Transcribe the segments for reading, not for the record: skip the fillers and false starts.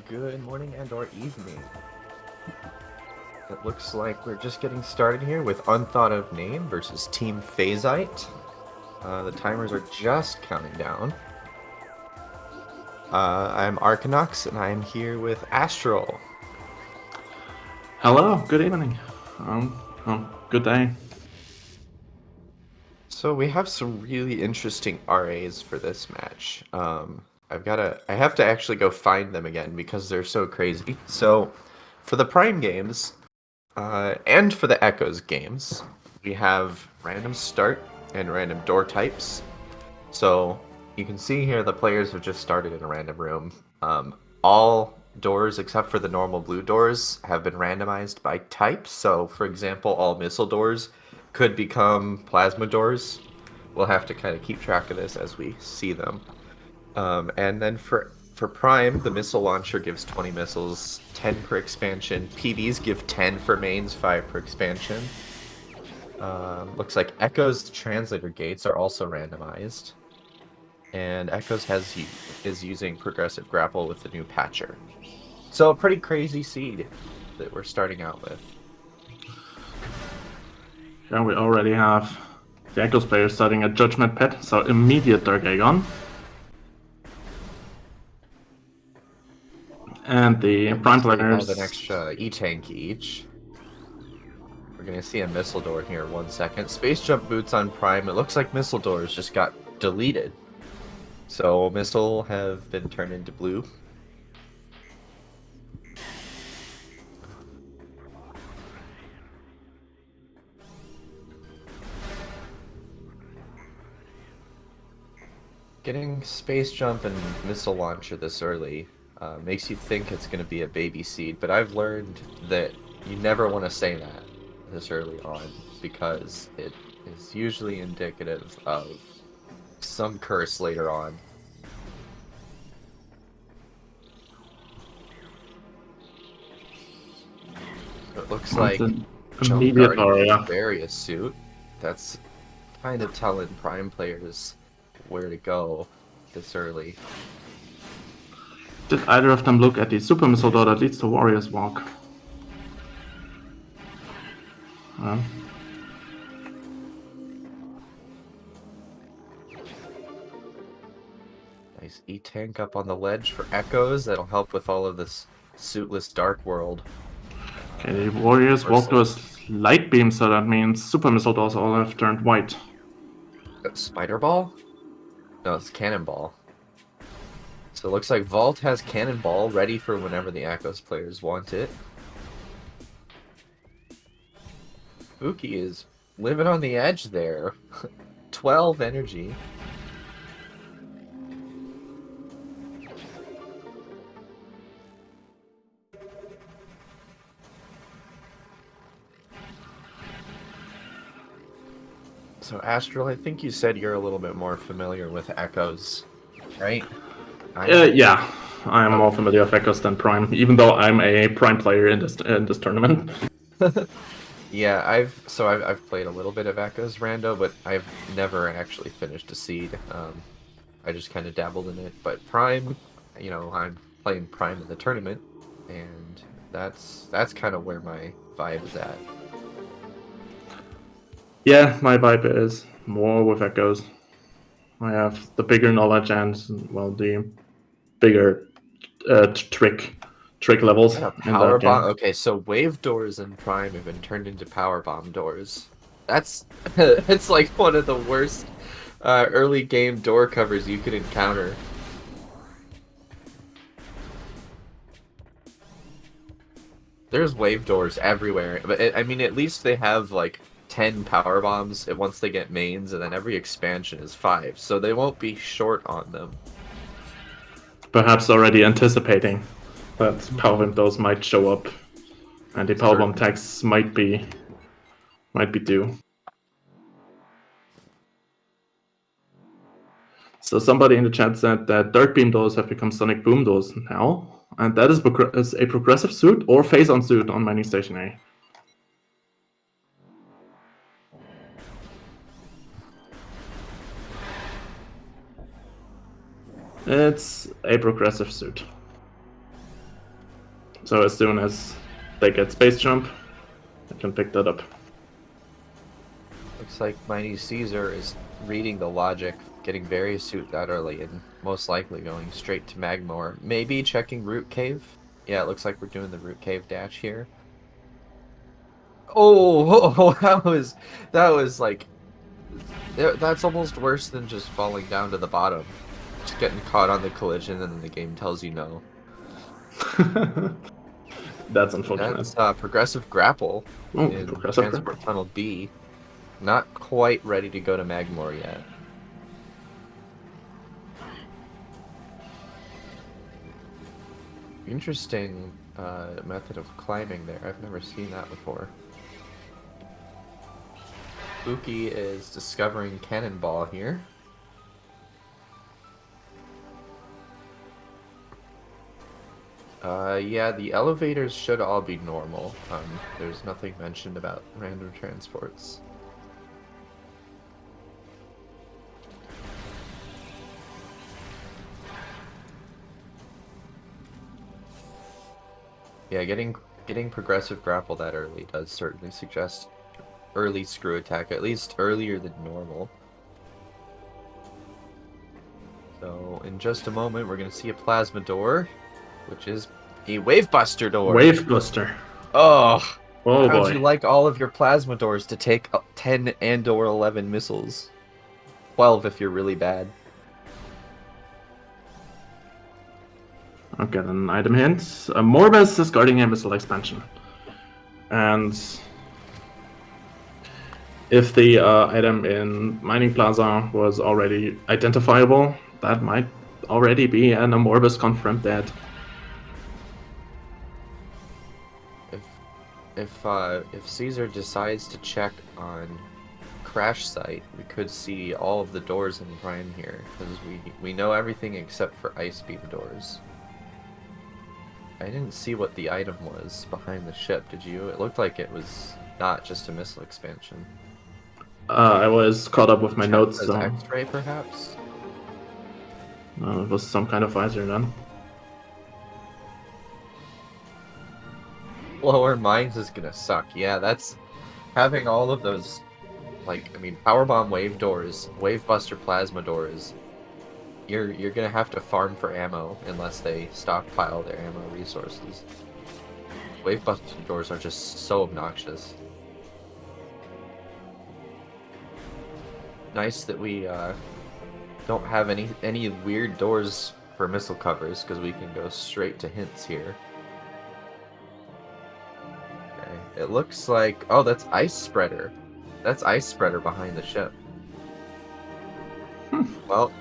good morning and or evening. It looks like we're just getting started here with Unthought of Name versus Team Phazite. The timers are just counting down. I'm Arcanox and I'm here with Astral. Hello, good evening. Good day. So we have some really interesting RAs for this match. I have to actually go find them again because they're so crazy. So for the Prime games, and for the Echoes games, we have random start and random door types. So you can see here the players have just started in a random room. All doors except for the normal blue doors have been randomized by type. So for example, all missile doors could become plasma doors. We'll have to kind of keep track of this as we see them. And then for Prime, the missile launcher gives 20 missiles, 10 per expansion. PBs give 10 for mains, 5 per expansion. Looks like Echo's translator gates are also randomized. And Echoes is using progressive grapple with the new patcher. So a pretty crazy seed that we're starting out with. Yeah, we already have the Echoes player starting a Judgment Pet, so immediate Dark Aegon. And the Prime They players... have an extra E-tank each. We're gonna see a missile door here in 1 second. Space jump boots on Prime. It looks like missile doors just got deleted. So missile have been turned into blue. Getting space jump and missile launcher this early makes you think it's going to be a baby seed, but I've learned that you never want to say that this early on because it is usually indicative of some curse later on. It looks like Jump immediate Guardian area. Various suit. That's kind of telling Prime players where to go this early. Did either of them look at the Super Missile door that leads to Warrior's Walk? Nice E-tank up on the ledge for Echoes. That'll help with all of this suitless Dark World. Okay, the Warriors walk to a light beam, so that means Super Missile doors all have turned white. Spider Ball? No, it's Cannonball. So it looks like Vault has Cannonball ready for whenever the Echoes players want it. Spooky is living on the edge there. 12 energy. So Astral, I think you said you're a little bit more familiar with Echoes, right? Yeah, I'm more familiar with Echoes than Prime, even though I'm a Prime player in this tournament. Yeah, I've played a little bit of Echoes Rando, but I've never actually finished a seed. I just kind of dabbled in it. But Prime, I'm playing Prime in the tournament, and that's kind of where my vibe is at. Yeah, my vibe is more with Echoes. I have the bigger knowledge and, well, the bigger trick levels Yeah, in that power game. bomb. Okay, so wave doors in Prime have been turned into power bomb doors. That's it's like one of the worst early game door covers you could encounter. There's wave doors everywhere, but I mean, at least they have like 10 power bombs once they get mains, and then every expansion is 5, so they won't be short on them. Perhaps already anticipating that power windows might show up, and the power bomb tags might be due. So somebody in the chat said that Dark Beam doors have become Sonic Boom doors now, and that is a progressive suit or phase-on suit on many stationary. It's a progressive suit. So as soon as they get space jump, I can pick that up. Looks like Mighty Caesar is reading the logic, getting very suit that early, and most likely going straight to Magmor. Maybe checking Root Cave. Yeah, it looks like we're doing the Root Cave dash here. Oh, that was like, that's almost worse than just falling down to the bottom. Just getting caught on the collision and then the game tells you no. That's unfortunate. That's progressive grapple in Progressive Transport grapple. Tunnel B. Not quite ready to go to Magmor yet. Interesting method of climbing there. I've never seen that before. Spooky is discovering Cannonball here. Yeah, the elevators should all be normal. There's nothing mentioned about random transports. Yeah, getting progressive grapple that early does certainly suggest early screw attack, at least earlier than normal. So in just a moment, we're going to see a plasma door, which is a wave buster door. Wave buster. Oh, Oh how'd boy. you like all of your plasma doors to take 10 and/or 11 missiles? 12 if you're really bad. Okay, an item hint. Morbus is guarding a missile expansion. And if the item in Mining Plaza was already identifiable, that might already be an Morbus confirmed dead. If Caesar decides to check on Crash Site, we could see all of the doors in Prime here, because we know everything except for Ice Beam doors. I didn't see what the item was behind the ship, did you? It looked like it was not just a missile expansion. I was caught up with my notes, As so X-ray, perhaps? it was some kind of visor then. Lower Mines is gonna suck. Yeah, that's having all of those, like, I mean, Powerbomb wave doors, Wave Buster plasma doors. You're gonna have to farm for ammo unless they stockpile their ammo resources. Wave Buster doors are just so obnoxious. Nice that we don't have any weird doors for missile covers, because we can go straight to hints here. Okay, it looks like, oh, that's Ice Spreader. That's Ice Spreader behind the ship. Well,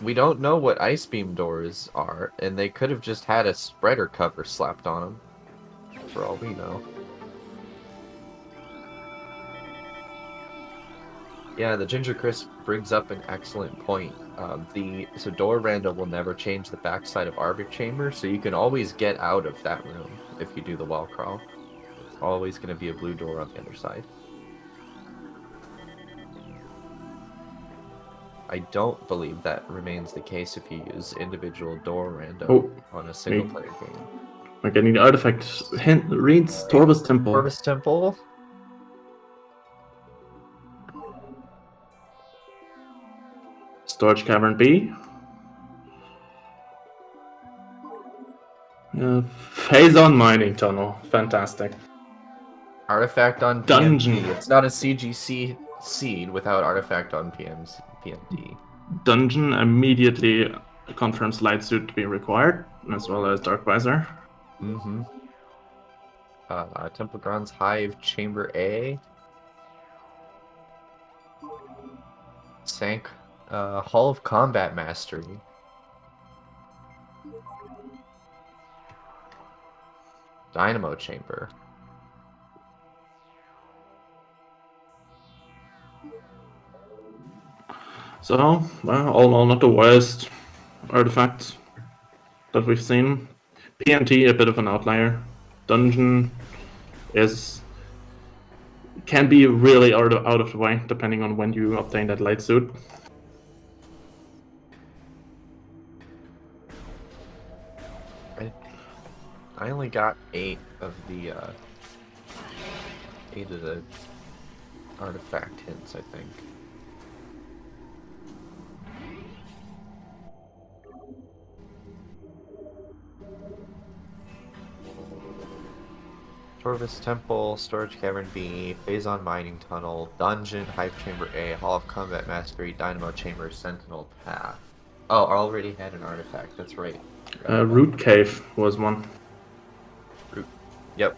we don't know what Ice Beam doors are, and they could have just had a spreader cover slapped on them, for all we know. Yeah, the Ginger Crisp brings up an excellent point. So door random will never change the backside of Arbor Chamber, so you can always get out of that room if you do the wall crawl. It's always going to be a blue door on the other side. I don't believe that remains the case if you use individual door random on a single player game. We're getting the artifact hint reads Torvus Temple. Torvus Temple. Storage Cavern B. Phazon Mining Tunnel. Fantastic. Artifact on Dungeon. PMD. It's not a CGC seed without artifact on PMD. Dungeon immediately confirms Light Suit to be required, as well as Dark Visor. Mm-hmm. Temple Grounds Hive Chamber A. Sank. Hall of Combat Mastery. Dynamo Chamber. So, well, all in all, not the worst artifact that we've seen. PMT, a bit of an outlier. Dungeon can be really out of the way, depending on when you obtain that light suit. I only got 8 of the artifact hints, I think. Torvis Temple, Storage Cavern B, Phazon Mining Tunnel, Dungeon, Hype Chamber A, Hall of Combat Mastery, Dynamo Chamber, Sentinel Path. Oh, I already had an artifact, that's right. Root Cave was one. Yep.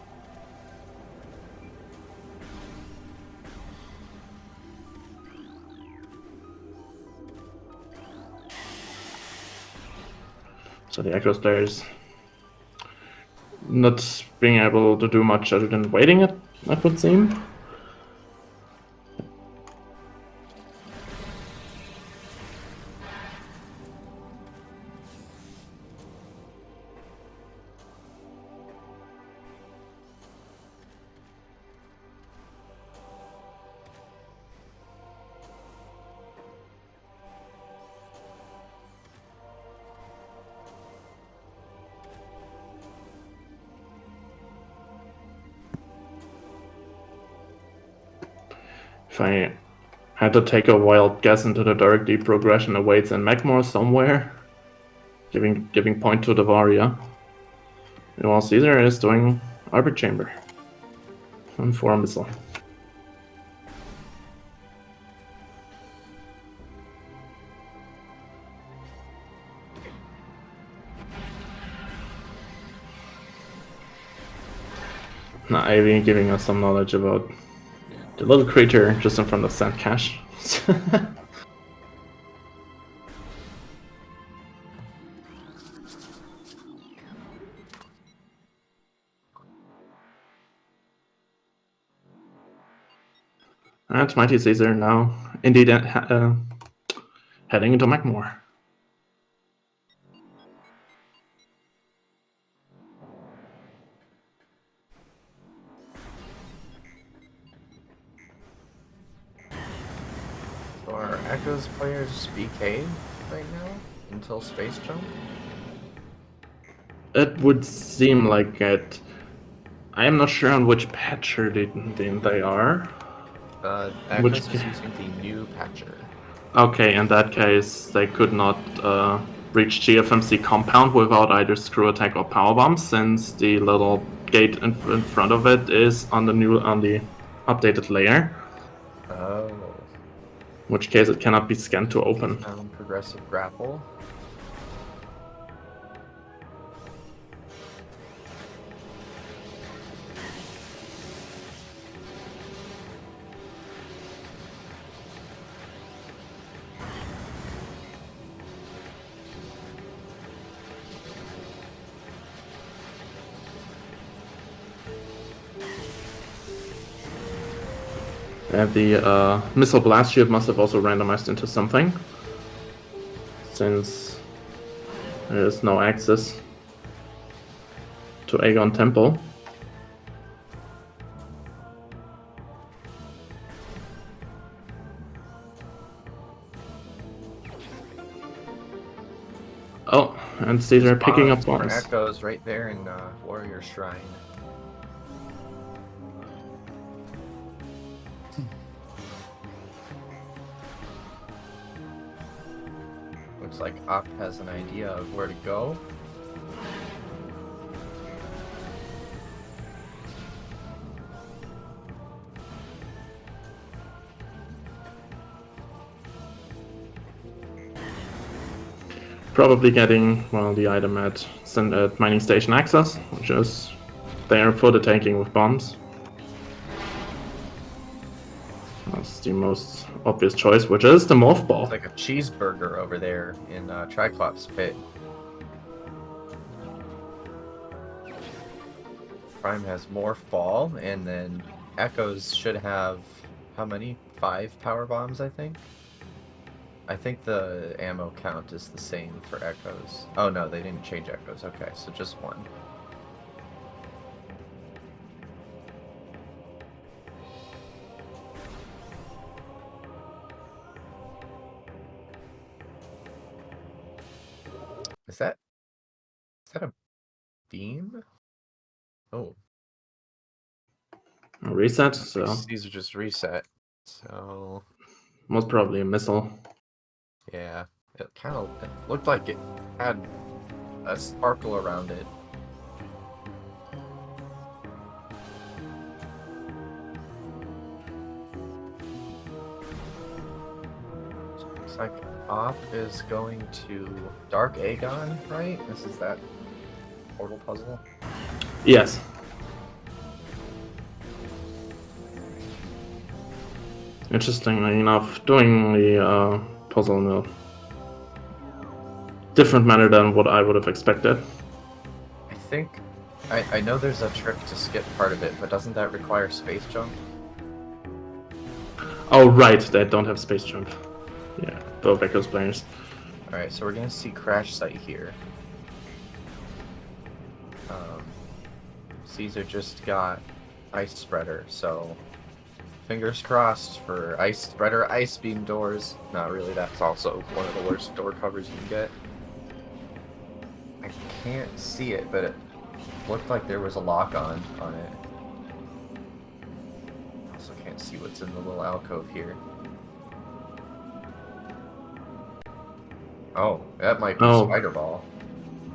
So the Echo Stairs not being able to do much other than waiting, it would seem. If I had to take a wild guess into the Dark Deep progression awaits in Magmore somewhere, giving point to the Varia. While Caesar is doing Arbor Chamber and 4 Missile. Now, Ivy giving us some knowledge about the little creature just in front of Sand Cache. And Mighty Caesar now indeed heading into Magmore. So are Echo's players BK right now until Space Jump? It would seem like it. I am not sure on which patcher they are. Echo's is using the new patcher. Okay, in that case, they could not reach GFMC compound without either screw attack or power bomb, since the little gate in front of it is on the updated layer. Oh. In which case, it cannot be scanned to open. Progressive grapple. And the missile blast shield must have also randomized into something, since there is no access to Aegon Temple. Oh, and Caesar picking up bombs. Echoes right there in Warrior Shrine. Looks like Op has an idea of where to go. Probably getting, well, the item at mining station access, which is there for the taking with bombs. That's the most obvious choice, which is the Morph Ball. It's like a cheeseburger over there in Triclops Pit. Prime has Morph Ball, and then Echoes should have, how many? 5 power bombs, I think? I think the ammo count is the same for Echoes. Oh no, they didn't change Echoes. Okay, so just 1. Is that a beam? Oh, A reset, so these are just reset. So most probably a missile. yeah, it looked like it had a sparkle around it. So it looks like Op is going to Dark Aegon, right? This is that portal puzzle. Yes. Interestingly enough, doing the puzzle in a different manner than what I would have expected. I think I know there's a trick to skip part of it, but doesn't that require space jump? Oh, right, they don't have space jump. Yeah, both Echoes players. Alright, so we're gonna see Crash Site here. Caesar just got Ice Spreader, so fingers crossed for Ice Spreader Ice Beam doors. Not really, that's also one of the worst door covers you can get. I can't see it, but it looked like there was a lock on it. Also can't see what's in the little alcove here. Oh, that might be Oh. Spider Ball.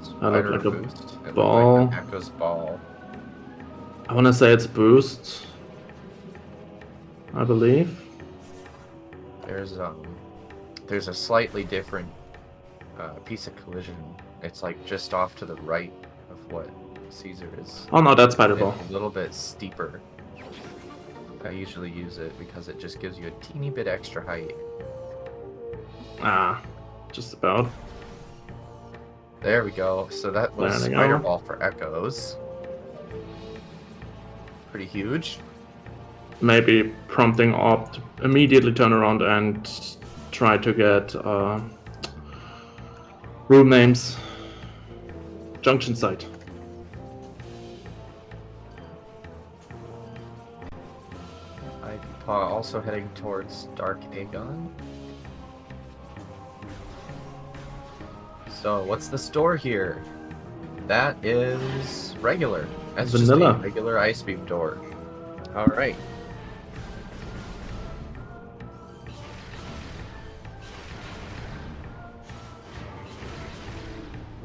That looked Spider like a Boost. It ball. looked like an Echo's ball. I want to say it's boost, I believe. There's a slightly different piece of collision. It's like just off to the right of what Caesar is. Oh no, that's Spider Ball. A little bit steeper. I usually use it because it just gives you a teeny bit extra height. Ah, just about. There we go. So that was There we Spider go. Ball for Echoes. Pretty huge. Maybe prompting Op to immediately turn around and try to get room names. Junction site. Ivy Paw also heading towards Dark Aegon. So, what's the store here? That is regular. That's Vanilla. just a regular Ice Beam door. Alright.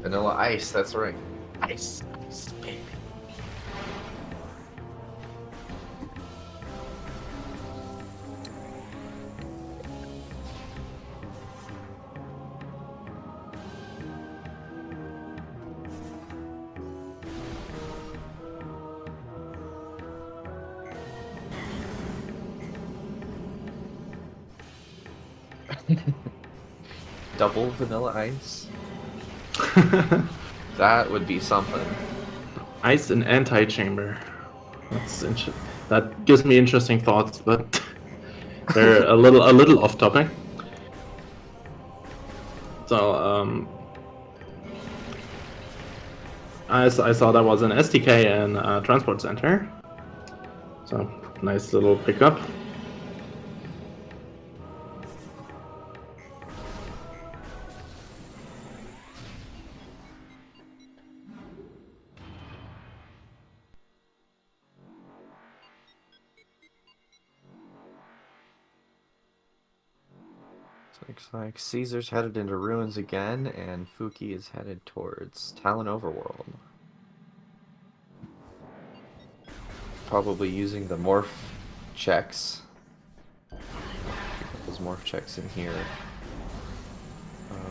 Vanilla Ice, that's right. Ice, baby. Double Vanilla Ice? That would be something. Ice and anti-chamber. That gives me interesting thoughts, but they're a little off topic. So I saw that was an STK and transport center. So nice little pickup. Looks like Caesar's headed into ruins again, and Fuki is headed towards Talon Overworld. Probably using the morph checks. Put those morph checks in here.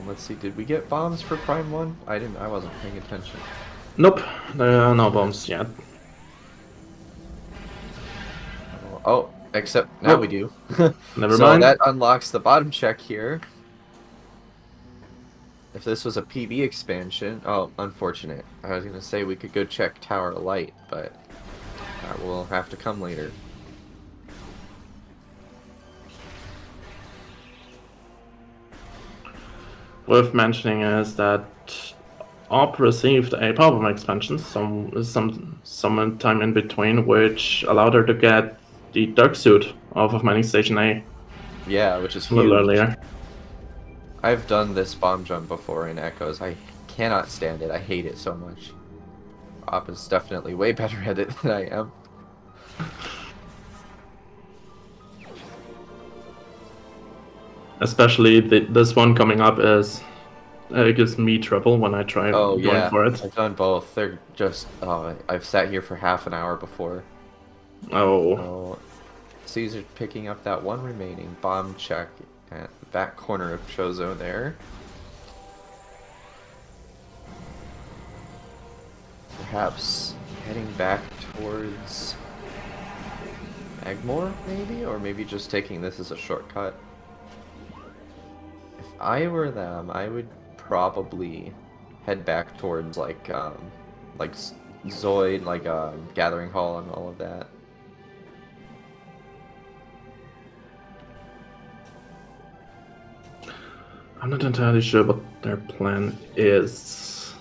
Let's see, did we get bombs for Prime 1? I wasn't paying attention. Nope, there are no bombs yet. Oh, except now we do. Never So mind. that unlocks the bottom check here. If this was a PB expansion, oh, unfortunate. I was gonna say we could go check Tower of Light, but that will have to come later. Worth mentioning is that Op received a power expansion some time in between, which allowed her to get the Dark Suit off of Mining Station A Yeah, which is a little huge. earlier. I've done this bomb jump before in Echoes. I cannot stand it. I hate it so much. Op is definitely way better at it than I am. Especially this one coming up is it gives me trouble when I try Oh going yeah, for it. I've done both. They're just I've sat here for half an hour before. Oh, Oh, Caesar picking up that one remaining bomb check at the back corner of Chozo there. Perhaps heading back towards Magmore, maybe? Or maybe just taking this as a shortcut. If I were them, I would probably head back towards like Zoid, like Gathering Hall and all of that. I'm not entirely sure what their plan is.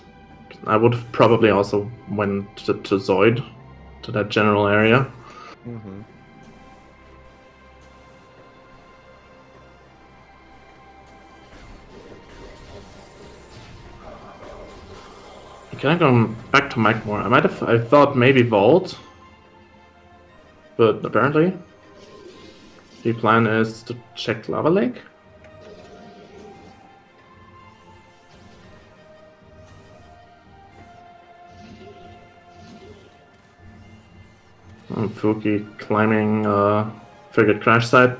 I would have probably also went to Zoid, to that general area. Mm-hmm. Can I go back to Magmore? I thought maybe Vault, but apparently the plan is to check Lava Lake. Fuki climbing Frigate Crash site,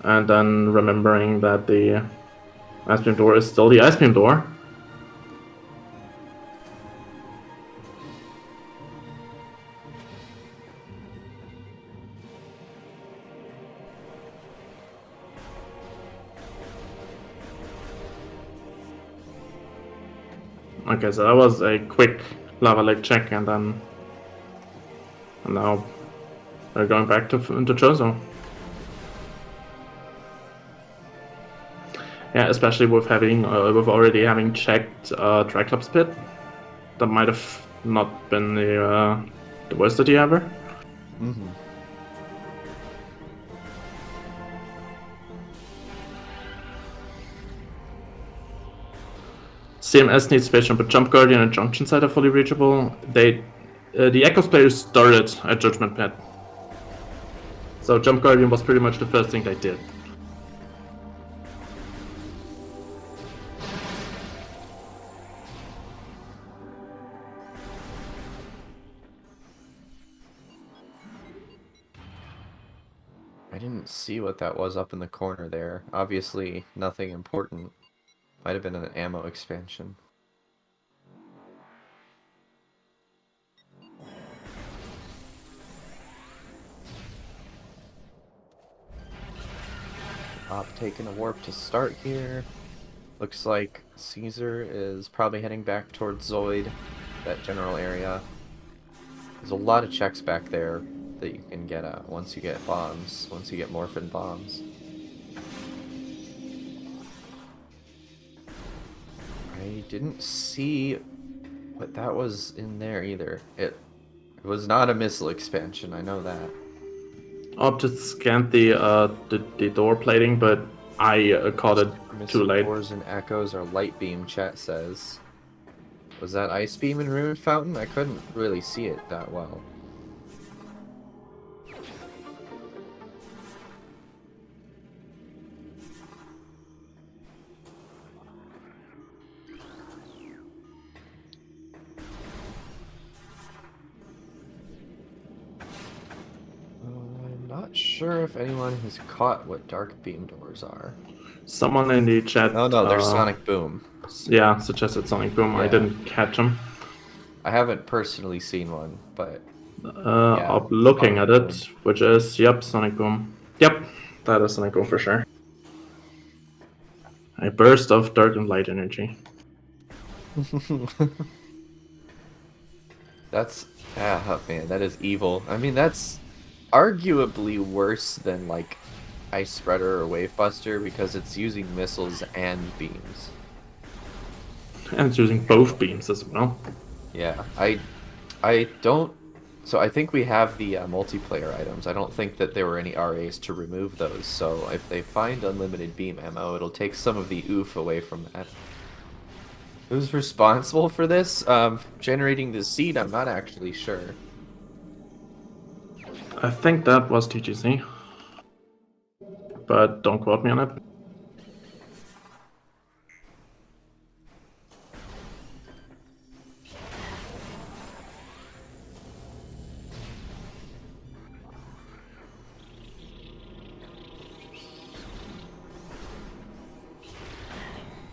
and then remembering that the ice beam door is still the ice beam door. Okay, so that was a quick Lava Lake check, and now we're going back to Chozo. Yeah, especially with already having checked Triclops pit, that might have not been the worst idea ever. Mm-hmm. CMS needs space jump, but Jump Guardian and Junction Site are fully reachable. The Echoes players started at Judgment Pit, so Jump Guardian was pretty much the first thing they did. I didn't see what that was up in the corner there. Obviously, nothing important. Might have been an ammo expansion. Op taking a warp to start here. Looks like Caesar is probably heading back towards Zoid, that general area. There's a lot of checks back there that you can get at once you get bombs, once you get Morphin bombs. I didn't see what that was in there either. It was not a missile expansion, I know that. Op just scanned the door plating, but I caught it too Missile late. doors and echoes are light beam, chat says. Was that ice beam and ruin fountain? I couldn't really see it that well. I'm not sure if anyone has caught what dark beam doors are. Someone in the chat. Oh no, there's Sonic Boom. Yeah, suggested Sonic Boom. Yeah. I didn't catch him. I haven't personally seen one, but Op looking at it, which is Sonic Boom. Yep, that is Sonic Boom for sure. A burst of dark and light energy. That's oh man, that is evil. I mean, that's arguably worse than like Ice Spreader or Wave Buster because it's using missiles and beams. And it's using both beams as well. Yeah, I don't. So I think we have the multiplayer items. I don't think that there were any RAs to remove those. So if they find unlimited beam ammo, it'll take some of the oof away from that. Who's responsible for this? Generating the seed, I'm not actually sure. I think that was TGC, but don't quote me on it.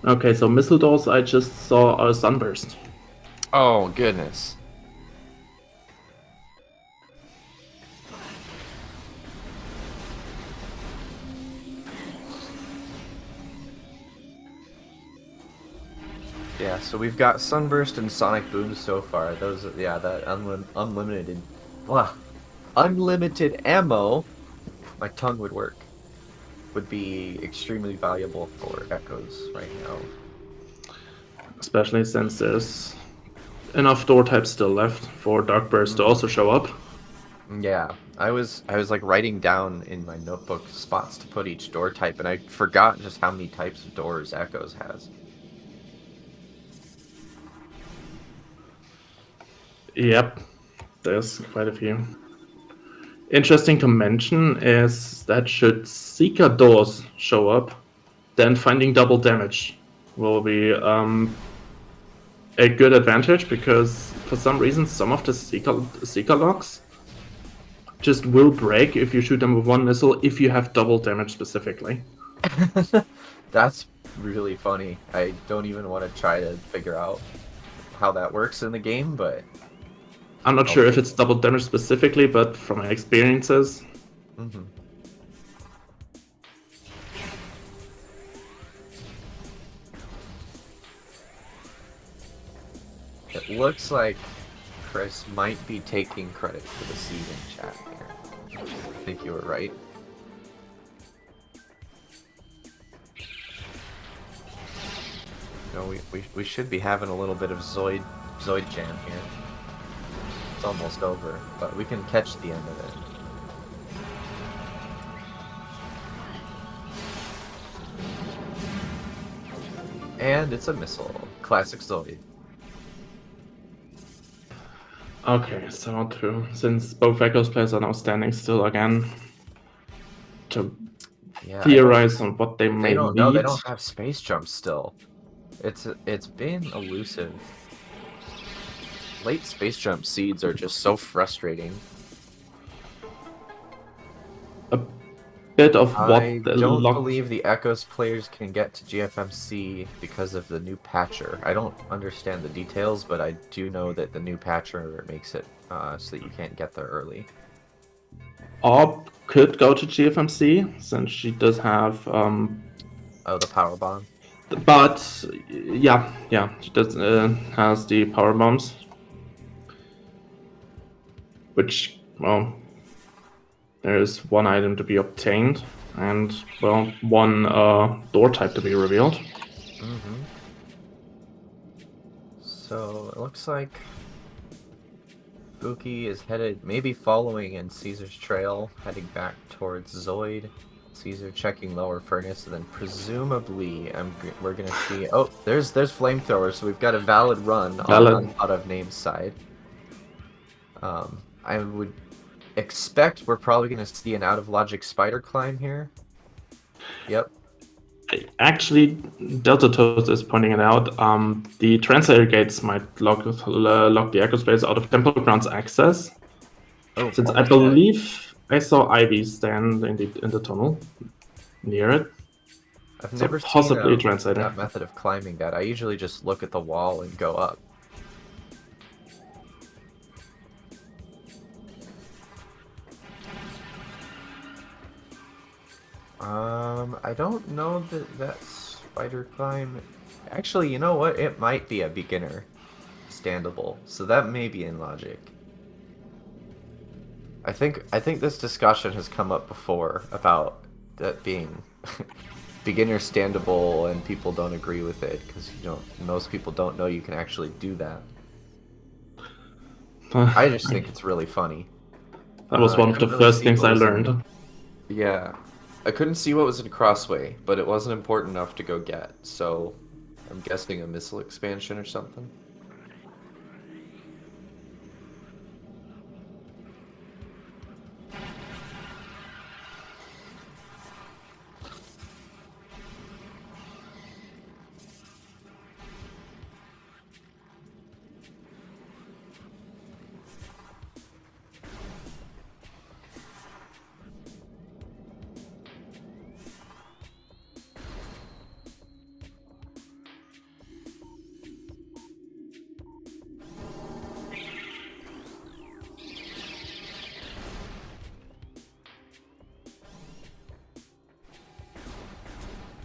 Okay, so missile doors, I just saw a sunburst. Oh, goodness. Yeah, so we've got Sunburst and Sonic Boom so far. Those, yeah, that unlimited ammo, my tongue would work, would be extremely valuable for Echoes right now. Especially since there's enough door types still left for Dark Burst to also show up. Yeah, I was like writing down in my notebook spots to put each door type, and I forgot just how many types of doors Echoes has. Yep, there's quite a few. Interesting to mention is that should Seeker doors show up, then finding double damage will be a good advantage, because for some reason some of the Seeker locks just will break if you shoot them with one missile if you have double damage specifically. That's really funny. I don't even want to try to figure out how that works in the game, but I'm not sure if it's double damage specifically, but from my experiences. Mm-hmm. It looks like Chris might be taking credit for the seed in chat here. I think you were right. No, we should be having a little bit of Zoid jam here. It's almost over, but we can catch the end of it. And it's a missile. Classic Zoid. Okay, so since both Echoes players are now standing still again to theorize on what they may need. No, they don't have space jumps still. It's been elusive. Late space jump seeds are just so frustrating. A bit of what I don't believe the Echoes players can get to GFMC because of the new patcher. I don't understand the details, but I do know that the new patcher makes it so that you can't get there early. Orb could go to GFMC since she does have the power bomb. But yeah, she does has the power bombs, which, well, there's one item to be obtained, and, well, one door type to be revealed. Mm-hmm. So it looks like Buki is headed, maybe following in Caesar's trail, heading back towards Zoid. Caesar checking lower furnace, and then presumably we're gonna see. Oh, there's flamethrowers, so we've got a valid run on Unthought of Name's side. I would expect we're probably gonna see an out of logic spider climb here. Yep. Actually, Delta Toast is pointing it out. The translator gates might lock the Echo Space out of Temple Grounds access. Oh, since I believe I saw Ivy stand in the tunnel near it. I've never possibly seen translator. that method of climbing that. I usually just look at the wall and go up. I don't know that spider climb. Actually, you know what? It might be a beginner standable, so that may be in logic. I think this discussion has come up before about that being beginner standable, and people don't agree with it because most people don't know you can actually do that. I just think it's really funny. That was one of the first things I learned. Yeah. I couldn't see what was in Crossway, but it wasn't important enough to go get, so I'm guessing a missile expansion or something.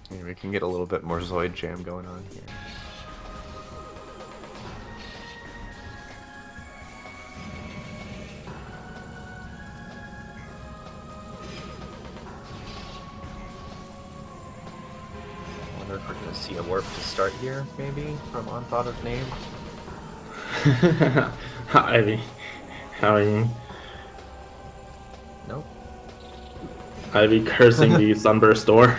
Maybe we can get a little bit more Zoid jam going on here. I wonder if we're going to see a warp to start here, maybe, from Unthought of name. Ivy. Nope. Ivy cursing the Sunburst door.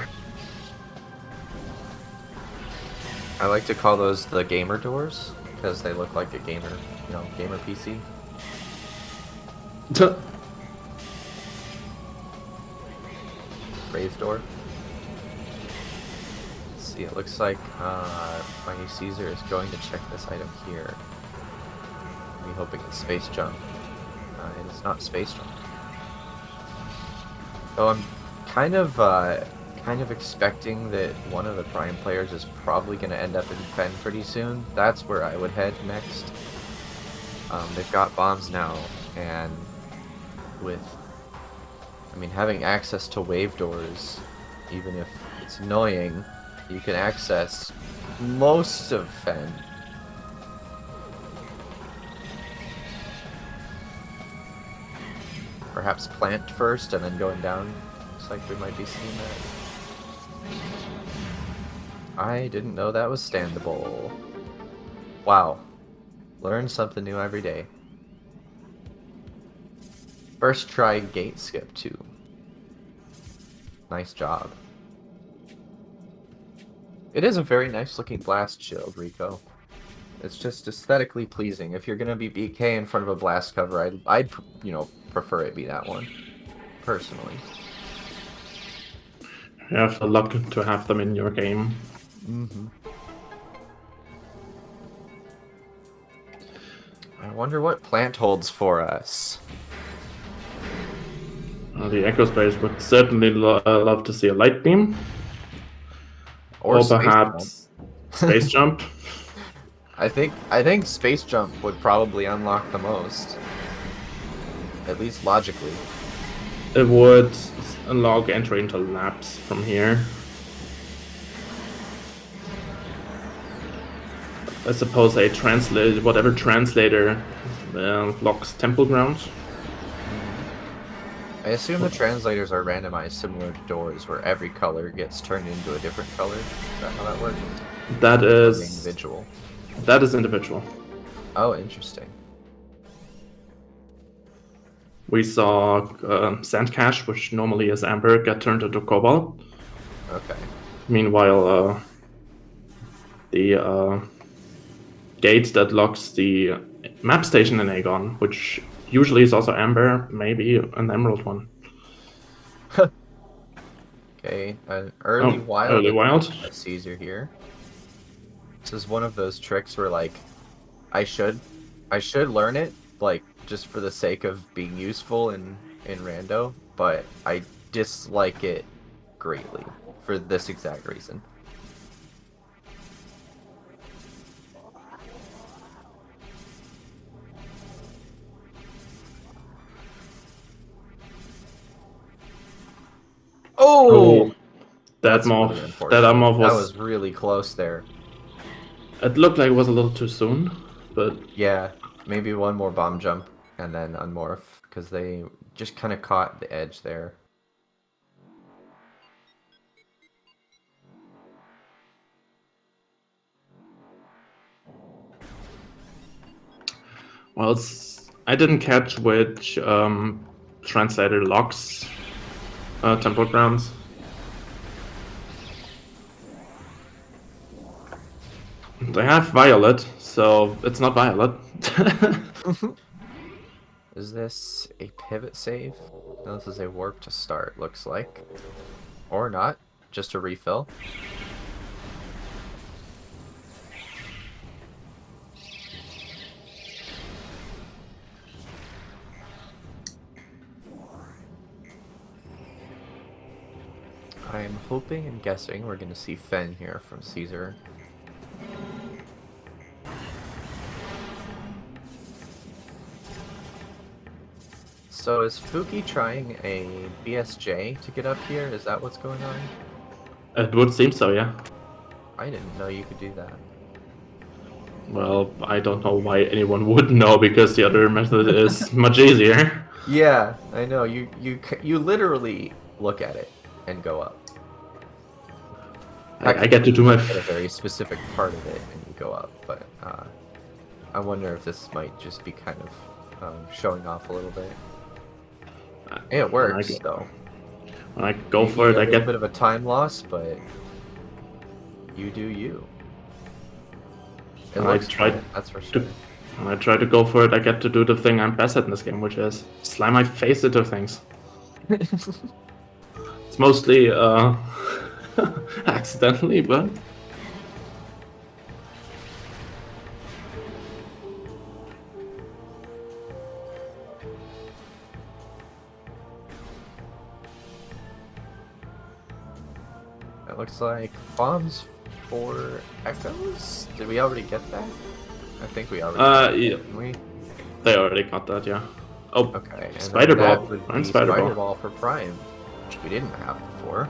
I like to call those the gamer doors, because they look like a gamer, gamer PC. Brave door. Let's see, it looks like Mighty Caesar is going to check this item here. I'm hoping it's space jump. And it's not space jump. So I'm kind of expecting that one of the Prime players is probably going to end up in Fen pretty soon. That's where I would head next. They've got bombs now, and having access to wave doors, even if it's annoying, you can access most of Fen. Perhaps plant first and then going down. Looks like we might be seeing that. I didn't know that was standable. Wow. Learn something new every day. First try gate skip too. Nice job. It is a very nice looking blast shield, Rico. It's just aesthetically pleasing. If you're gonna be BK in front of a blast cover, I'd prefer it be that one, personally. You have the luck to have them in your game. Mm-hmm. I wonder what plant holds for us. The Echo Space would certainly love to see a light beam. Or perhaps space jump. I think space jump would probably unlock the most. At least logically. It would unlock entry into labs from here. I suppose whatever translator locks temple grounds. I assume the translators are randomized similar to doors, where every color gets turned into a different color. Is that how that works? That is individual. That is individual. Oh, interesting. We saw Sand Cache, which normally is amber, get turned into cobalt. Okay. Meanwhile, the gate that locks the map station in Aegon, which usually is also amber, maybe an emerald one. Okay, an early wild. Early wild. Caesar here. This is one of those tricks where, like, I should learn it, like, just for the sake of being useful in rando, but I dislike it greatly for this exact reason. Oh! That was really close there. It looked like it was a little too soon, but yeah, maybe one more bomb jump and then unmorph, because they just kind of caught the edge there. Well, I didn't catch which translator locks temple grounds. they have Violet, so it's not Violet. Is this a pivot save? No, this is a warp to start, looks like. Or not, just a refill. I'm hoping and guessing we're going to see Fen here from Caesar. So is Fuki trying a BSJ to get up here? Is that what's going on? It would seem so, yeah. I didn't know you could do that. Well, I don't know why anyone would know, because the other method is much easier. Yeah, I know. You literally look at it and go up. I get to do my... At a very specific part of it and you go up, but I wonder if this might just be kind of showing off a little bit. Yeah, it works, though. When I go for it, I get a bit of a time loss, but you do you. It looks good, that's for sure. When I try to go for it, I get to do the thing I'm best at in this game, which is slam my face into things. It's mostly accidentally, but... It looks like bombs for echoes? Did we already get that? I think we already yeah. Didn't we? They already got that, yeah. Oh, okay. And Spider Ball. Would I'm be Spider Spider Ball. Ball for Prime, which we didn't have before.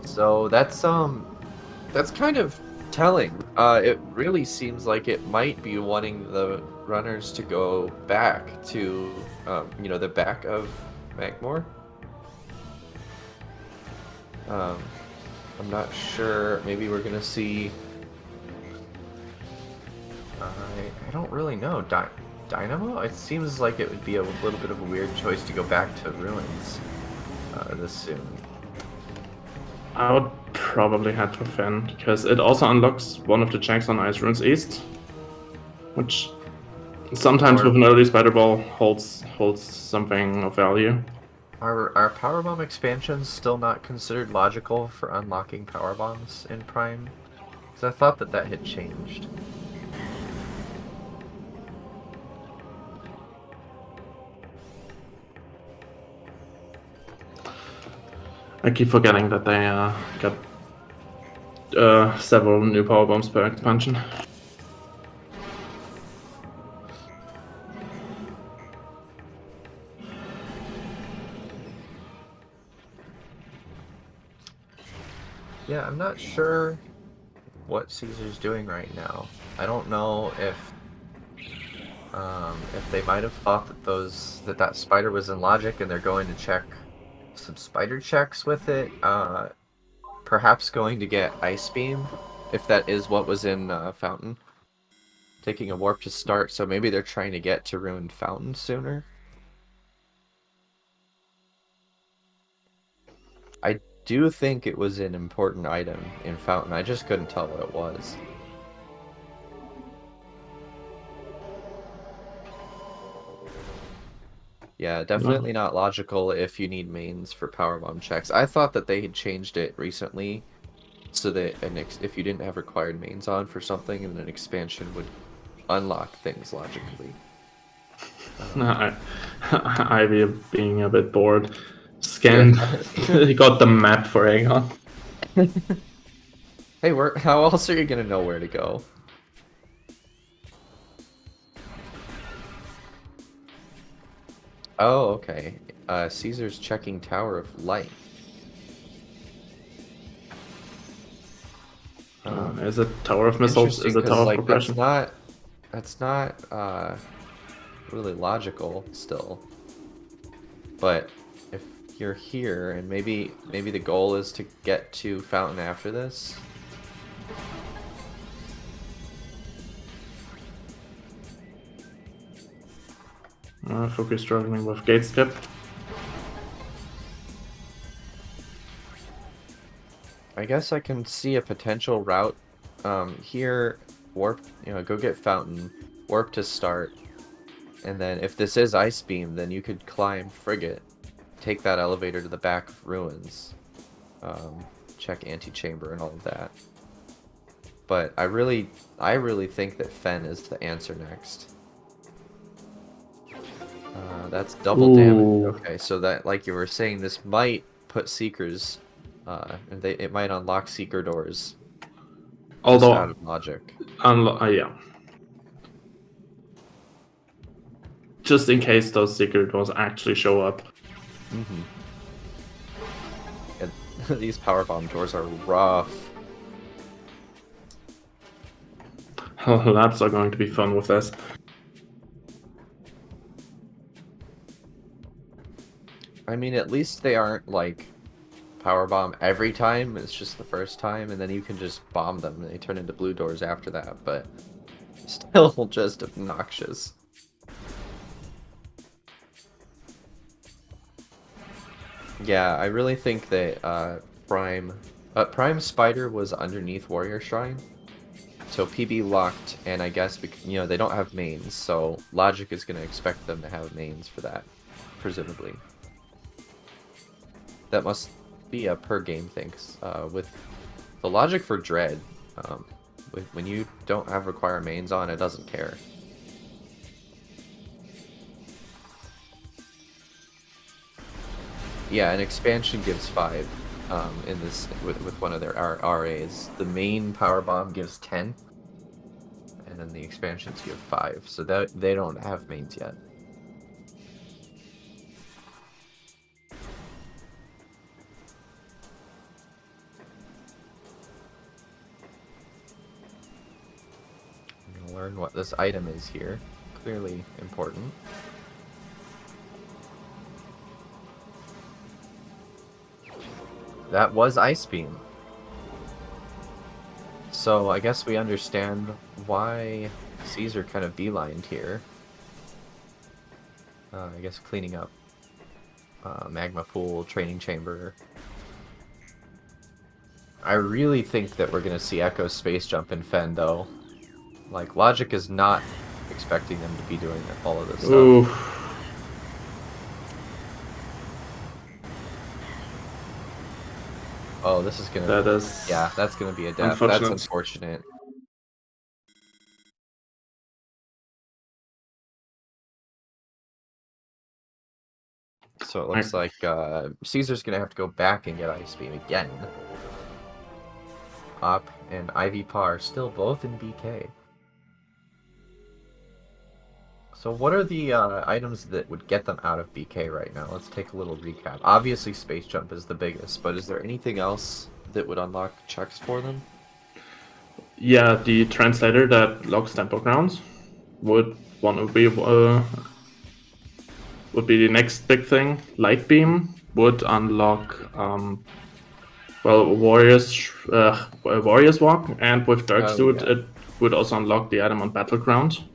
So that's kind of telling. It really seems like it might be wanting the runners to go back to, the back of Magmore. I'm not sure. Maybe we're gonna see. I don't really know. Dynamo? It seems like it would be a little bit of a weird choice to go back to Ruins this soon. I would probably head for Fen, because it also unlocks one of the checks on Ice Ruins East, which sometimes with an early Spider Ball holds something of value. Are Powerbomb expansions still not considered logical for unlocking Powerbombs in Prime? Because I thought that had changed. I keep forgetting that they got several new Powerbombs per expansion. Yeah, I'm not sure what Caesar's doing right now. I don't know if they might have thought that that spider was in logic and they're going to check some spider checks with it. Perhaps going to get Ice Beam, if that is what was in Fountain. Taking a warp to start, so maybe they're trying to get to Ruined Fountain sooner. I do think it was an important item in Fountain. I just couldn't tell what it was. Yeah, definitely not logical if you need mains for Powerbomb checks. I thought that they had changed it recently, so that if you didn't have required mains on for something, then an expansion would unlock things logically. Ivy being a bit bored. Scanned. He got the map for Aegon. Hey, how else are you gonna know where to go? Oh, okay. Caesar's checking Tower of Light. Is it Tower of Missiles? Is it Tower of Progression? That's not really logical still. But if you're here, and maybe the goal is to get to Fountain after this. Fuki struggling with gate skip. I guess I can see a potential route. Here, warp. Go get Fountain, warp to start, and then if this is Ice Beam, then you could climb Frigate, take that elevator to the back of Ruins, check Antechamber and all of that. But I really think that Fen is the answer next. That's double damage. Okay, so that, like you were saying, this might put Seekers, it might unlock Seeker doors. Although, out of logic. Yeah. Just in case those Seeker doors actually show up. Mm-hmm. Yeah, these power bomb doors are rough. Labs are going to be fun with this. I mean, at least they aren't like power bomb every time. It's just the first time, and then you can just bomb them. They turn into blue doors after that, but still just obnoxious. Yeah, I really think that Prime Spider was underneath Warrior Shrine. So PB locked, and I guess they don't have mains, so Logic is going to expect them to have mains for that, presumably. That must be a per game thing. With the logic for Dread, when you don't have require mains on, it doesn't care. Yeah, an expansion gives 5 in this with one of their RAs. The main power bomb gives 10, and then the expansions give 5. So that they don't have mains yet. I'm gonna learn what this item is here. Clearly important. That was Ice Beam. So I guess we understand why Caesar kind of beelined here. I guess cleaning up magma pool, training chamber. I really think that we're gonna see Echo space jump in Fen though. Like Logic is not expecting them to be doing all of this Ooh. stuff. Oh, this is gonna. That is. Yeah, that's gonna be a death. That's unfortunate. So it looks like Caesar's gonna have to go back and get Ice Beam again. Op and Ivy Paw are still both in BK. So what are the items that would get them out of BK right now? Let's take a little recap. Obviously Space Jump is the biggest, but is there anything else that would unlock checks for them? Yeah, the translator that locks tempo grounds would be the next big thing. Light Beam would unlock Warriors Walk, and with Dark Suit it would also unlock the item on Battleground.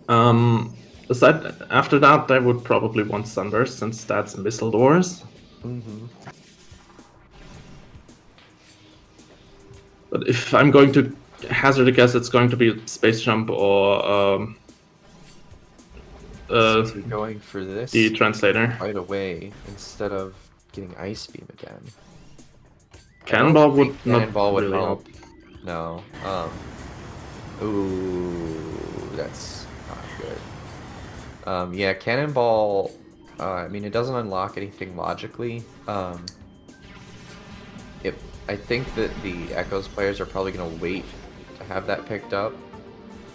After that, they would probably want Sunburst, since that's missile doors. Mm-hmm. But if I'm going to hazard a guess, it's going to be Space Jump or going for this the translator right away instead of getting Ice Beam again. Cannonball would Cannonball would really help. No. Ooh, that's not good. Yeah, Cannonball. I mean, it doesn't unlock anything logically. I think that the Echoes players are probably going to wait to have that picked up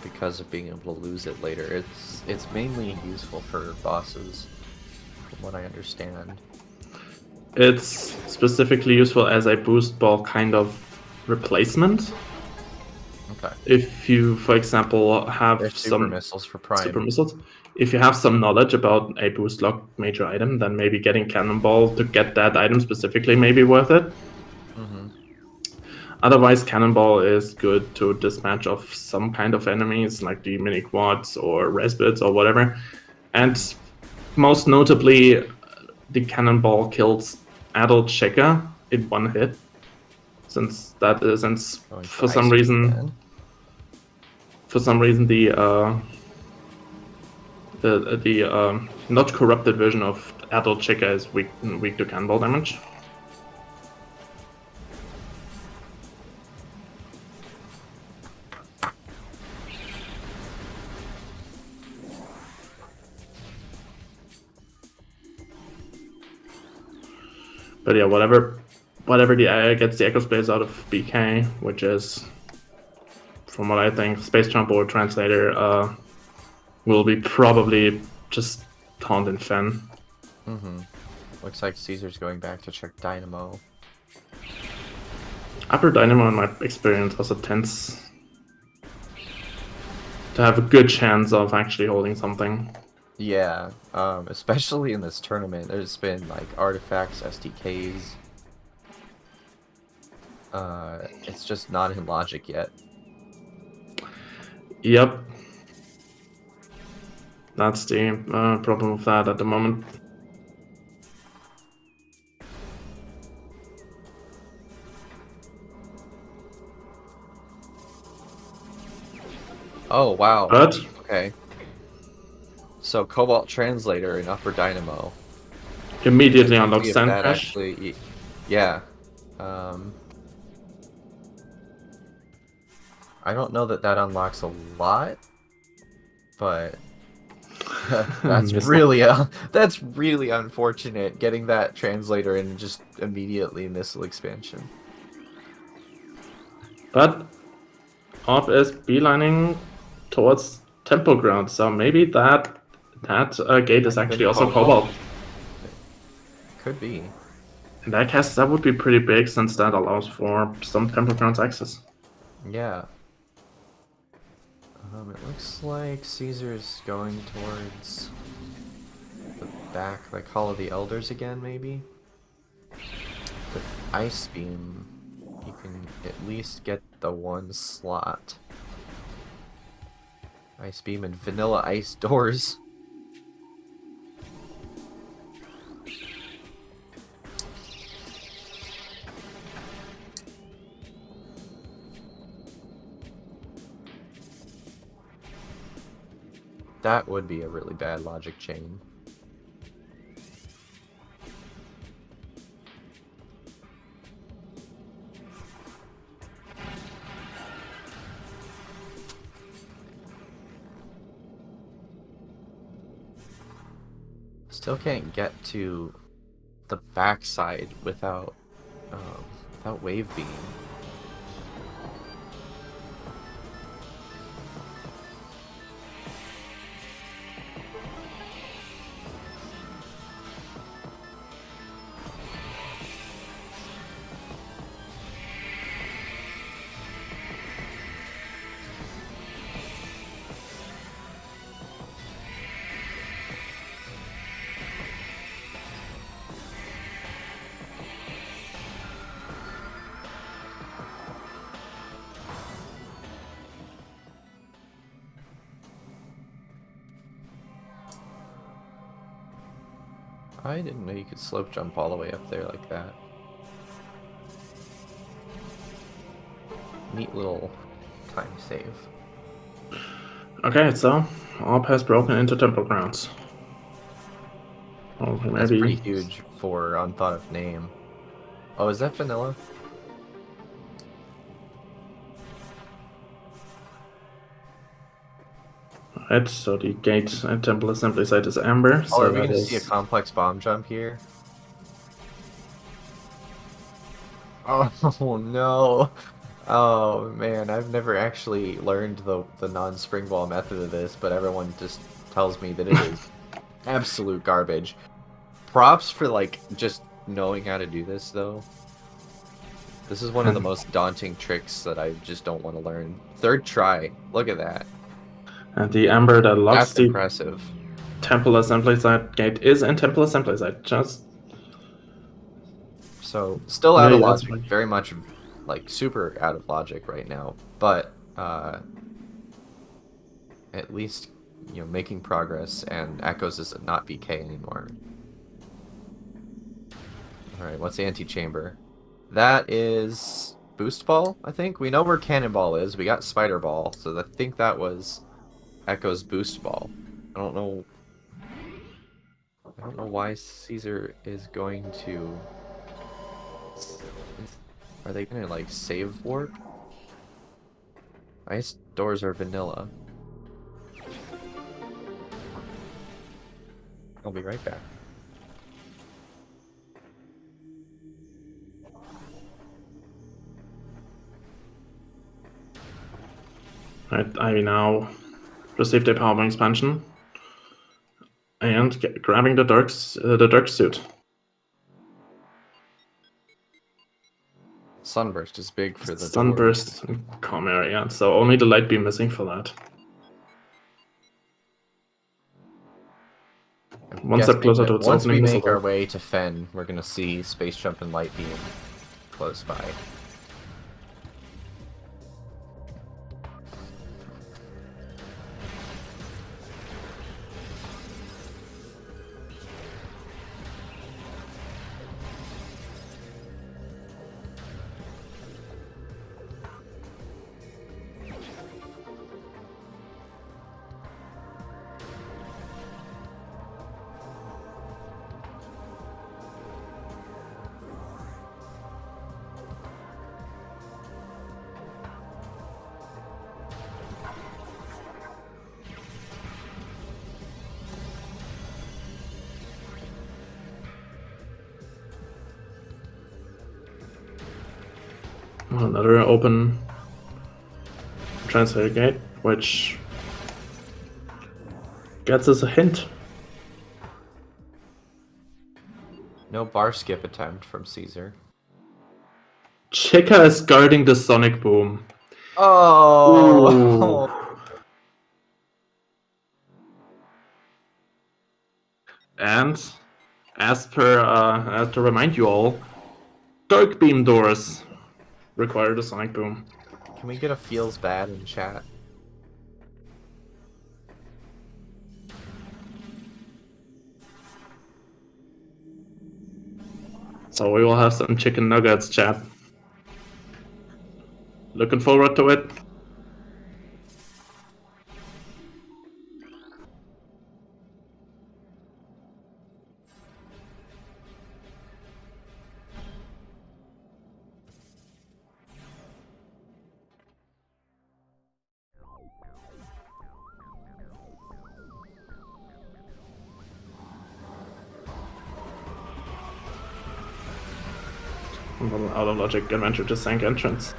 because of being able to lose it later. It's mainly useful for bosses, from what I understand. It's specifically useful as a boost ball kind of replacement. Okay. If you, for example, have super missiles for Prime. Super missiles. If you have some knowledge about a boost lock major item, then maybe getting Cannonball to get that item specifically may be worth it. Mm-hmm. Otherwise, Cannonball is good to dispatch of some kind of enemies, like the mini quads or Resbits or whatever. And most notably, the Cannonball kills Adult Checker in one hit, since Going for ice some beam reason again. the not corrupted version of adult Chica is weak to cannonball damage. But yeah, whatever the gets the Echo Space out of BK, which is, from what I think, Space Jump or Translator, will be probably just Taunt and Fen. Looks like Caesar's going back to check Dynamo. Upper Dynamo, in my experience, also tends to have a good chance of actually holding something. Yeah, especially in this tournament, there's been like artifacts, SDKs. It's just not in logic yet. Yep. That's the problem with that at the moment. Oh, wow. But Okay. So Cobalt Translator in Upper Dynamo. immediately Let's unlocks see if Sand that Crash. actually... Yeah. I don't know that that unlocks a lot, but that's that's really unfortunate, getting that translator and just immediately missile expansion. But Orb is beelining towards Temple Ground, so maybe that gate is actually also Cobalt. Could be. In that case, that would be pretty big, since that allows for some Temple Grounds access. Yeah. It looks like Caesar's going towards the back, like Hall of the Elders again, maybe? With Ice Beam, you can at least get the one slot. Ice Beam and Vanilla Ice Doors. That would be a really bad logic chain. Still can't get to the backside without Wave Beam. I didn't know you could slope jump all the way up there like that. Neat little time save. Okay, so Orb has broken into Temple Grounds. Oh, That's maybe. pretty huge for Unthought of Name. Oh, is that Vanilla? Right, so the gate at Temple Assembly site is Amber. Oh, So are we that gonna see a is. complex bomb jump here? Oh no! Oh man, I've never actually learned the non-spring ball method of this, but everyone just tells me that it is absolute garbage. Props for like just knowing how to do this though. This is one of the most daunting tricks that I just don't want to learn. Third try. Look at that. And the Amber that locks That's the impressive. Temple Assembly site gate is in Temple Assembly site. Just So still out of really, that's logic. like Very much like super out of logic right now. But at least making progress, and Echoes is not BK anymore. Alright, what's Anti-Chamber? That is Boost Ball, I think. We know where Cannonball is. We got Spider Ball, so I think that was Echo's Boost Ball. I don't know. I don't know why Caesar is going to. Are they gonna like save warp? Ice doors are vanilla. I'll be right back. Right, I now received a power expansion and grabbing the dark suit. Sunburst is big for the Sunburst and calm area, so only the light beam missing for that. One step closer to its once we opening make missile. our way to Fen, we're gonna see Space Jump and Light Beam close by. Another open translator gate, which gets us a hint. No bar skip attempt from Caesar. Chica is guarding the sonic boom. Oh! Ooh. And as to remind you all, dark beam doors require the sonic boom. Can we get a feels bad in chat? So we will have some chicken nuggets, chat. Looking forward to it. Out of logic, adventure to sank entrance.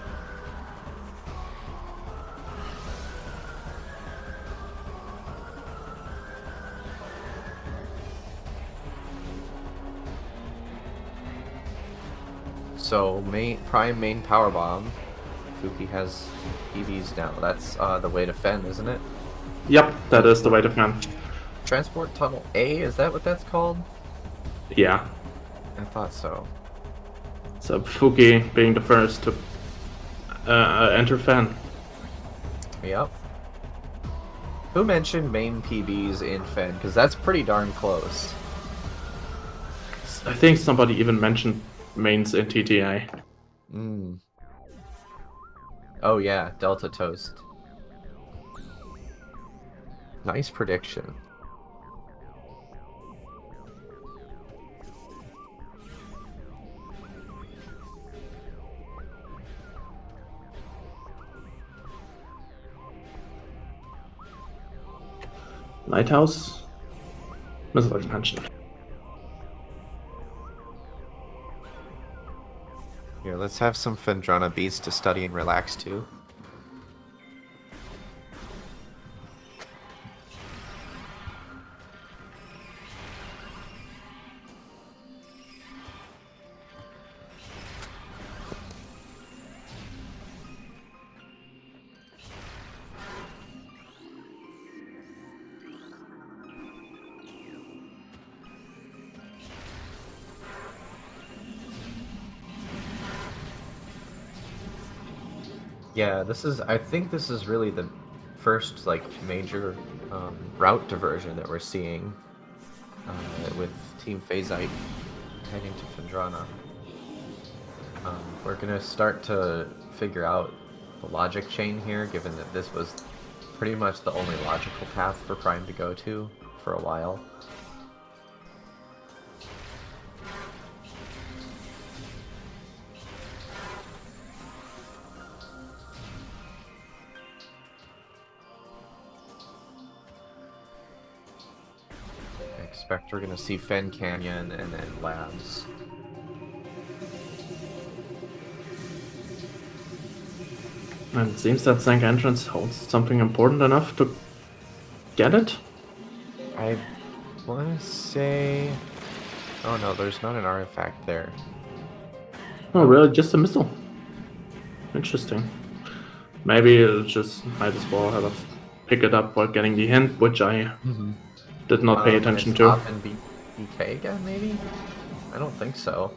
So prime main power bomb. Fuki has EVs now. That's the way to Fen, isn't it? Yep, that is the way to fan. Transport Tunnel A, is that what that's called? Yeah. I thought so. So Fuki being the first to enter fan. Yep. Who mentioned main PBs in Fen? Because that's pretty darn close. I think somebody even mentioned mains in TTA. Oh yeah, Delta Toast. Nice prediction. Lighthouse? Missile expansion. Here, let's have some Fendrana beasts to study and relax to. Yeah, I think this is really the first, like, major route diversion that we're seeing with Team Phazite heading to Fendrana. We're gonna start to figure out the logic chain here, given that this was pretty much the only logical path for Prime to go to for a while. I expect we're gonna see Fen Canyon and then Labs. And it seems that Zank entrance holds something important enough to get it. I want to say... Oh no, there's not an artifact there. Oh, really? Just a missile? Interesting. Maybe it just might as well have pick it up while getting the hint, which I did not pay attention to. Stop and BK again, maybe? I don't think so.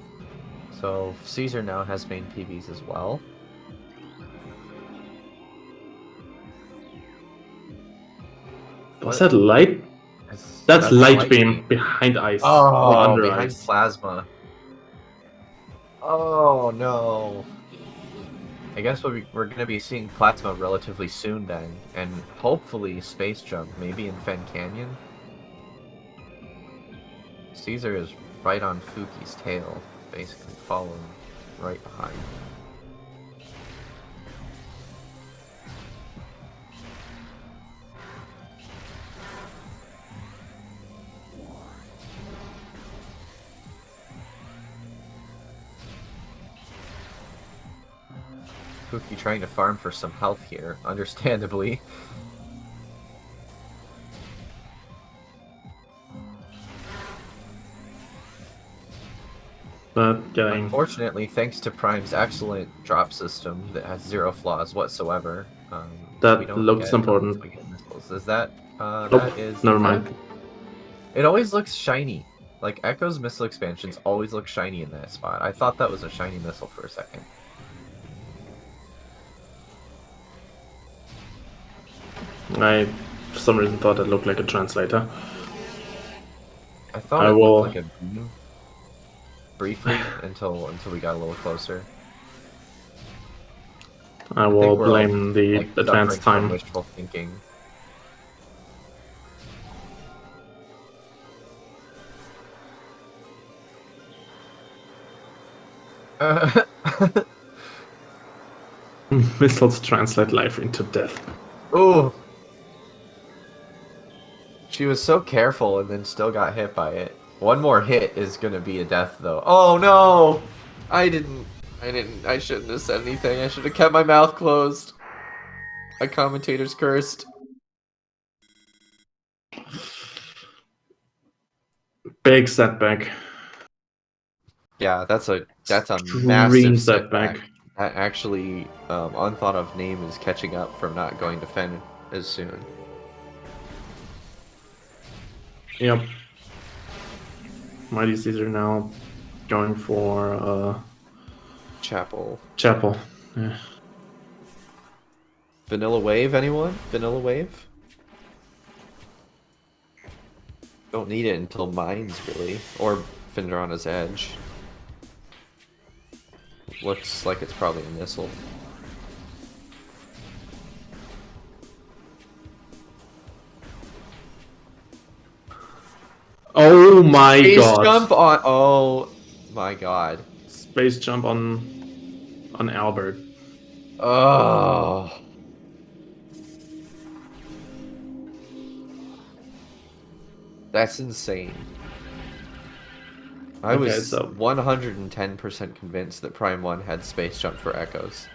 So Caesar now has main PBs as well. Was that light? That's light beam behind ice. Oh, under behind ice. plasma. Oh no. I guess we're going to be seeing plasma relatively soon then, and hopefully space jump, maybe in Fen Canyon. Caesar is right on Fuki's tail, basically following right behind. Fuki trying to farm for some health here, understandably. But getting... Unfortunately, thanks to Prime's excellent drop system that has zero flaws whatsoever, that we don't looks get important. missiles. Is that? Nope, that is. never mind. It always looks shiny. Like Echo's missile expansions always look shiny in that spot. I thought that was a shiny missile for a second. I, for some reason, thought it looked like a translator. I thought it looked like a beam briefly until we got a little closer. I will blame the advanced time. Wishful thinking. Missiles translate life into death. Ooh. She was so careful and then still got hit by it. One more hit is gonna be a death though. Oh no! I shouldn't have said anything. I should have kept my mouth closed. My commentator's cursed. Big setback. Yeah, that's a massive setback. setback. That actually, Unthought of name is catching up from not going to Fen as soon. Yep. Mighty Caesar now going for Chapel. Yeah. Vanilla Wave, anyone? Vanilla Wave? Don't need it until Mines, really. Or Findrana's Edge. Looks like it's probably a missile. Oh my god! Space jump on... Oh my god. Space jump on Albert. Oh. That's insane. I was 110% convinced that Prime 1 had space jump for Echoes.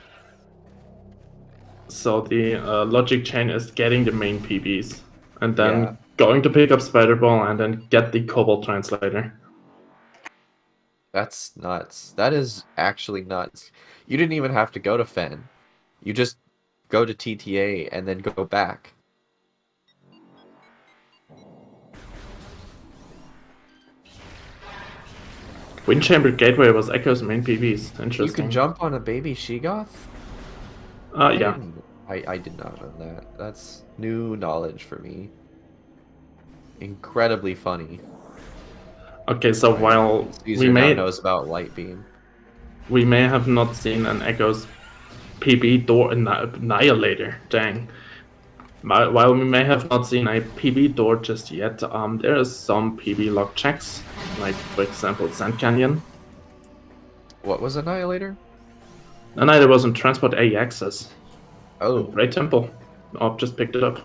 So the logic chain is getting the main PBs, and then going to pick up Spider Ball, and then get the Cobalt Translator. That's nuts. That is actually nuts. You didn't even have to go to Fen. You just go to TTA and then go back. Windchamber Gateway was Echo's main PBs. Interesting. You can jump on a baby Sheegoth? Yeah. I did not know that. That's new knowledge for me. Incredibly funny. Okay, so while we may knows about Light Beam. we may have not seen an Echo's PB door annihilator. Dang. While we may have not seen a PB door just yet, there is some PB log checks, like for example Sand Canyon. What was Annihilator? Annihilator was in Transport A access. Oh, Great Temple. Oh, just picked it up.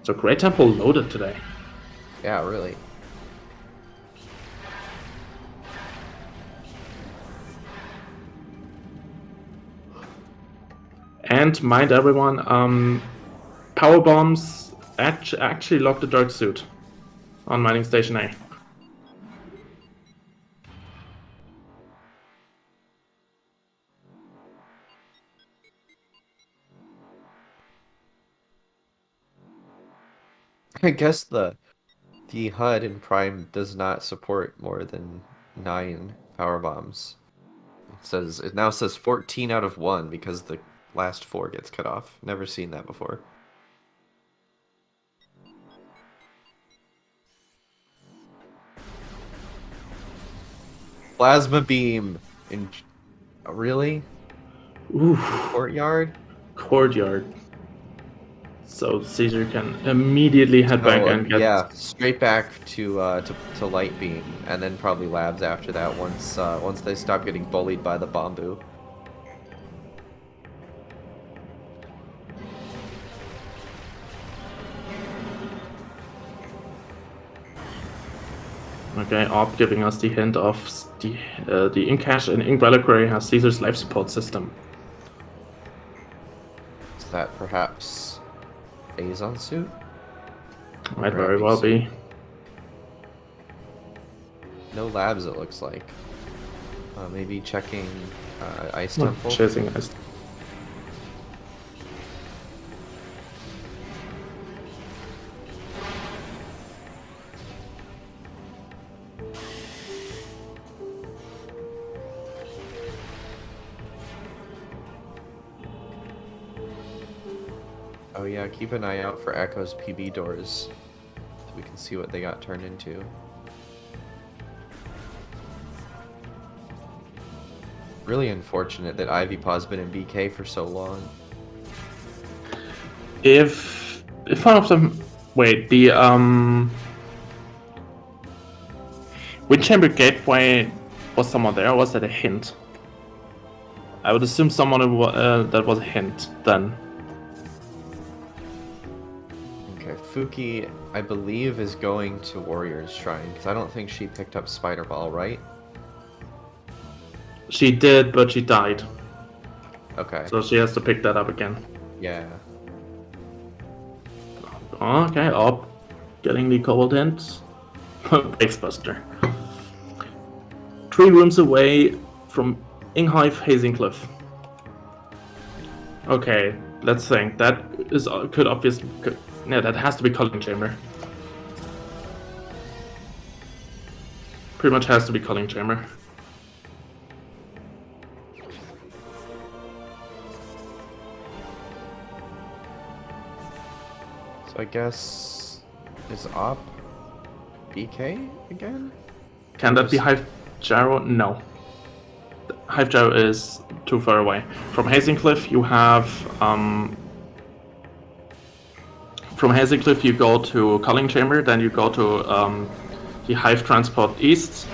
So Great Temple loaded today. yeah, really. And mind everyone, power bombs actually locked the dark suit on mining station A. I guess the HUD in Prime does not support more than 9 power bombs. It now says 14 out of 1 because the last 4 gets cut off. Never seen that before. Plasma beam in really? Ooh, Courtyard? courtyard. So Caesar can immediately head back and get. Yeah, straight back to light beam, and then probably labs after that once they stop getting bullied by the bamboo. Okay, Op giving us the hint of the Incash and Ink Reliquary has Caesar's life support system. Is that perhaps Phazon suit? Might very well be. No labs, it looks like. Maybe checking Ice Temple. Chasing Ice. Oh yeah, keep an eye out for Echo's PB doors, so we can see what they got turned into. Really unfortunate that Ivy Paw's been in BK for so long. If one of them, wait, the Wind Chamber Gateway was someone there, or was that a hint? I would assume someone that was a hint then. Okay, Fuki, I believe, is going to Warrior's Shrine, because I don't think she picked up Spider Ball, right? She did, but she died. Okay. So she has to pick that up again. Yeah. Okay, up. Getting the cobalt hint. Buster. 3 rooms away from Inghive Hazing Cliff. Okay, let's think. That is yeah, that has to be Culling Chamber. Pretty much has to be Culling Chamber. So I guess is Op BK again? Can that be Hive Gyro? No. Hive Gyro is too far away. From Hazing Cliff, you have from Hazing Cliff you go to Culling Chamber, then you go to the Hive Transport East,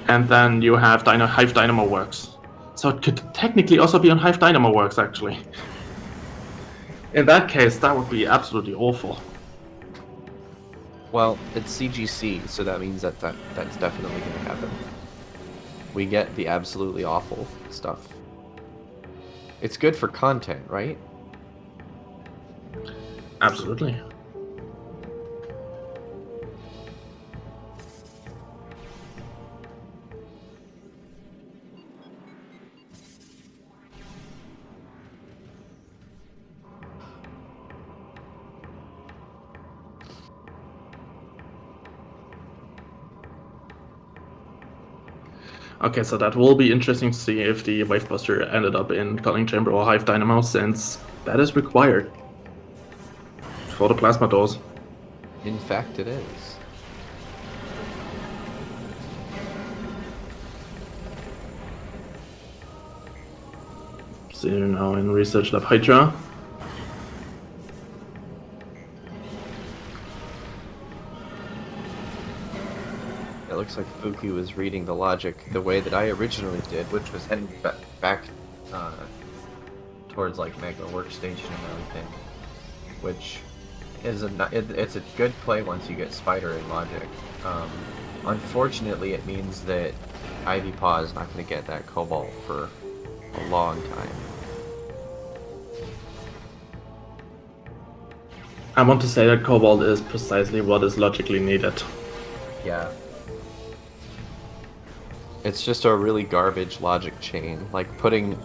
and then you have Hive Dynamo Works. So it could technically also be on Hive Dynamo Works, actually. In that case, that would be absolutely awful. Well, it's CGC, so that means that's definitely going to happen. We get the absolutely awful stuff. It's good for content, right? Absolutely. Okay, so that will be interesting to see if the Wavebuster ended up in Culling Chamber or Hive Dynamo, since that is required for the plasma doors. In fact, it is. See you now in Research Lab Hydra. It looks like Fuki was reading the logic the way that I originally did, which was heading back towards like Magma Workstation and everything, which is it's a good play once you get Spider in logic. Unfortunately, it means that Ivy Paw is not going to get that Cobalt for a long time. I want to say that Cobalt is precisely what is logically needed. Yeah. It's just a really garbage logic chain, like putting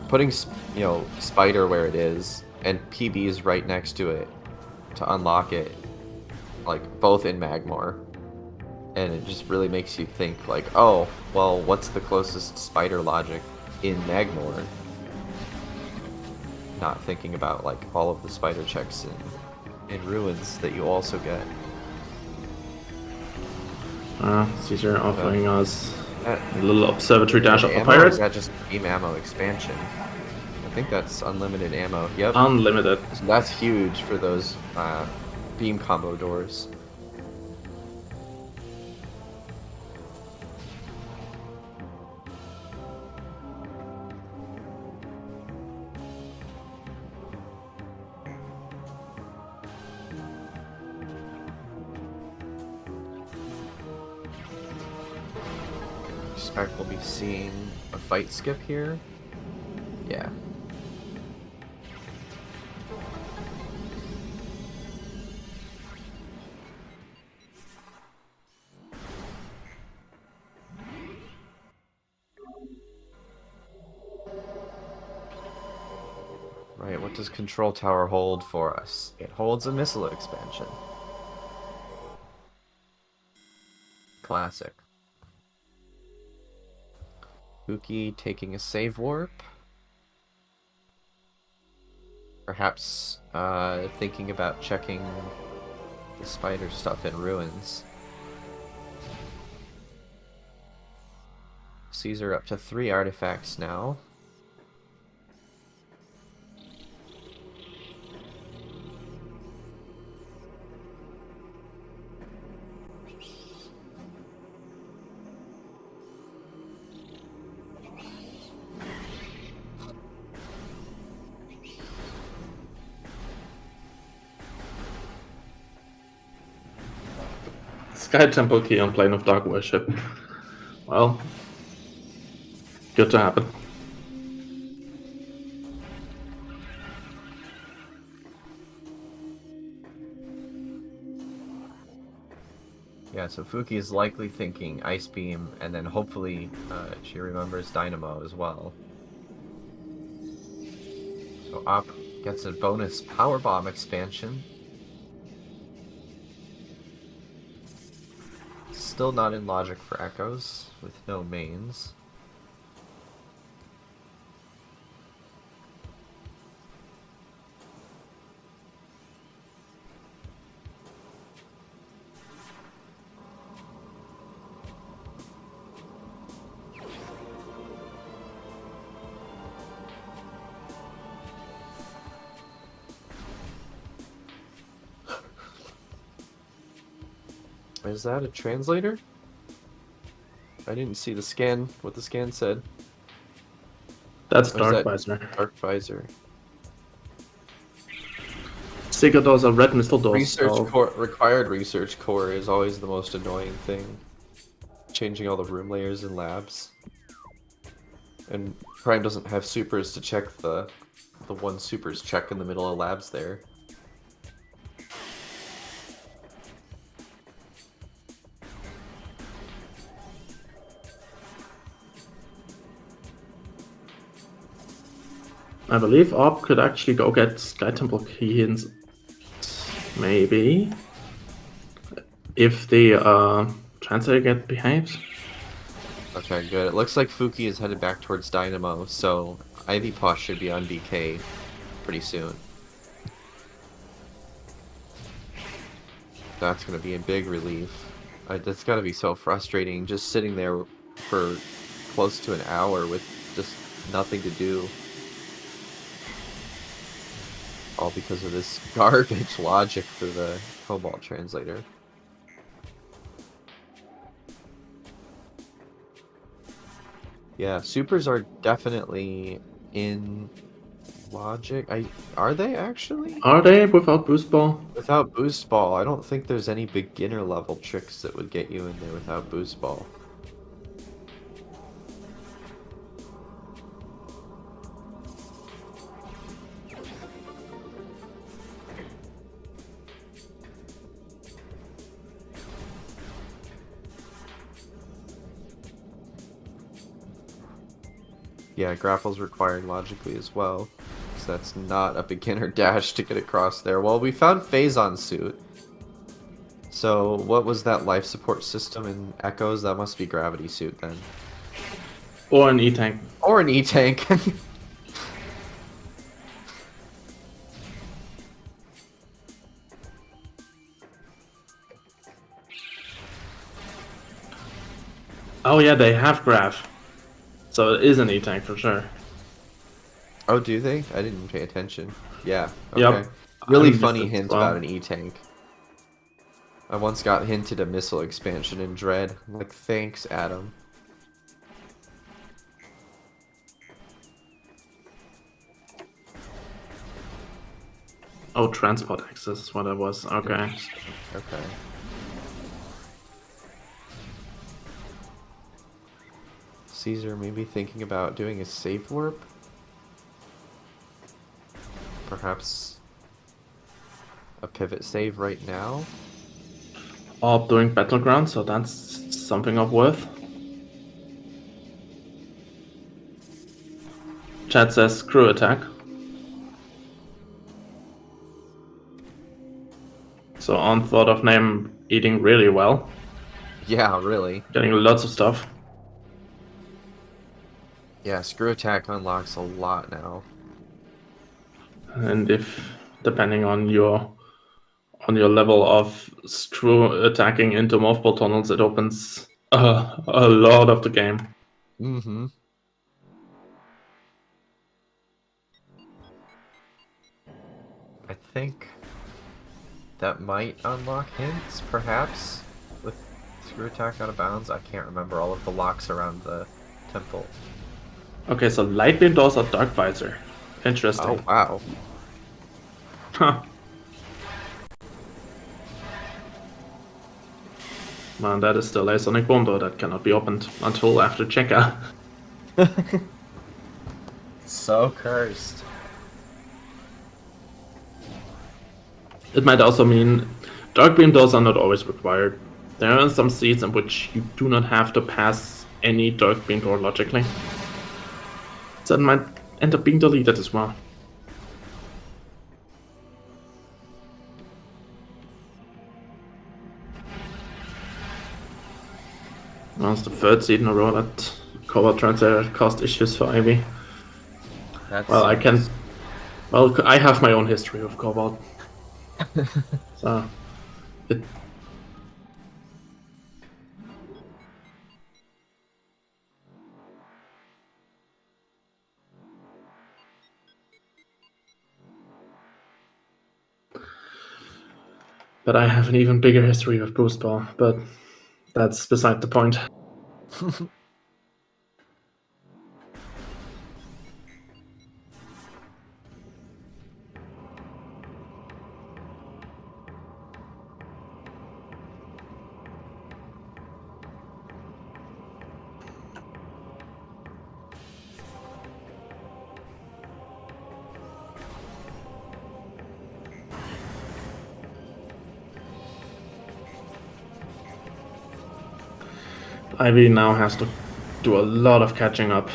Spider where it is and PB's right next to it to unlock it, like both in Magmor, and it just really makes you think like, oh, well, what's the closest Spider logic in Magmor? Not thinking about like all of the Spider checks in Ruins that you also get. Caesar offering us a little observatory dash of the ammo, pirates. Is that just beam ammo expansion? I think that's unlimited ammo. Yep. Unlimited. That's huge for those beam combo doors. Expect we'll be seeing a fight skip here. Yeah. Right, what does Control Tower hold for us? It holds a missile expansion. Classic. Fuki taking a save warp. Perhaps thinking about checking the Spider stuff in Ruins. Caesar up to 3 artifacts now. Sky Temple key on Plane of Dark Worship. Well, good to happen. Yeah, so Fuki is likely thinking Ice Beam, and then hopefully she remembers Dynamo as well. So Op gets a bonus Power Bomb expansion. Still not in logic for Echoes, with no mains. Is that a translator? I didn't see the scan, what the scan said. That's Or is Dark that Visor. Dark Visor. Secret doors are red missile doors. Research core, required research core is always the most annoying thing. Changing all the room layers in labs. And Prime doesn't have supers to check the one supers check in the middle of labs there. I believe Orb could actually go get Sky Temple key hints. Maybe. If the translator behaves. Okay, good. It looks like Fuki is headed back towards Dynamo, so Ivy Paw should be on BK pretty soon. That's going to be a big relief. That's got to be so frustrating, just sitting there for close to an hour with just nothing to do. All because of this garbage logic for the Cobalt translator. Yeah, supers are definitely in logic. Are they actually? Are they without boost ball? Without boost ball, I don't think there's any beginner level tricks that would get you in there without boost ball. Yeah, grapple's required logically as well. So that's not a beginner dash to get across there. Well, we found Phazon suit. So what was that life support system in Echoes? That must be gravity suit then. Or an E-tank. Or an E-tank. Oh yeah, they have graph. So it is an E-tank for sure. Oh, do they? I didn't pay attention. Yeah, okay. Yep. Really I missed funny it as hint well. about an E-tank. I once got hinted a missile expansion in Dread. I'm like, thanks, Adam. Oh, transport access is what it was. Okay. Okay. Caesar maybe thinking about doing a save warp? Perhaps a pivot save right now? Orb doing battleground, so that's something of worth. Chat says crew attack. So Unthought of name eating really well. Yeah, really. Getting lots of stuff. Yeah, screw attack unlocks a lot now. And if depending on your level of screw attacking into multiple tunnels, it opens a lot of the game. Mm-hmm. I think that might unlock hints, perhaps, with screw attack out of bounds. I can't remember all of the locks around the temple. Okay, so light beam doors are dark visor. Interesting. Oh, wow. Huh. Man, that is still a Sonic Bomb door that cannot be opened until after checker. So cursed. It might also mean dark beam doors are not always required. There are some seeds in which you do not have to pass any dark beam door logically. So it might end up being deleted as well. Well, it's the third seed in a row that Cobalt Translator caused issues for Ivy. Well, I can. Well, I have my own history of Cobalt. So, it. But I have an even bigger history with Boost Ball, but that's beside the point. Ivy now has to do a lot of catching up.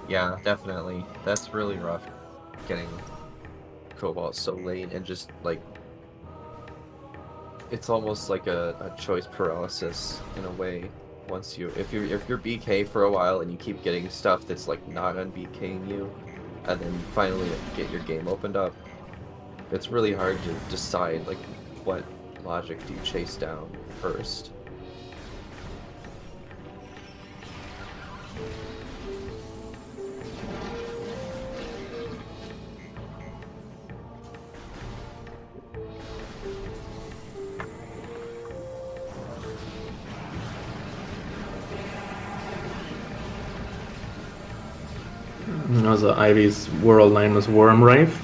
Yeah, definitely. That's really rough, getting Cobalt so late and just, like... It's almost like a choice paralysis, in a way. Once you... If you're BK for a while and you keep getting stuff that's, like, not un-BKing you, and then you finally get your game opened up, it's really hard to decide, like, what logic do you chase down first. so Ivy's world name is Wormrave.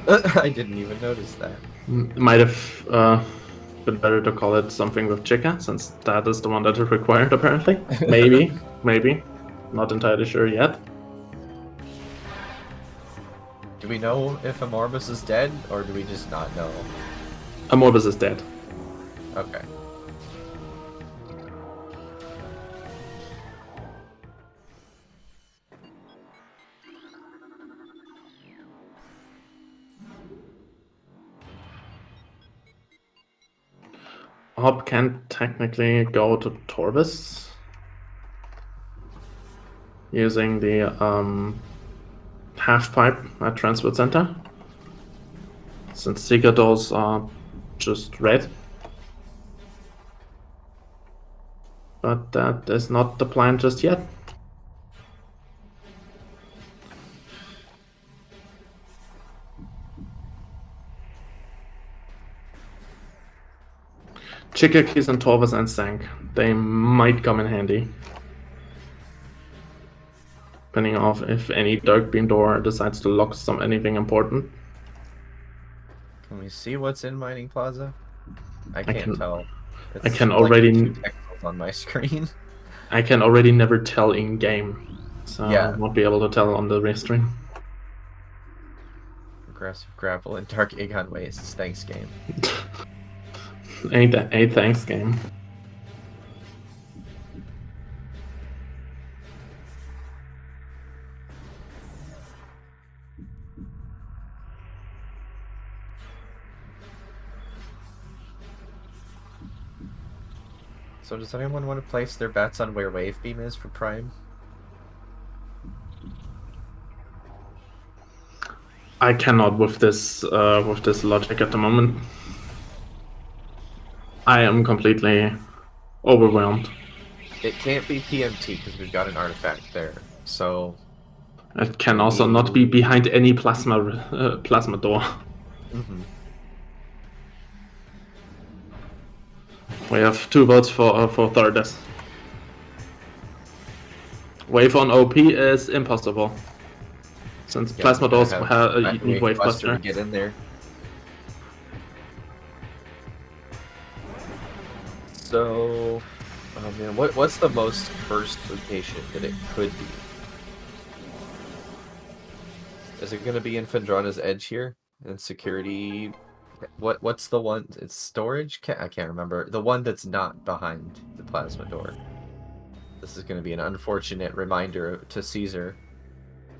I didn't even notice that. Might have been better to call it something with Chica, since that is the one that is required, apparently. Maybe, maybe. Not entirely sure yet. Do we know if Amorbus is dead, or do we just not know? Amorbus is dead. Okay. Hop can technically go to Torvis using the half pipe at Transport Center, since Seeker doors are just red. But that is not the plan just yet. Chica keys and Torvis and Sank. They might come in handy. Depending on if any Dark Beam door decides to lock anything important. Can we see what's in Mining Plaza? I can't tell. It's I can like already 2 pixels on my screen. I can already never tell in game, so Yeah. I won't be able to tell on the restream. Aggressive grapple and Dark Aegon Wastes. Thanks, game. Ain't thanks, game. So does anyone want to place their bets on where Wave Beam is for Prime? I cannot with this logic at the moment. I am completely overwhelmed. It can't be PMT because we've got an artifact there. So It can also not be behind any plasma door. Mm-hmm. We have 2 votes for Thordis. Wave on OP is impossible, since plasma doors need Wave Buster to get in there. So, oh man, what's the most cursed location that it could be? Is it going to be in Phendrana's Edge here? And security? What's the one? It's storage? I can't remember. The one that's not behind the plasma door. This is going to be an unfortunate reminder to Caesar.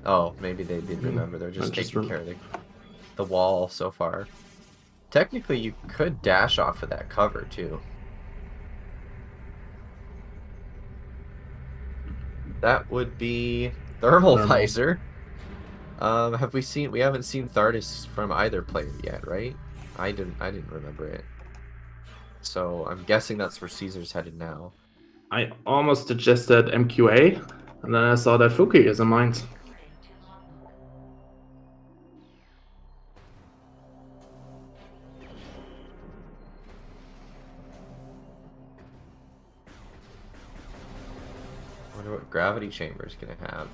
Oh, maybe they did remember. They're just taking care of the wall so far. Technically, you could dash off of that cover, too. That would be Thermal Visor. Have we seen? We haven't seen Thardis from either player yet, right? I didn't remember it. So I'm guessing that's where Caesar's headed now. I almost suggested MQA, and then I saw that Fuki is in mines. I wonder what Gravity Chamber is gonna have.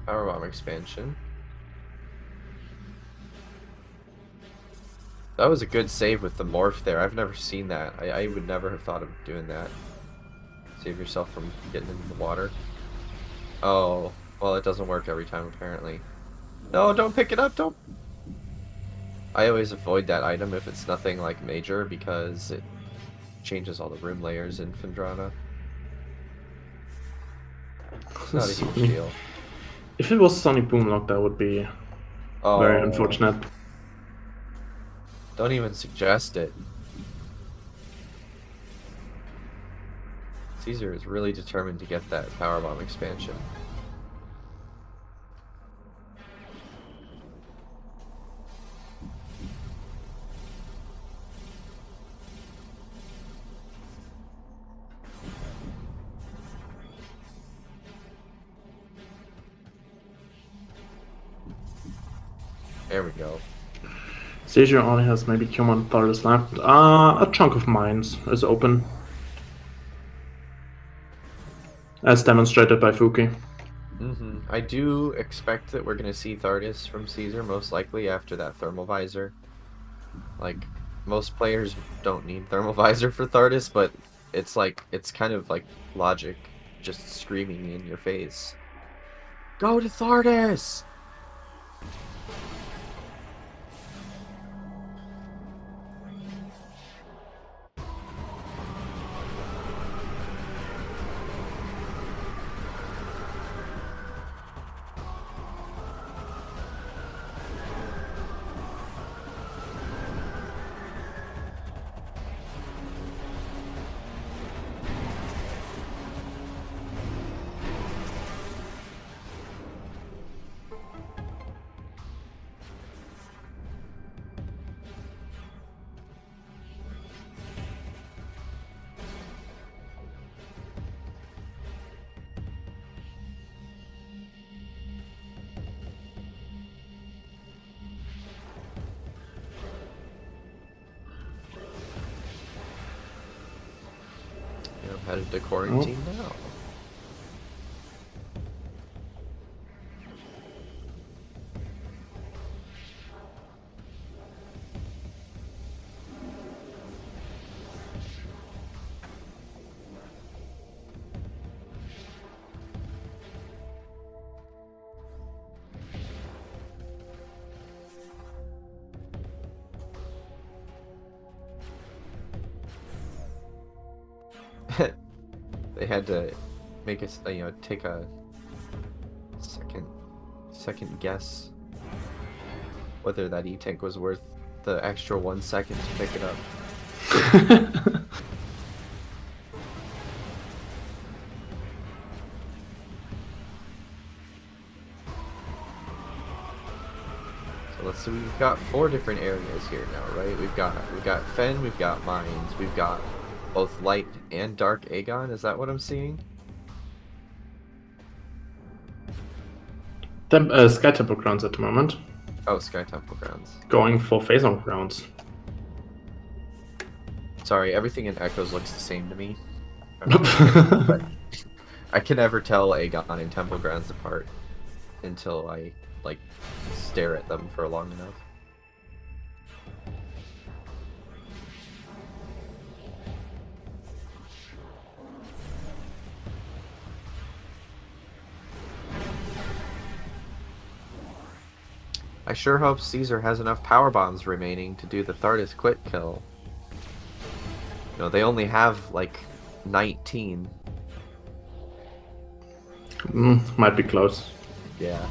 Powerbomb expansion. That was a good save with the morph there. I've never seen that. I would never have thought of doing that. Save yourself from getting into the water. Oh, well, it doesn't work every time, apparently. No, don't pick it up, don't... I always avoid that item if it's nothing, like, major, because it changes all the room layers in Phendrana. It's not a huge deal. If it was Sonic Boomlock, that would be very unfortunate. Don't even suggest it. Caesar is really determined to get that Powerbomb expansion. There we go. Seizure only has maybe Human Thordis left. A chunk of mines is open. As demonstrated by Fuki. I do expect that we're going to see Thardis from Caesar, most likely after that thermal visor. Like, most players don't need thermal visor for Thardis, but it's kind of like logic just screaming in your face. Go to Thardis! I'm headed to quarantine now. They had to make us, take a second guess whether that E-Tank was worth the extra 1 second to pick it up. So let's see, we've got 4 different areas here now, right? We've got Fen, we've got mines, we've got both light and dark Aegon. Is that what I'm seeing? Sky Temple Grounds at the moment. Oh, Sky Temple Grounds. Going for Phazon Grounds. Sorry, everything in Echoes looks the same to me. But I can never tell Aegon and Temple Grounds apart until I, stare at them for long enough. I sure hope Caesar has enough power bombs remaining to do the Thardis quick kill. They only have, 19. Might be close. Yeah.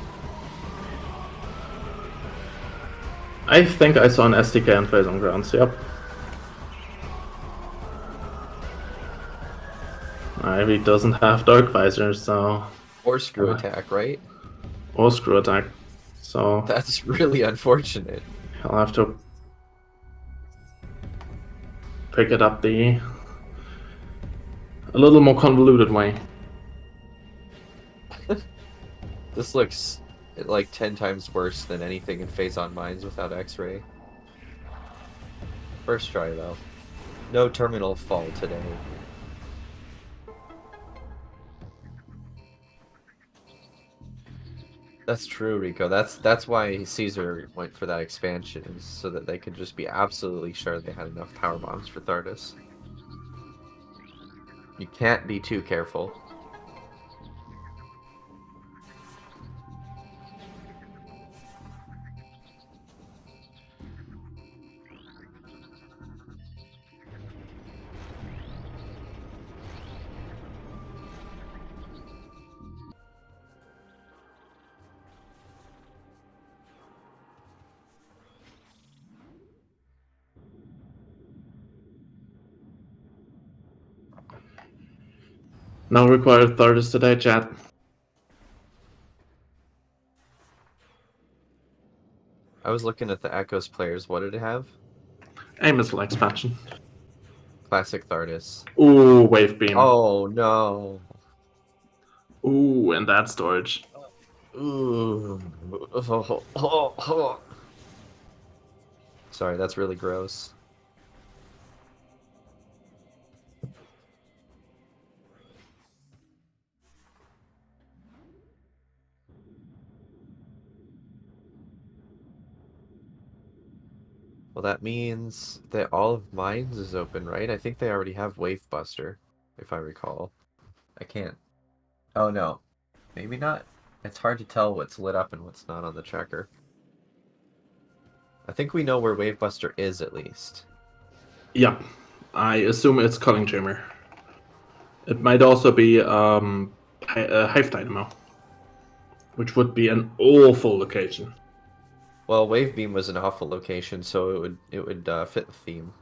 I think I saw an SDK on Phazon Grounds, yep. Ivy doesn't have Dark Visor, so... Or Screw Attack, right? Or Screw Attack. So... That's really unfortunate. I'll have to... pick it up a little more convoluted way. This looks 10 times worse than anything in Phazon Mines without X-Ray. First try though. No terminal fall today. That's true, Rico. That's why Caesar went for that expansion, is so that they could just be absolutely sure they had enough power bombs for Thardis. You can't be too careful. No required Thardis today, chat. I was looking at the Echoes players. What did it have? A missile expansion. Classic Thardis. Ooh, Wave Beam. Oh no. Ooh, and that storage. Ooh. Sorry, that's really gross. Well, that means that all of mines is open, right? I think they already have Wave Buster, if I recall. I can't. Oh no, maybe not. It's hard to tell what's lit up and what's not on the tracker. I think we know where Wave Buster is at least. Yep. I assume it's Culling Chamber. It might also be Hive Dynamo, which would be an awful location. Well, Wave Beam was an awful location, so it would fit the theme.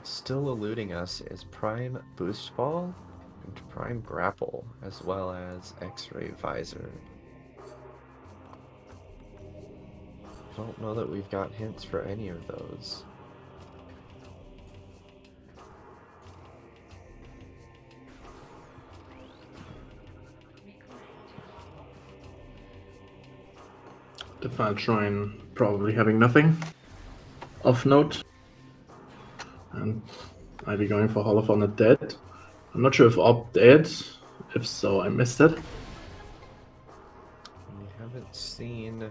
Still eluding us is Prime Boost Ball and Prime Grapple, as well as X-Ray Visor. I don't know that we've got hints for any of those. Defile Shrine probably having nothing of note. And I'd be going for Hall of Honor Dead. I'm not sure if Op dead. If so, I missed it. We haven't seen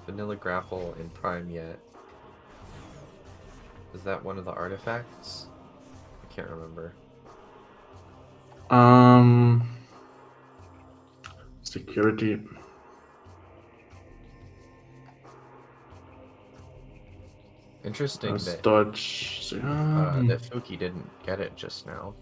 Vanilla Grapple in Prime yet. Is that one of the artifacts? I can't remember. Security. Interesting that Storage. that Fuki didn't get it just now.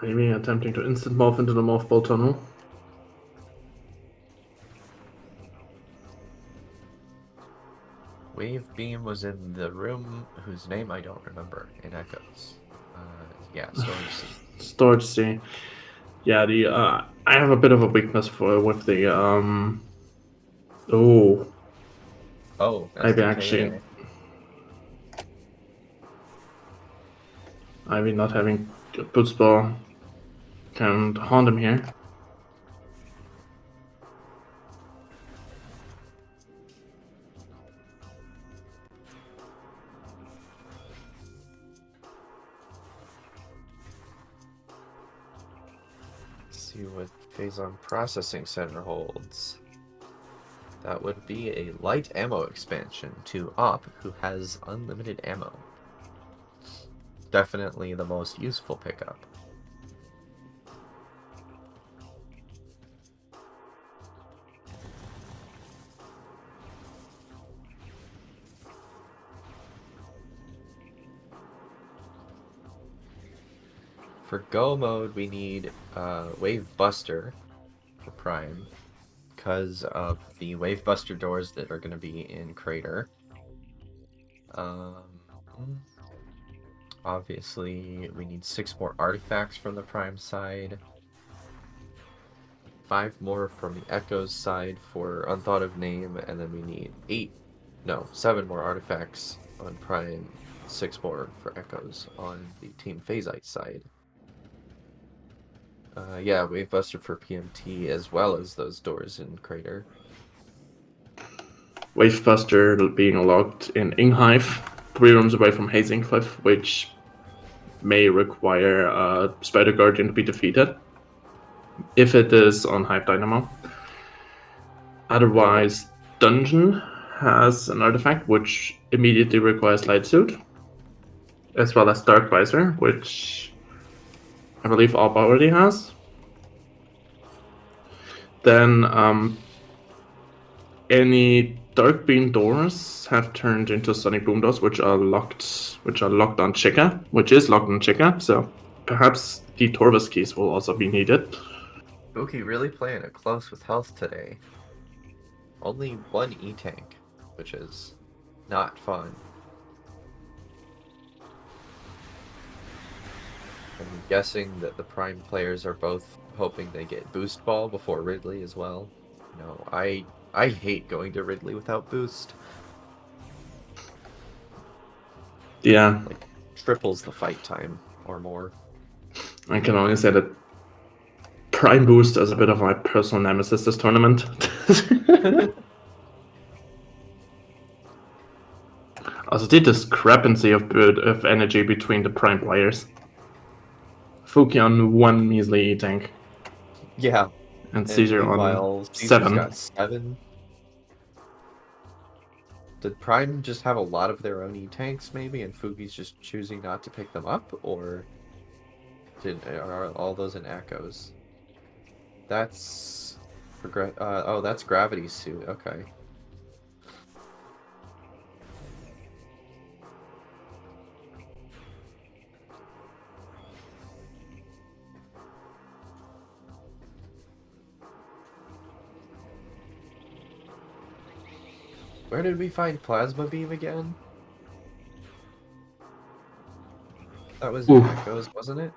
Maybe attempting to instant morph into the morph ball tunnel. Wave Beam was in the room whose name I don't remember in Echoes. Yeah, Storage C. Storage C. Yeah, the I have a bit of a weakness with the Oh, That's maybe DK actually, there. maybe not having a good spell can haunt him here. Let's see what Phazon Processing Center holds. That would be a light ammo expansion to Op, who has unlimited ammo. Definitely the most useful pickup. For Go mode, we need Wave Buster for Prime, because of the Wave Buster doors that are going to be in Crater. Obviously, we need 6 more artifacts from the Prime side, 5 more from the Echoes side for Unthought of Name, and then we need 7 more artifacts on Prime, 6 more for Echoes on the Team Phazite side. Yeah, Wave Buster for PMT as well as those doors in Crater. Wavebuster being locked in Inghive. 3 rooms away from Hazing Cliff, which may require a Spider Guardian to be defeated if it is on Hype Dynamo. Otherwise, Dungeon has an artifact which immediately requires Light Suit, as well as Dark Visor, which I believe Orb already has. Then any Dark Beam doors have turned into Sonic Boom doors, which are locked on Chica, which is locked on Chica. So perhaps the Torvus keys will also be needed. Spooky really playing it close with health today. Only one E-tank, which is not fun. I'm guessing that the Prime players are both hoping they get Boost Ball before Ridley as well. No, I hate going to Ridley without Boost. Yeah. Like, triples the fight time or more. I can only say that Prime Boost is a bit of my personal nemesis this tournament. Also, the discrepancy of energy between the Prime players. Fuki on 1 measly E-tank. Yeah. And Caesar on Caesar's 7. got 7. Did Prime just have a lot of their own E-tanks, maybe, and Fugi's just choosing not to pick them up, or are all those in Echoes? That's oh, that's Gravity Suit. Okay. Where did we find Plasma Beam again? That was in Echoes, wasn't it?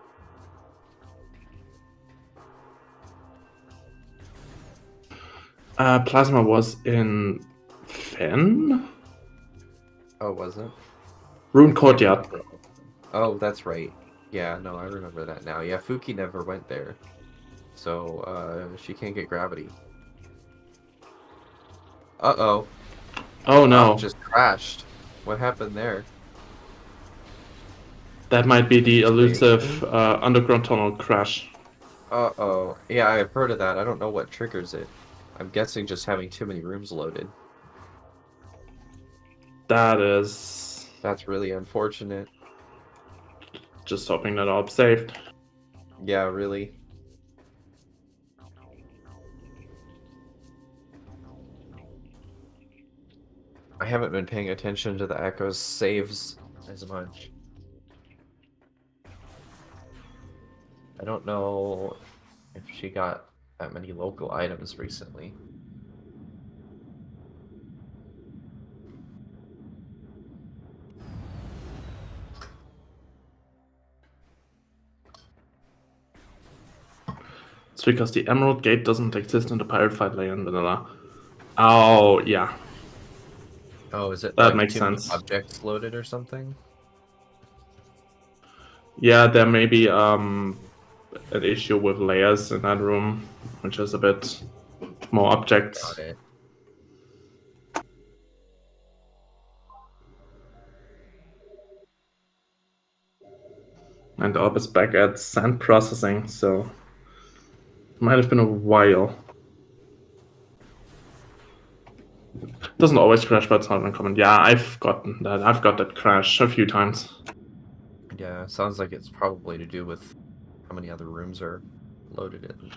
Plasma was in Fen? Oh, was it? Rune Courtyard. Oh, that's right. Yeah, no, I remember that now. Yeah, Fuki never went there. So, she can't get gravity. Uh-oh. Oh no. Just crashed. What happened there? That might be the elusive underground tunnel crash. Uh-oh. Yeah, I've heard of that. I don't know what triggers it. I'm guessing just having too many rooms loaded. That's really unfortunate. Just hoping that I'll be saved. Yeah, really. I haven't been paying attention to the Echo's saves as much. I don't know if she got that many local items recently. It's because the Emerald Gate doesn't exist in the Pirate Fight layer in vanilla. Oh, yeah. Oh, is it that like makes too many sense. objects loaded or something? Yeah, there may be an issue with layers in that room, which is a bit more objects. Got it. And the orb is back at sand processing, so might have been a while. Doesn't always crash, but it's not uncommon. Yeah, I've gotten that. I've got that crash a few times. Yeah, sounds like it's probably to do with how many other rooms are loaded in.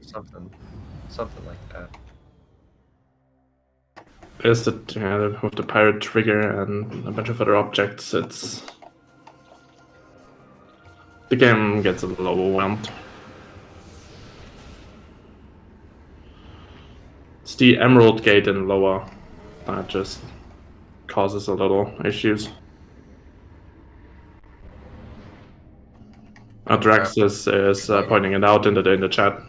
Something like that. Is that with the pirate trigger and a bunch of other objects, the game gets a little overwhelmed. It's the Emerald Gate in lower that just causes a little issues. Draxus is pointing it out in the chat.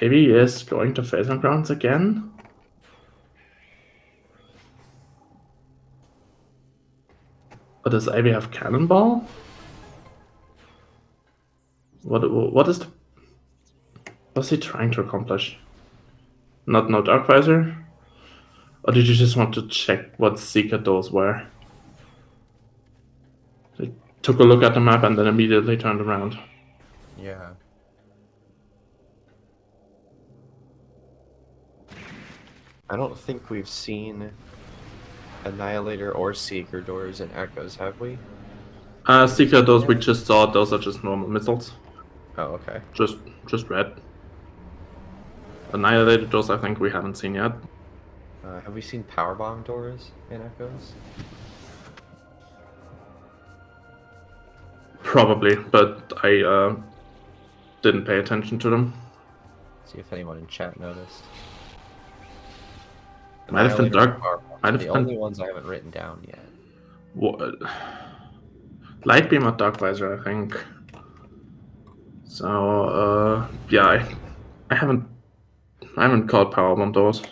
Maybe he is going to Phazon Grounds again? Oh, does Ivy have Cannonball? What is the... What's he trying to accomplish? Not no Dark Visor? Or did you just want to check what Seeker doors were? They took a look at the map and then immediately turned around. Yeah. I don't think we've seen Annihilator or Seeker doors in Echoes, have we? Seeker doors we just saw, those are just normal missiles. Oh, okay. Just red. Annihilated doors I think we haven't seen yet. Have we seen Powerbomb doors in Echoes? Probably, but I didn't pay attention to them. See if anyone in chat noticed. Might have been Annihilator and Dark. Powerbomb Might are have the been only ones I haven't written down yet. what? Light Beam or Dark Visor, I think. So yeah, I haven't caught Powerbomb doors.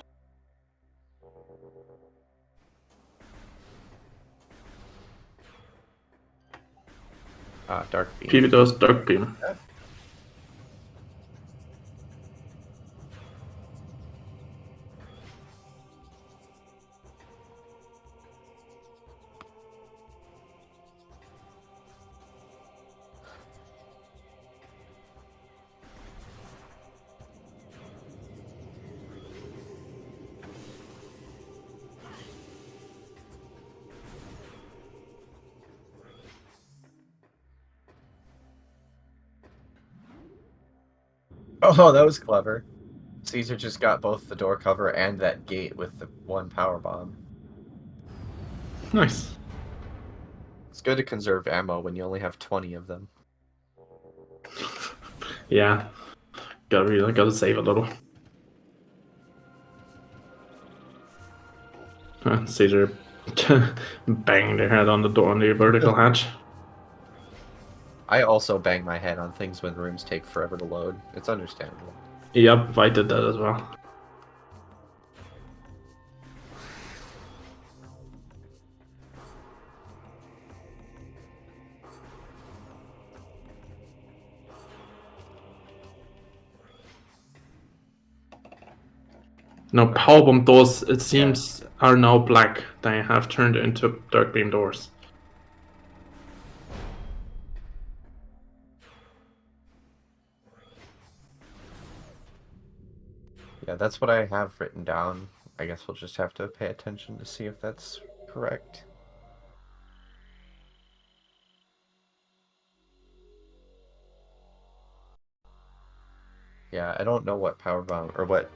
Dark Beam. PV doors, Dark Beam. Oh, that was clever. Caesar just got both the door cover and that gate with the one power bomb. Nice. It's good to conserve ammo when you only have 20 of them. Yeah, gotta save a little. Caesar banged their head on the door on the vertical hatch. I also bang my head on things when rooms take forever to load. It's understandable. Yep, I did that as well. No, Powerbomb doors, it seems, are now black. They have turned into Dark Beam doors. Yeah, that's what I have written down. I guess we'll just have to pay attention to see if that's correct. Yeah, I don't know what powerbomb or what.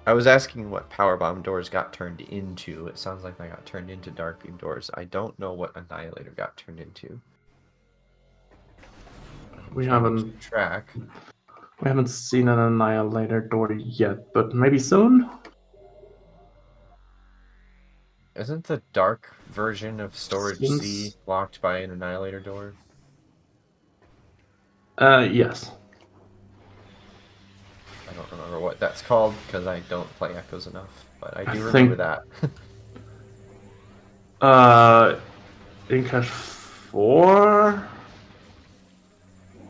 I was asking what powerbomb doors got turned into. It sounds like they got turned into dark beam doors. I don't know what Annihilator got turned into. We haven't seen an Annihilator door yet, but maybe soon? Isn't the dark version of Storage Seems... C blocked by an Annihilator door? Yes. I don't remember what that's called because I don't play Echoes enough, but I do remember that. Incash 4?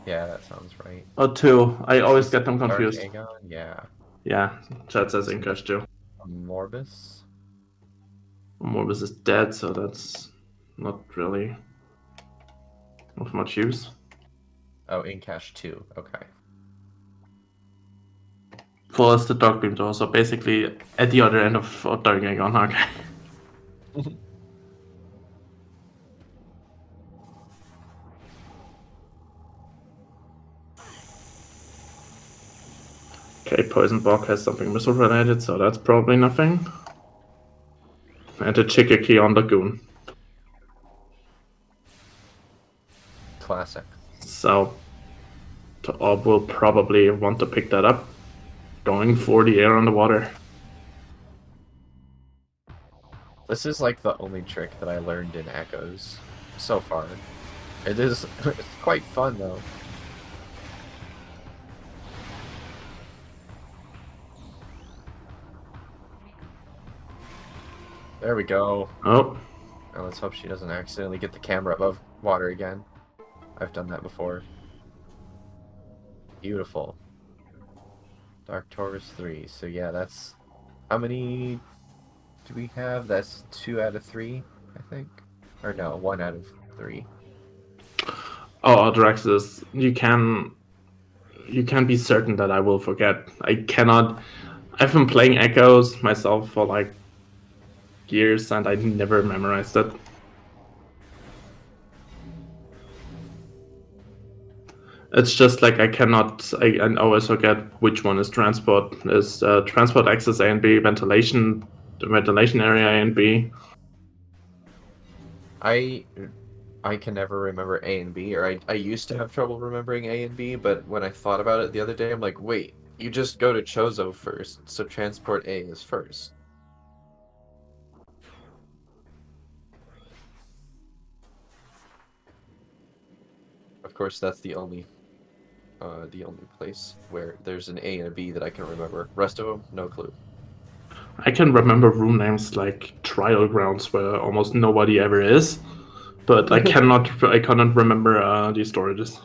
Yeah, that sounds right. Or 2. I always get them confused. Dark Aegon? Yeah. Yeah, chat says Incash 2. Morbus? Morbus is dead, so that's not really of much use. Oh, Incash 2. Okay. 4 is the Dark Beam door, so basically at the other end of Dark Aegon. Okay. Okay, Poison Bog has something missile related, so that's probably nothing. And a Chica Key on Lagoon. Classic. So the Orb will probably want to pick that up. Going for the air on the water. This is like the only trick that I learned in Echoes so far. It's quite fun though. There we go. Oh, And let's hope she doesn't accidentally get the camera above water again. I've done that before. Beautiful. Dark Taurus 3. So yeah, that's... How many do we have? That's 2 out of 3, I think. Or no, 1 out of 3. Oh, Draxus, you can be certain that I will forget. I cannot. I've been playing Echoes myself for like years, and I never memorized it. It's just like I cannot. I always forget which one is transport. Is transport access A and B, ventilation, the ventilation area A and B. I can never remember A and B, or I used to have trouble remembering A and B, but when I thought about it the other day, I'm like, wait, you just go to Chozo first, so transport A is first. Of course, that's the only place where there's an A and a B that I can remember. Rest of them, no clue. I can remember room names like Trial Grounds, where almost nobody ever is, but I cannot. I cannot remember the storages.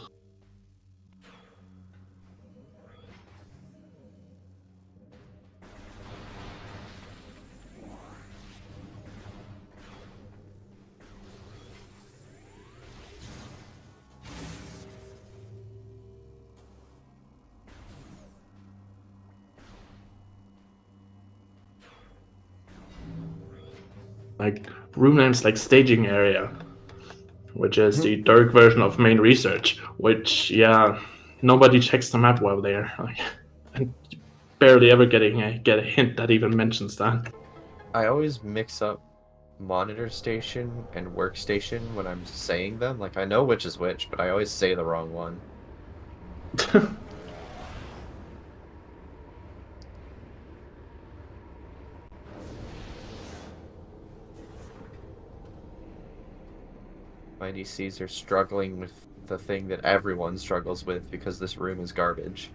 Like room names like staging area, which is the dark version of main research, which nobody checks the map while there. Like, and barely ever get a hint that even mentions that. I always mix up monitor station and workstation when I'm saying them. Like, I know which is which, but I always say the wrong one. My DCs are struggling with the thing that everyone struggles with because this room is garbage.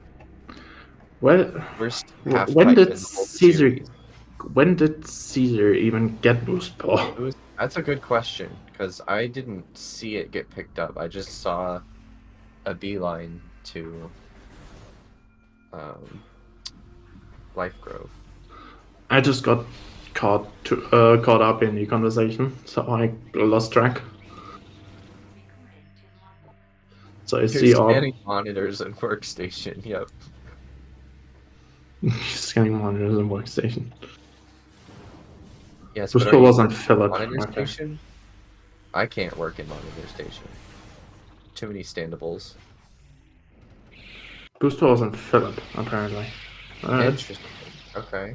Well, Worst when half-pipe did in the whole Caesar? series. When did Caesar even get boost ball? That's a good question, because I didn't see it get picked up. I just saw a beeline to Life Grove. I just got caught up in the conversation, so I lost track. So I You're see all scanning monitors and workstation, yep. scanning monitors and workstation. Yes, Boost but are ball you was on working in Philip. monitor Okay. station? I can't work in monitor station. Too many standables. Boost ball was on Philip, apparently. Interesting. Okay.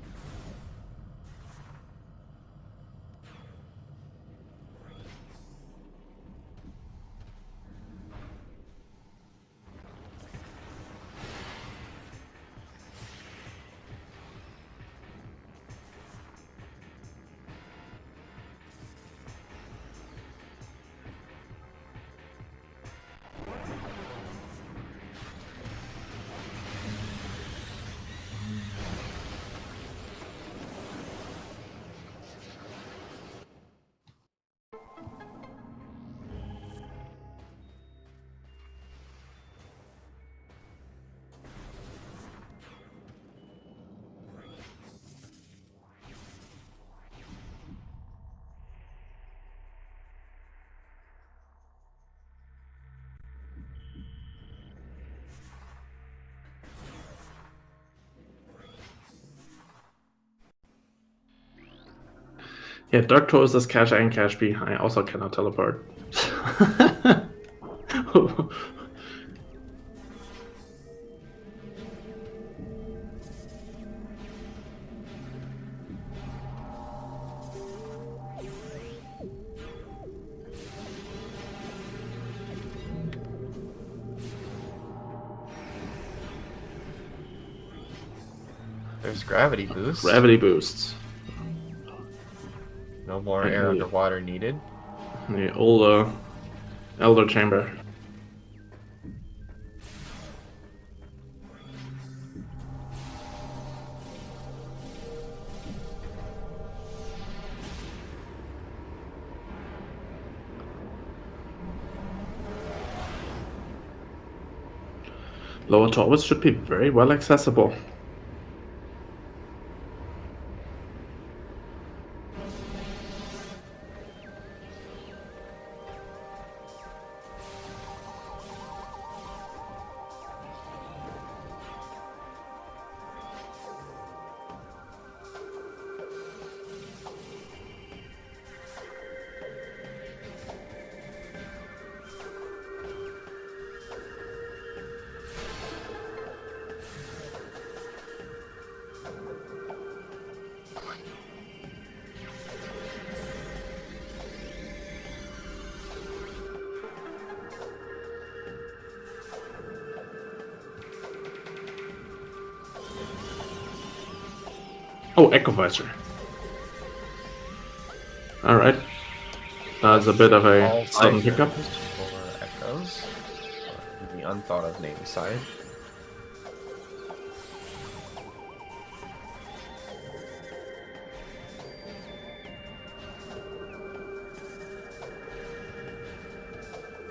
Yeah, Dark Tours is Cash A and Cash B. I also cannot teleport. There's gravity boost. Gravity boosts. No more air underwater needed. The old Elder Chamber. Lower Taurus should be very well accessible. Oh, Echo Visor. Alright. That's a bit of a All sudden visors hiccup. for echoes. The unthought of name side.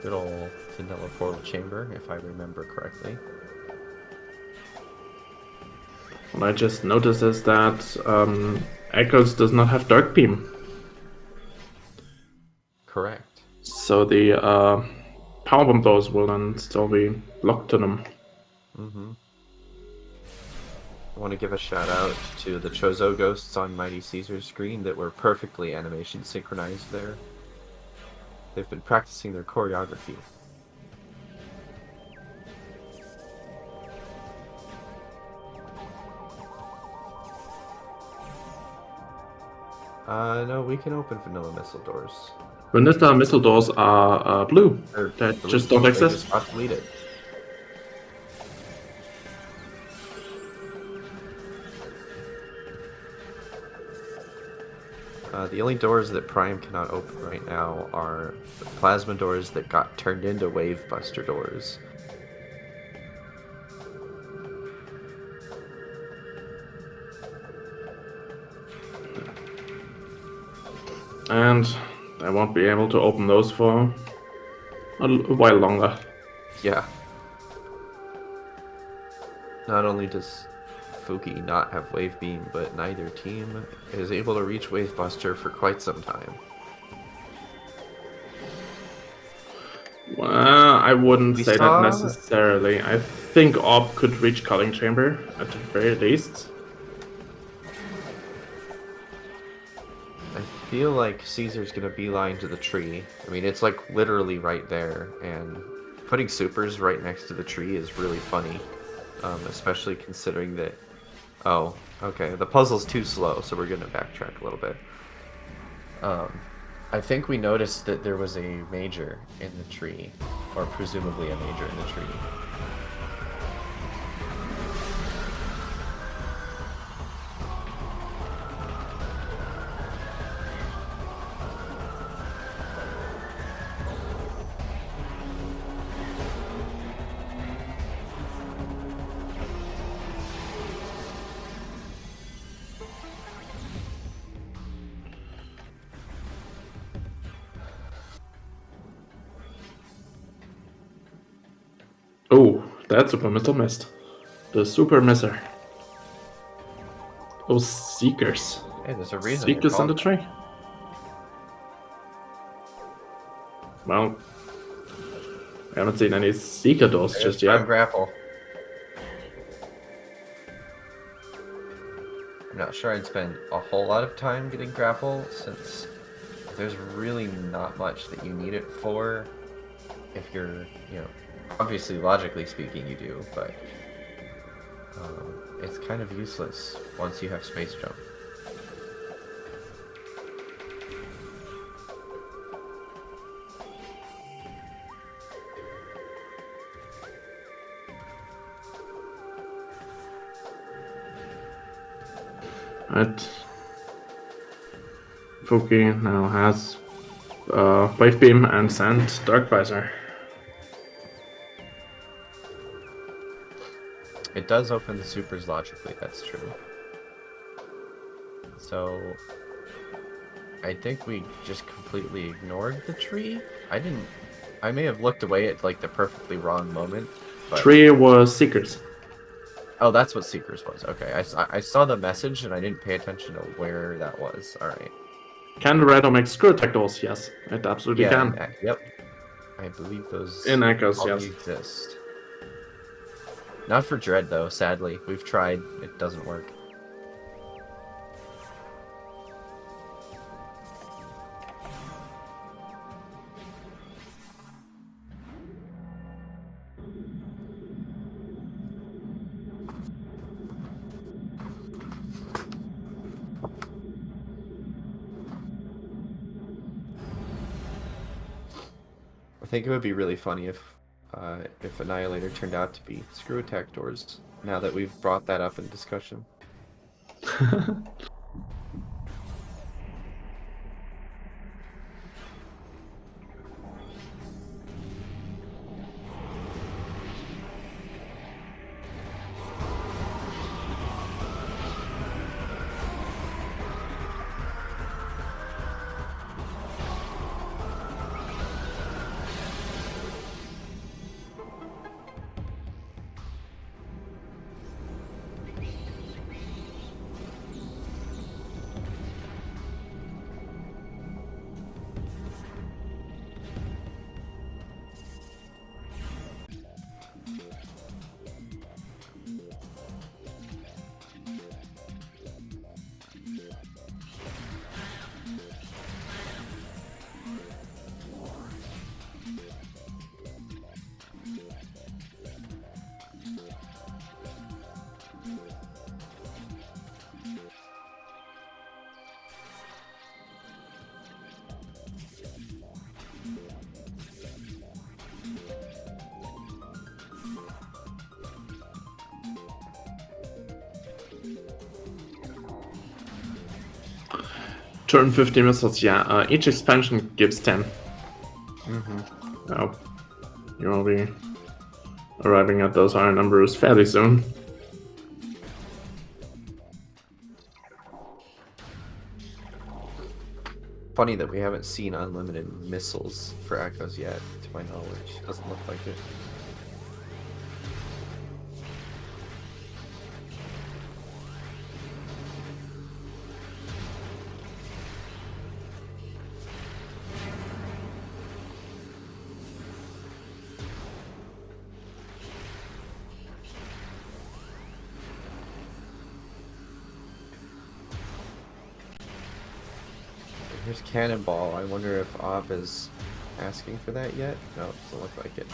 Good old vanilla portal chamber, if I remember correctly. What I just noticed is that Echoes does not have Dark Beam. Correct. So the power bomb doors will then still be locked to them. Mm-hmm. I want to give a shout out to the Chozo ghosts on Mighty Caesar's screen that were perfectly animation synchronized there. They've been practicing their choreography. No, we can open vanilla missile doors. Vanilla missile doors are blue. Or That blue. just don't They exist. just got deleted. The only doors that Prime cannot open right now are the plasma doors that got turned into Wave Buster doors. And I won't be able to open those for a while longer. Yeah. Not only does Fuki not have Wave Beam, but neither team is able to reach Wave Buster for quite some time. Well, I wouldn't We say saw- that necessarily. I think Orb could reach Culling Chamber at the very least. I feel like Caesar's gonna beeline to the tree. I mean, it's like literally right there, and putting supers right next to the tree is really funny, especially considering that. Oh, okay, the puzzle's too slow, so we're gonna backtrack a little bit. I think we noticed that there was a major in the tree, or presumably a major in the tree. Oh, that super missile missed. The super misser. Those Seekers. Hey, there's a reason they're Seekers in the called tree. Well, I haven't seen any Seeker doors that. just There's Prime yet. Grapple. I'm not sure I'd spend a whole lot of time getting grapple, since there's really not much that you need it for. If you're, you know, obviously logically speaking you do, but it's kind of useless once you have space jump. Right. Fuki now has Wave Beam and Sand Dark Visor. It does open the supers logically, that's true. So I think we just completely ignored the tree. I may have looked away at like the perfectly wrong moment, But 3 was Seekers. oh, that's what Seekers was. Okay, I saw the message and I didn't pay attention to where that was. All right. Can the radar make screw attack doors? Yes, it absolutely Yeah. can. Yep. I believe those In Echoes, already yes. exist. Not for Dread though. Sadly, we've tried. It doesn't work. I think it would be really funny if Annihilator turned out to be screw attack doors. Now that we've brought that up in discussion. Turn 50 missiles, yeah. Each expansion gives 10. Oh, you'll be arriving at those higher numbers fairly soon. Funny that we haven't seen unlimited missiles for Echoes yet, to my knowledge. Doesn't look like it. Here's Cannonball. I wonder if Op is asking for that yet? No, it doesn't look like it.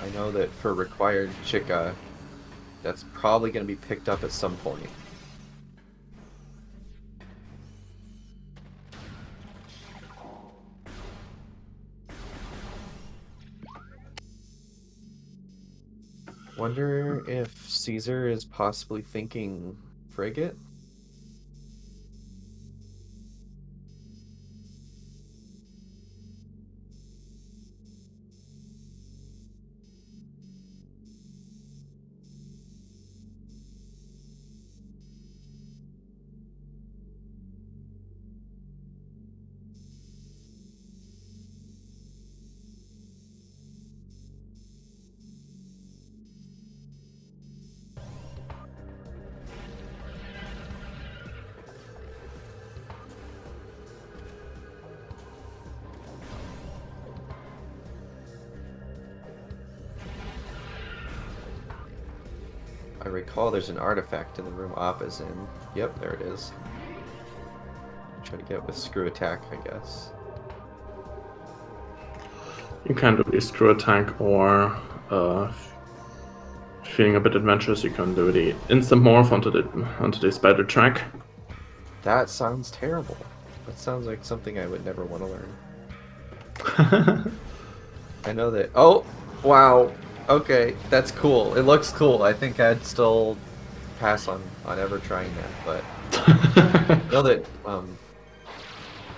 I know that for required Chica, that's probably going to be picked up at some point. Wonder if Caesar is possibly thinking frigate? I recall there's an artifact in the room Op is in. Yep, there it is. Try to get with screw attack, I guess. You can do the screw attack, or feeling a bit adventurous, you can do the instant morph onto the spider track. That sounds terrible. That sounds like something I would never want to learn. I know that. Oh, wow. Okay, that's cool. It looks cool. I think I'd still pass on ever trying that, but I know that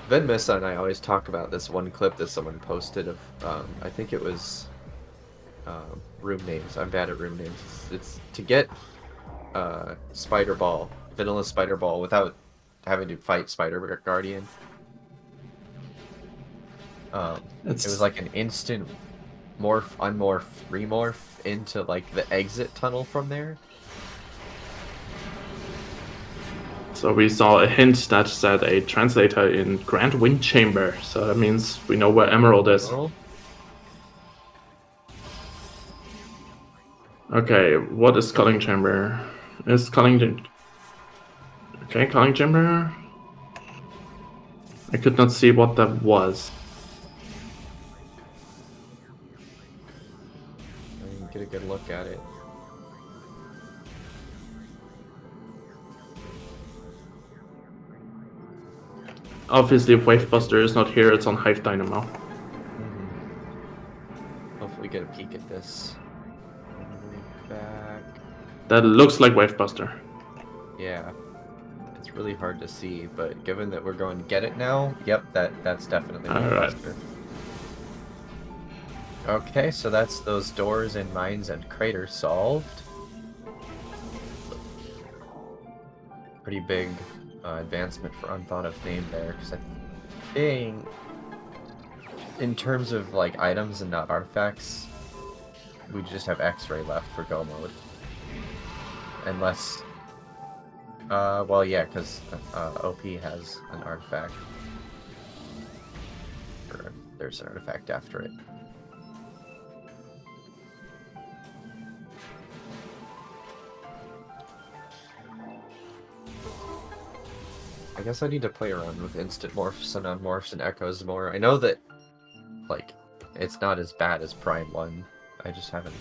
Venmissa and I always talk about this one clip that someone posted of I think it was room names. I'm bad at room names. It's to get Spider Ball, vanilla Spider Ball, without having to fight Spider Guardian. It was like an instant morph, unmorph, remorph into like the exit tunnel from there. So we saw a hint that said a translator in Grand Wind Chamber. So that means we know where Emerald is. Emerald? Okay, what is Culling Chamber? Is Culling... Okay, Culling Chamber? I could not see what that was. I can get a good look at it. Obviously, if Wavebuster is not here, it's on Hive Dynamo. Hopefully get a peek at this. Back. That looks like Wavebuster. Yeah. It's really hard to see, but given that we're going to get it now, yep, that's definitely Alright. Wavebuster. Okay, so that's those doors and mines and craters solved. Pretty big advancement for Unthought of name there, because I think in terms of like items and not artifacts, we just have X-ray left for go mode. Unless, well, yeah, because OP has an artifact. Or there's an artifact after it. I guess I need to play around with instant morphs and unmorphs and echoes more. I know that, like, it's not as bad as Prime 1. I just haven't...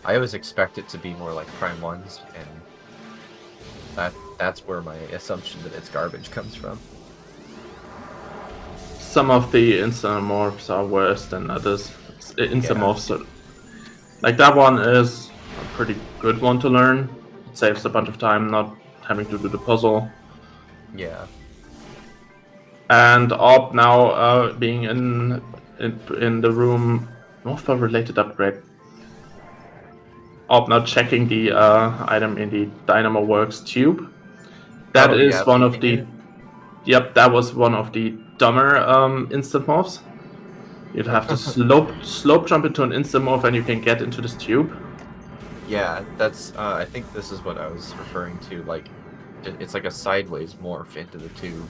I always expect it to be more like Prime 1's, and that's where my assumption that it's garbage comes from. Some of the Instamorphs are worse than others. Instamorphs are... Like, that one is a pretty good one to learn. It saves a bunch of time not having to do the puzzle. Yeah. And Orb now being in the room, Morphball related upgrade. Orb now checking the item in the Dynamo Works tube. That is one of the... Yep, that was one of the dumber instant morphs. You'd have to slope jump into an instant morph and you can get into this tube. Yeah, that's I think this is what I was referring to, like it's like a sideways morph into the tube.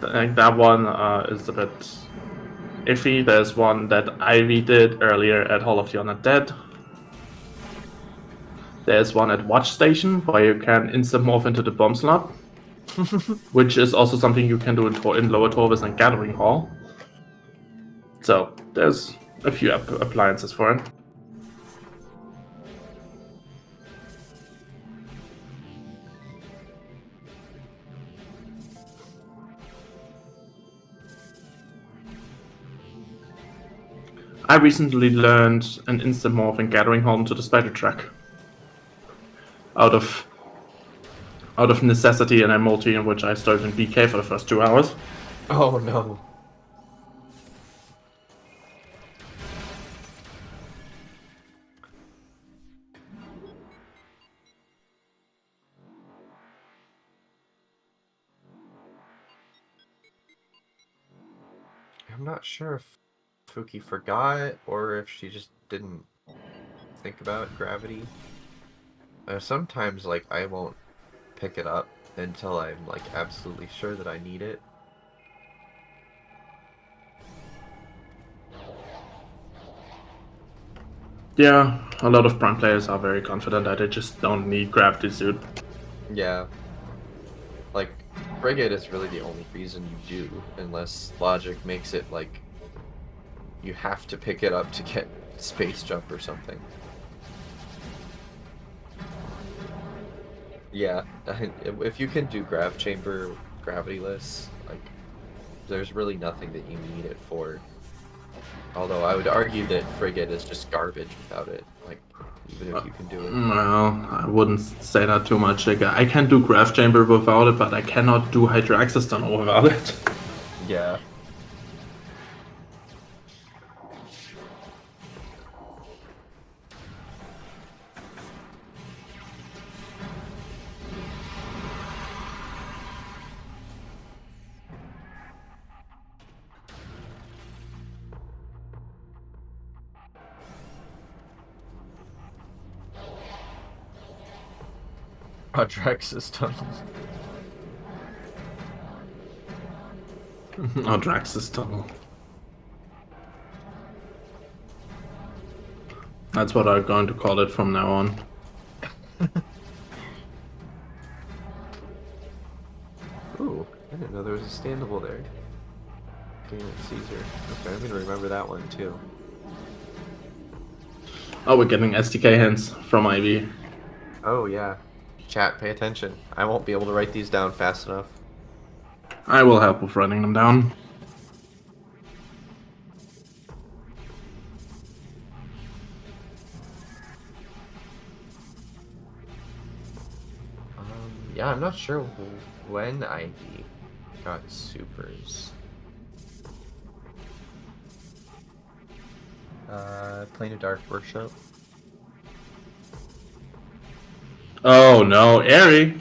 I think that one is a bit iffy. There's one that Ivy did earlier at Hall of the Undead. There's one at Watch Station where you can instant morph into the bomb slot, which is also something you can do in Lower Torvis and Gathering Hall. So there's a few appliances for it. I recently learned an instant morph in Gathering Hall into the Spider Track. Out of necessity and a multi in which I started in BK for the first 2 hours. Oh no. I'm not sure if Fuki forgot or if she just didn't think about gravity. Sometimes, like, I won't pick it up until I'm, like, absolutely sure that I need it. Yeah, a lot of Prime players are very confident that they just don't need Gravity Suit. Yeah. Like, Frigate is really the only reason you do, unless logic makes it, like, you have to pick it up to get Space Jump or something. Yeah, if you can do Grav Chamber gravityless, like, there's really nothing that you need it for. Although I would argue that Frigate is just garbage without it, like, even if you can do it. Well, I wouldn't say that too much. Like, I can do Grav Chamber without it, but I cannot do Hydra Access Tunnel without it. Yeah. Adrax's tunnel. Adrax's tunnel. That's what I'm going to call it from now on. Ooh, I didn't know there was a standable there. Game with Caesar. Okay, I'm gonna remember that one too. Oh, we're getting SDK hints from Ivy. Oh yeah. Chat, pay attention. I won't be able to write these down fast enough. I will help with writing them down. Yeah, I'm not sure when Ivy got supers. Plane of Dark Workshop. Oh no, Airy!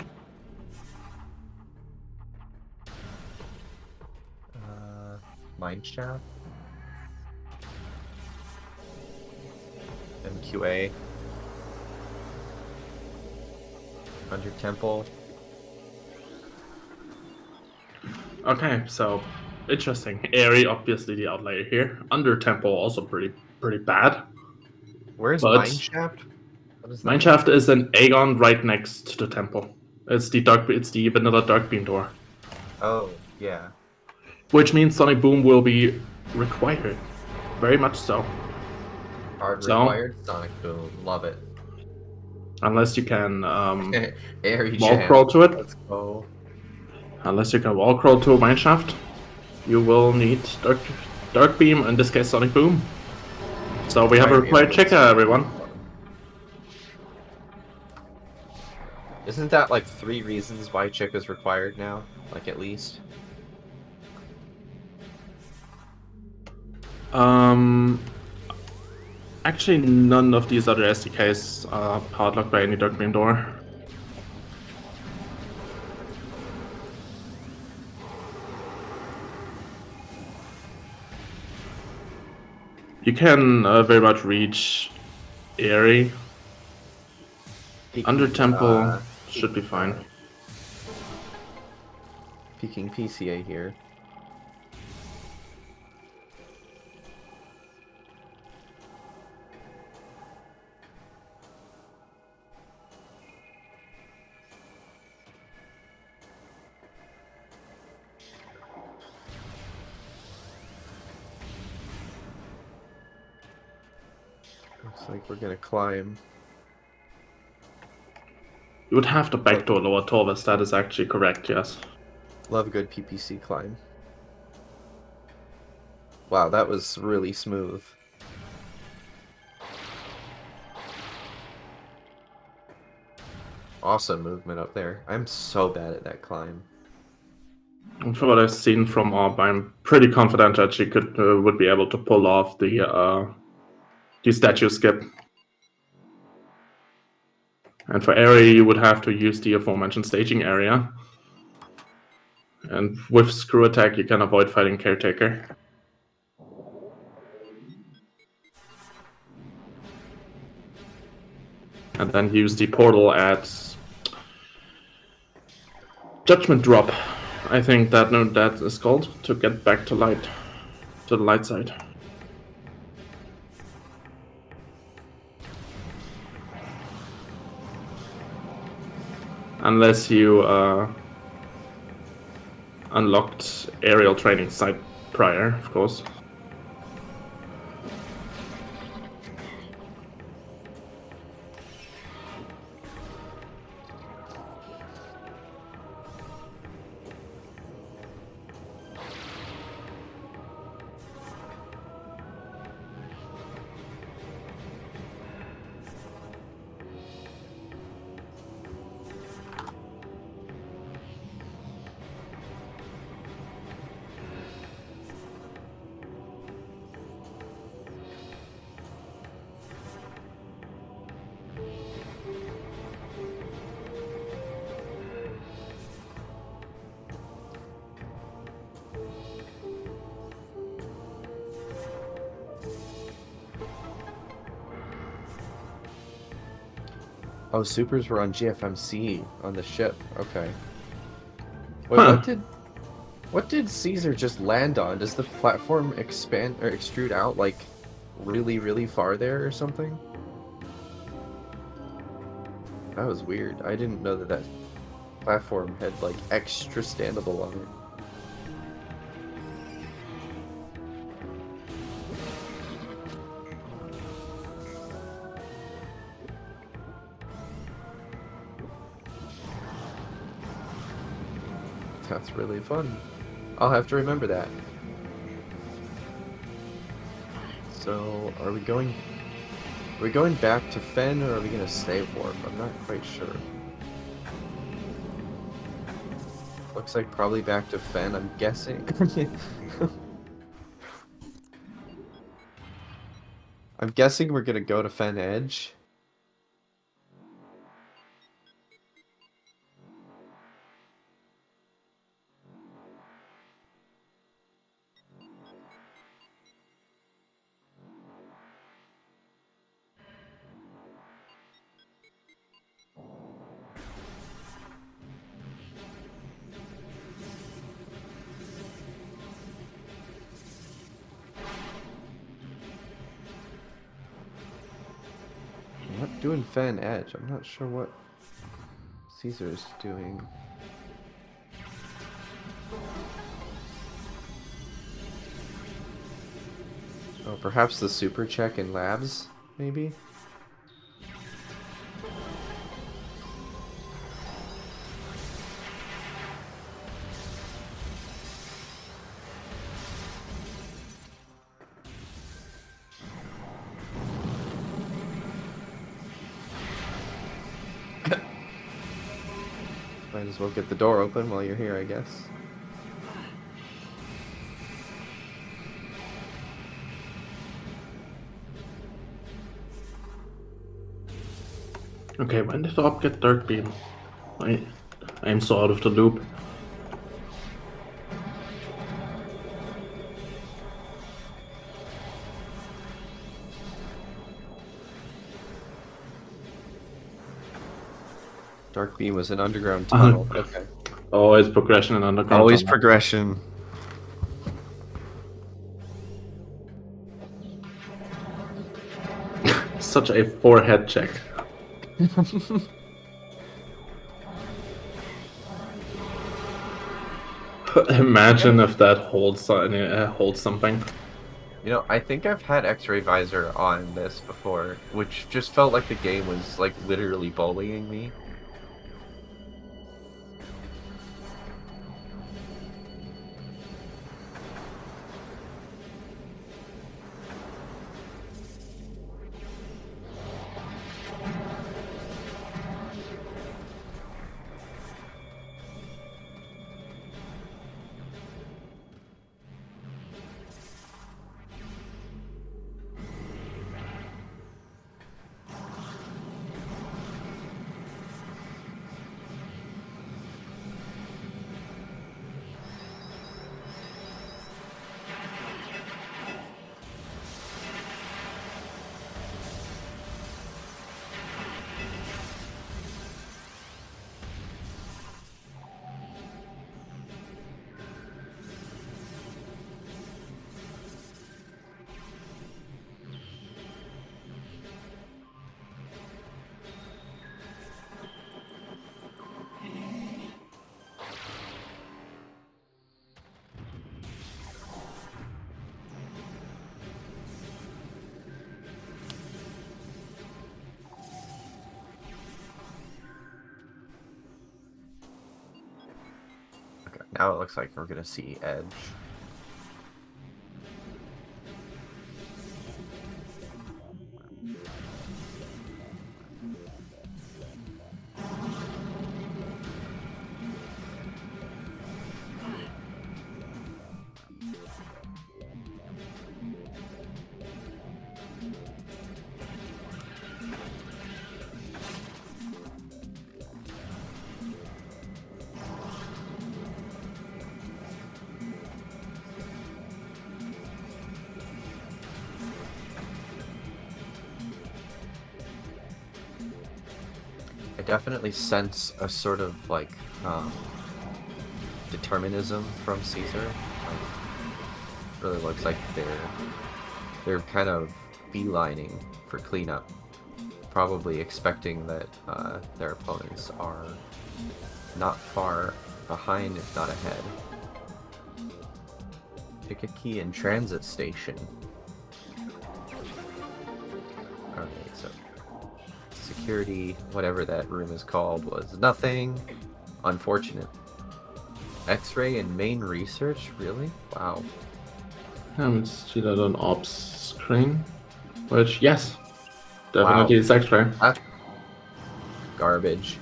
Mineshaft. MQA. Under Temple. Okay, so interesting. Airy, obviously the outlier here. Under Temple, also pretty bad. Where's But Mineshaft? What is that? Mineshaft is an Aegon right next to the temple. It's the vanilla dark beam door. Oh, yeah. Which means Sonic Boom will be required. Very much so. Hard So- required Sonic Boom. Love it. Unless you can Airy wall Jam. crawl to it. Let's go. Unless you can wall crawl to a mineshaft, you will need dark beam, in this case Sonic Boom. So we have a Might be able required to- checker, everyone. Isn't that like 3 reasons why Chick is required now? Like at least? Actually, none of these other SDKs are padlocked by any dark beam door. You can very much reach Airy. Under Temple should be fine. Peeking PCA here. Looks like we're gonna climb. You would have to backdoor lower Torvus, that is actually correct, yes. Love a good PPC climb. Wow, that was really smooth. Awesome movement up there. I'm so bad at that climb. And from what I've seen from Orb, I'm pretty confident that she would be able to pull off the statue skip. And for Airy, you would have to use the aforementioned staging area. And with Screw Attack, you can avoid fighting Caretaker. And then use the portal at Judgment Drop. I think that is called, to get back to the light side. Unless you unlocked aerial training site prior, of course. Oh, supers were on GFMC on the ship. Okay. Wait, Huh. what did Caesar just land on? Does the platform expand or extrude out like really, really far there or something? That was weird. I didn't know that platform had like extra standable on it. That's really fun. I'll have to remember that. So, are we going back to Fen, or are we gonna save warp? I'm not quite sure. Looks like probably back to Fen, I'm guessing. I'm guessing we're gonna go to Fen Edge. I'm not doing Fen Edge. I'm not sure what Caesar's doing. Oh, perhaps the super check in labs, maybe? Might as well get the door open while you're here, I guess. Okay, when did Orb get Dark Beam? I'm so out of the loop. Dark Beam was an underground tunnel. Okay. Always progression in underground. Always tunnel. progression. Such a forehead check. Imagine if that holds something. You know, I think I've had X-Ray Visor on this before, which just felt like the game was like literally bullying me. Okay, now it looks like we're gonna see Edge. I definitely sense a sort of like determinism from Caesar. Really looks like they're kind of beelining for cleanup, probably expecting that their opponents are not far behind, if not ahead. Pick a key in transit station. Okay, so security, whatever that room is called, was nothing. Unfortunate. X-ray and main research? Really? Wow. Let's see that on ops screen. Which, yes, Wow. definitely is X-ray. That's garbage.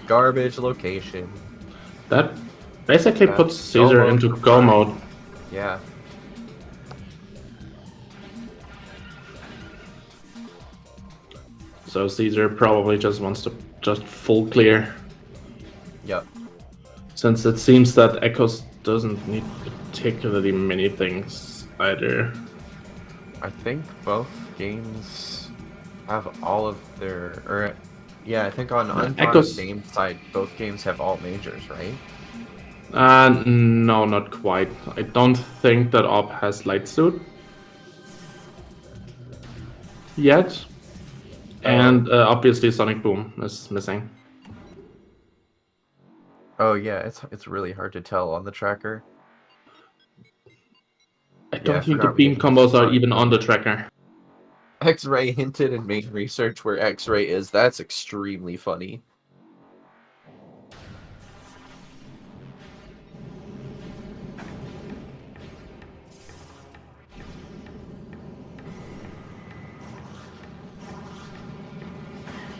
Garbage location. That basically puts Go Caesar mode into for go Prime. mode. Yeah. So Caesar probably just wants to just full clear. Yep. Since it seems that Echoes doesn't need particularly many things either. I think both games have all of their, or yeah, I think on Unthought Echoes- and Name side, both games have all majors, right? No, not quite. I don't think that Op has Light Suit yet. And obviously Sonic Boom is missing. Oh yeah, it's really hard to tell on the tracker. I Yeah, don't I think the forgot we beam didn't have combos are Sonic even Boom. on the tracker. X-Ray hinted in main research where X-Ray is. That's extremely funny.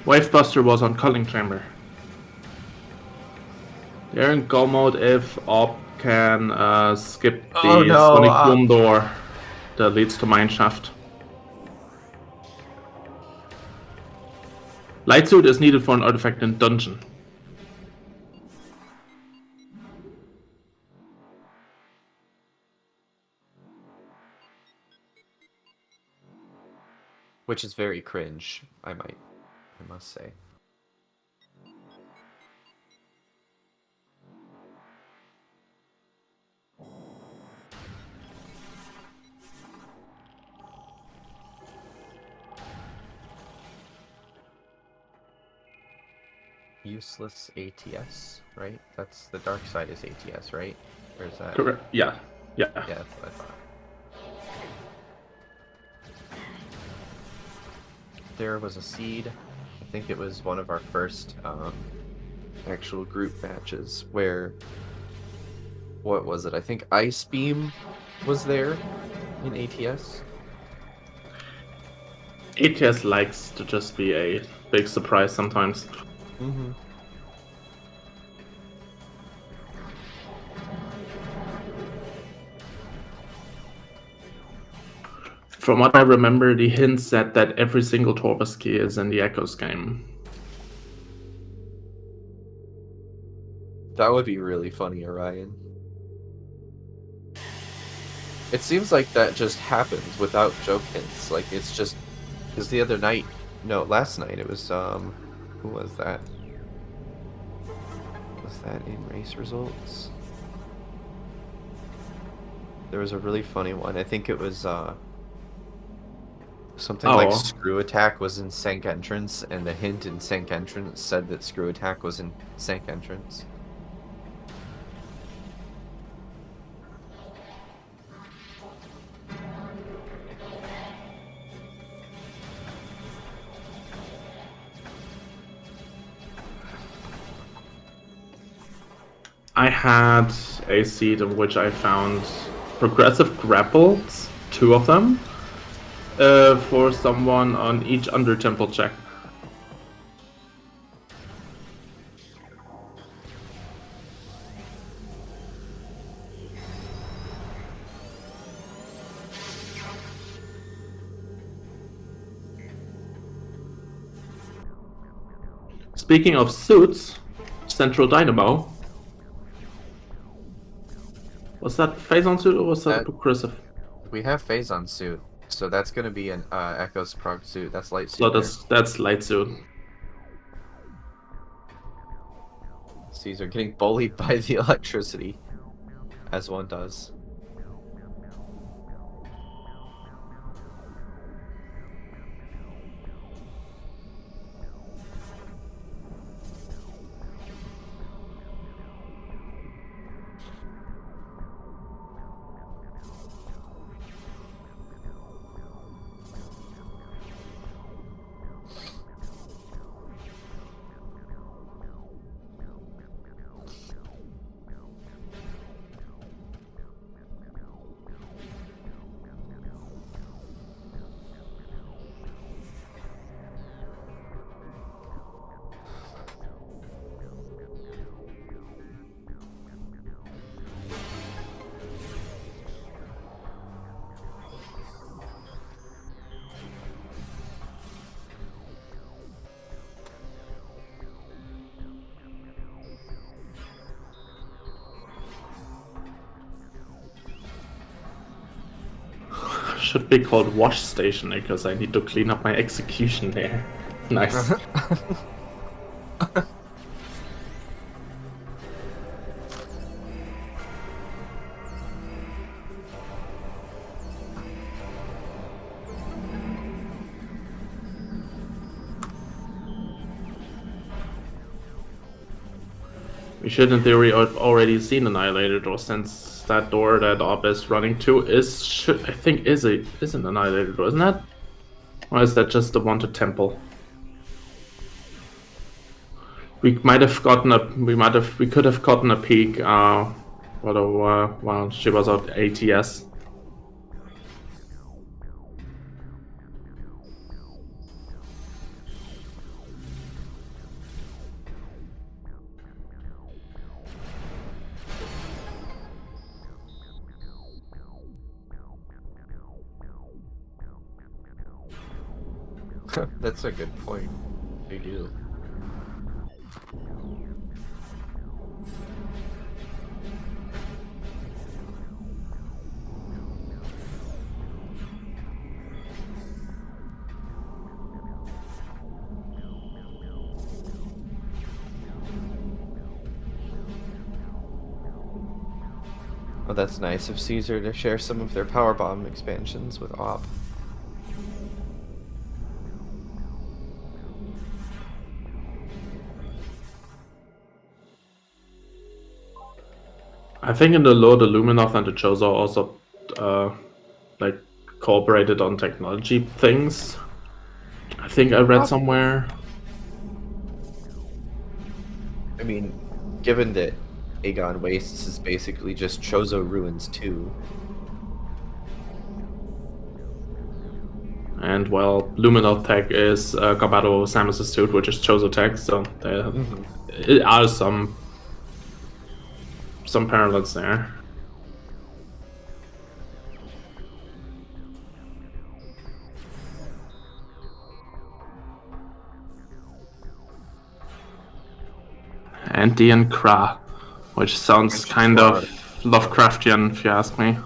Wavebuster was on Culling Chamber. They're in go mode if Op can skip Oh, the no, Sonic Boom door that leads to Mineshaft. Light Suit is needed for an artifact in dungeon. Which is very cringe, I must say. Useless ATS, right? That's the dark side is ATS, right? Or is that? Correct. Yeah. Yeah, that's what I thought. There was a seed. I think it was one of our first actual group matches where, what was it? I think Ice Beam was there in ATS. ATS likes to just be a big surprise sometimes. Mm-hmm. From what I remember, the hint said that every single Torvus key is in the Echoes game. That would be really funny, Orion. It seems like that just happens without joke hints. Like, it's just... Because the other night... No, last night it was, who was that? Was that in race results? There was a really funny one. I think it was, something like Screw Attack was in Sank Entrance, and the hint in Sank Entrance said that Screw Attack was in Sank Entrance. I had a seed in which I found progressive grapples, 2 of them, for someone on each under temple check. Speaking of suits, Central Dynamo. Was that Phazon suit or was that progressive? We have Phazon suit, so that's going to be an Echo's prog suit. That's light suit. So that's light suit. Caesar getting bullied by the electricity, as one does. Should be called wash station because I need to clean up my execution there. Nice. We should, in theory, have already seen Annihilator, since that door that Ob is running to I think is an Annihilator door, isn't that? Or is that just the one to Temple? We might have gotten we could have gotten a peek, while she was out ATS. That's a good point. They do. Well, that's nice of Caesar to share some of their power bomb expansions with Ob. I think in the lore, the Luminoth and the Chozo also like cooperated on technology things. I think I read somewhere. I mean, given that Aegon Wastes is basically just Chozo Ruins 2. And well, Luminoth tech is compatible with Samus's suit, which is Chozo tech, so there are some parallels there. Andean Kra, which sounds kind of Lovecraftian, if you ask me.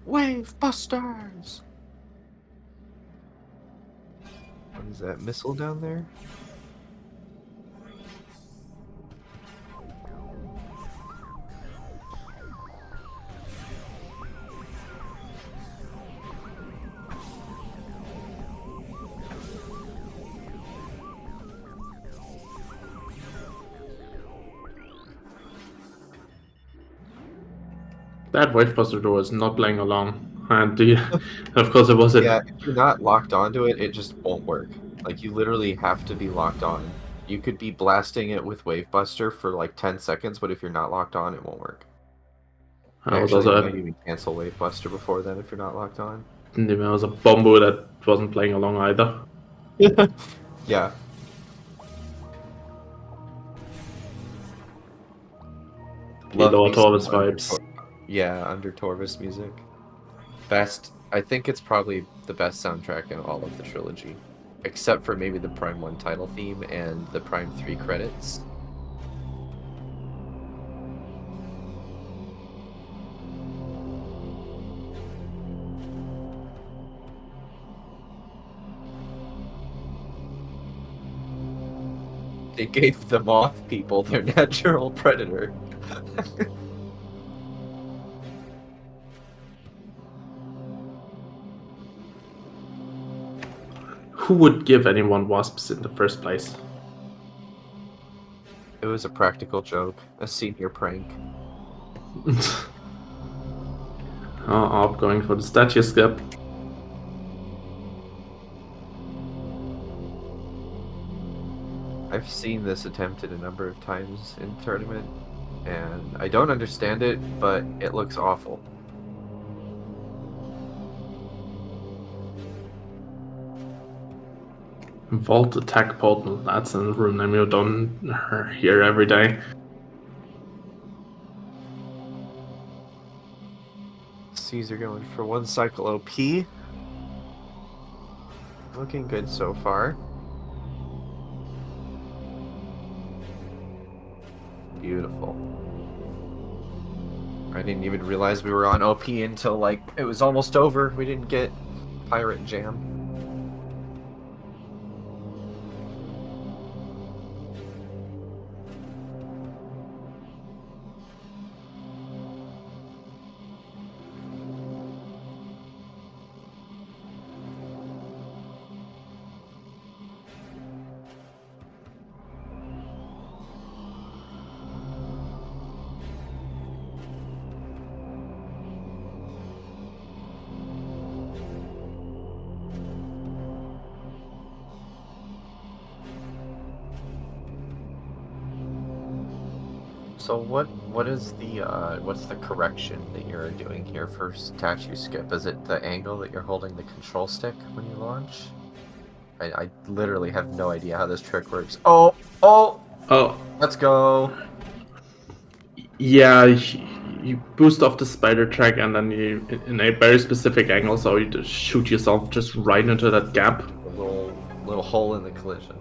Wave Busters! What is that missile down there? That Wavebuster door is not playing along. And of course it wasn't. Yeah, if you're not locked onto it, it just won't work. Like, you literally have to be locked on. You could be blasting it with Wavebuster for like 10 seconds, but if you're not locked on, it won't work. Actually, you might even cancel Wavebuster before then if you're not locked on. There was a Bombo that wasn't playing along either. Yeah. Lower Torvis vibes. Yeah, under Torvis music. Best. I think it's probably the best soundtrack in all of the trilogy. Except for maybe the Prime 1 title theme and the Prime 3 credits. They gave the moth people their natural predator. Who would give anyone wasps in the first place? It was a practical joke, a senior prank. I'm going for the statue skip. I've seen this attempted a number of times in tournament, and I don't understand it, but it looks awful. Vault attack portal. That's a rune name you don't hear every day. Caesar going for 1 cycle OP. Looking good so far. Beautiful. I didn't even realize we were on OP until, like, it was almost over. We didn't get Pirate Jam. So what is the what's the correction that you're doing here for statue skip? Is it the angle that you're holding the control stick when you launch? I literally have no idea how this trick works. Oh, let's go. Yeah, you boost off the spider track and then you in a very specific angle, so you just shoot yourself just right into that gap. A little hole in the collision.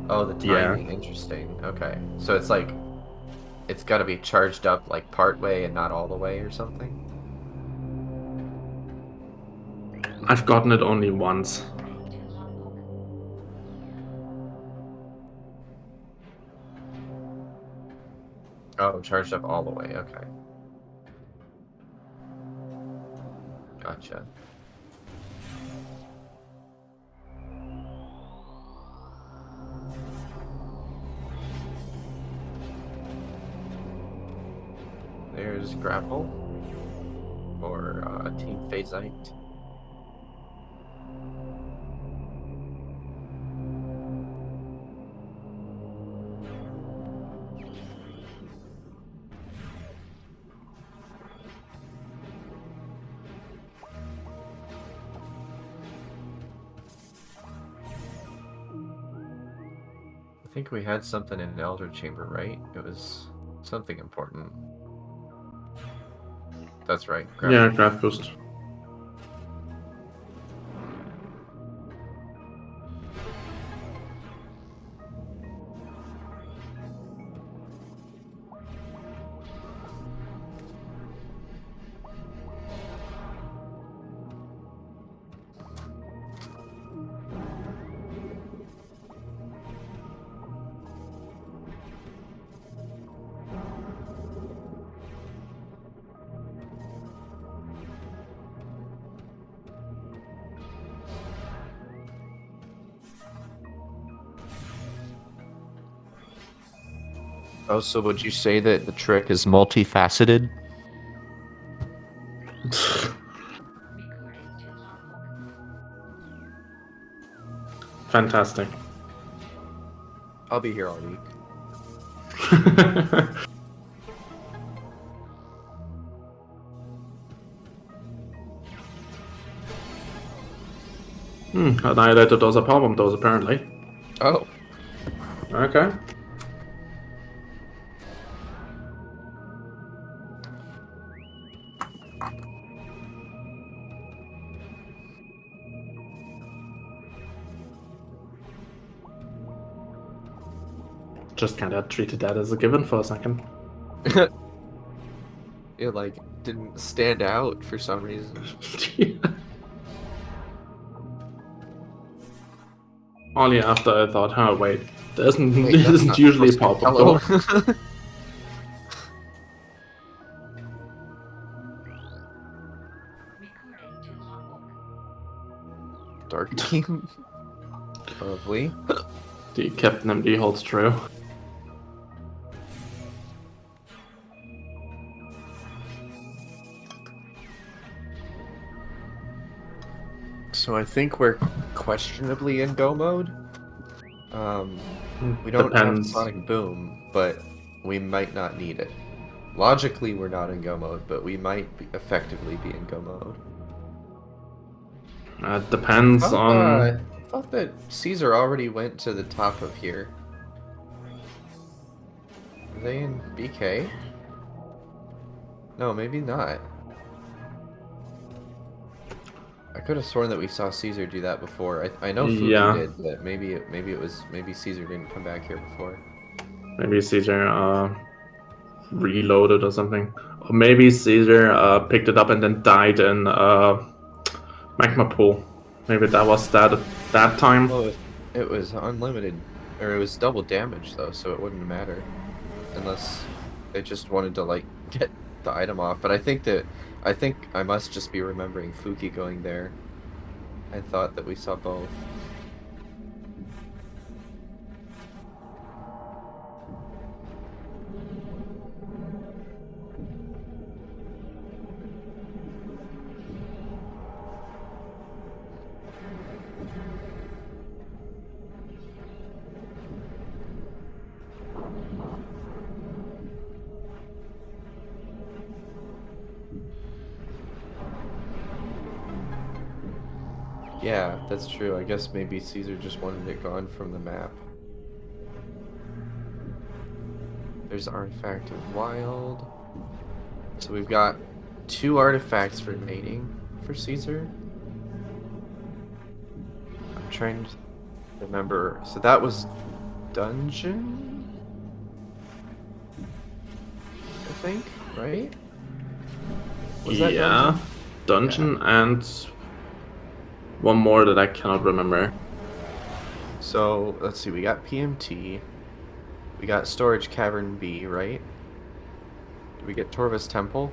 Oh, the timing. Yeah. Interesting. Okay, so it's like it's got to be charged up like part way and not all the way or something. I've gotten it only once. Oh, charged up all the way. Okay. Gotcha. There's grapple for Team Phazite. I think we had something in the Elder Chamber, right? It was something important. That's right. Yeah, graph boost. Oh, so would you say that the trick is multifaceted? Fantastic. I'll be here all week. Annihilated those are power bomb those apparently. Oh. Okay. Just kind of treated that as a given for a second. It like didn't stand out for some reason. Yeah. Only after I thought, oh wait, This Wait, that's isn't not usually a supposed to be pop-up hello. door. Dark team. Lovely. The Captain MD holds true. So I think we're questionably in go mode. We don't have Depends. Sonic Boom, but we might not need it. Logically, we're not in go mode, but we might effectively be in go mode. Depends on. I thought that Caesar already went to the top of here. Are they in BK? No, maybe not. I could have sworn that we saw Caesar do that before. I know Fuki Yeah. did, but maybe Caesar didn't come back here before. Maybe Caesar reloaded or something. Or maybe Caesar picked it up and then died in Magma Pool. Maybe that was that time. Well, it was unlimited, or it was double damage though, so it wouldn't matter, unless they just wanted to like get the item off. But I think I must just be remembering Fuki going there. I thought that we saw both. Yeah, that's true. I guess maybe Caesar just wanted it gone from the map. There's Artifact of Wild. So we've got 2 artifacts remaining for Caesar. I'm trying to remember. So that was dungeon? I think, right? Was that dungeon and one more that I cannot remember. So let's see, we got PMT, we got Storage Cavern B, right? Did we get Torvus Temple?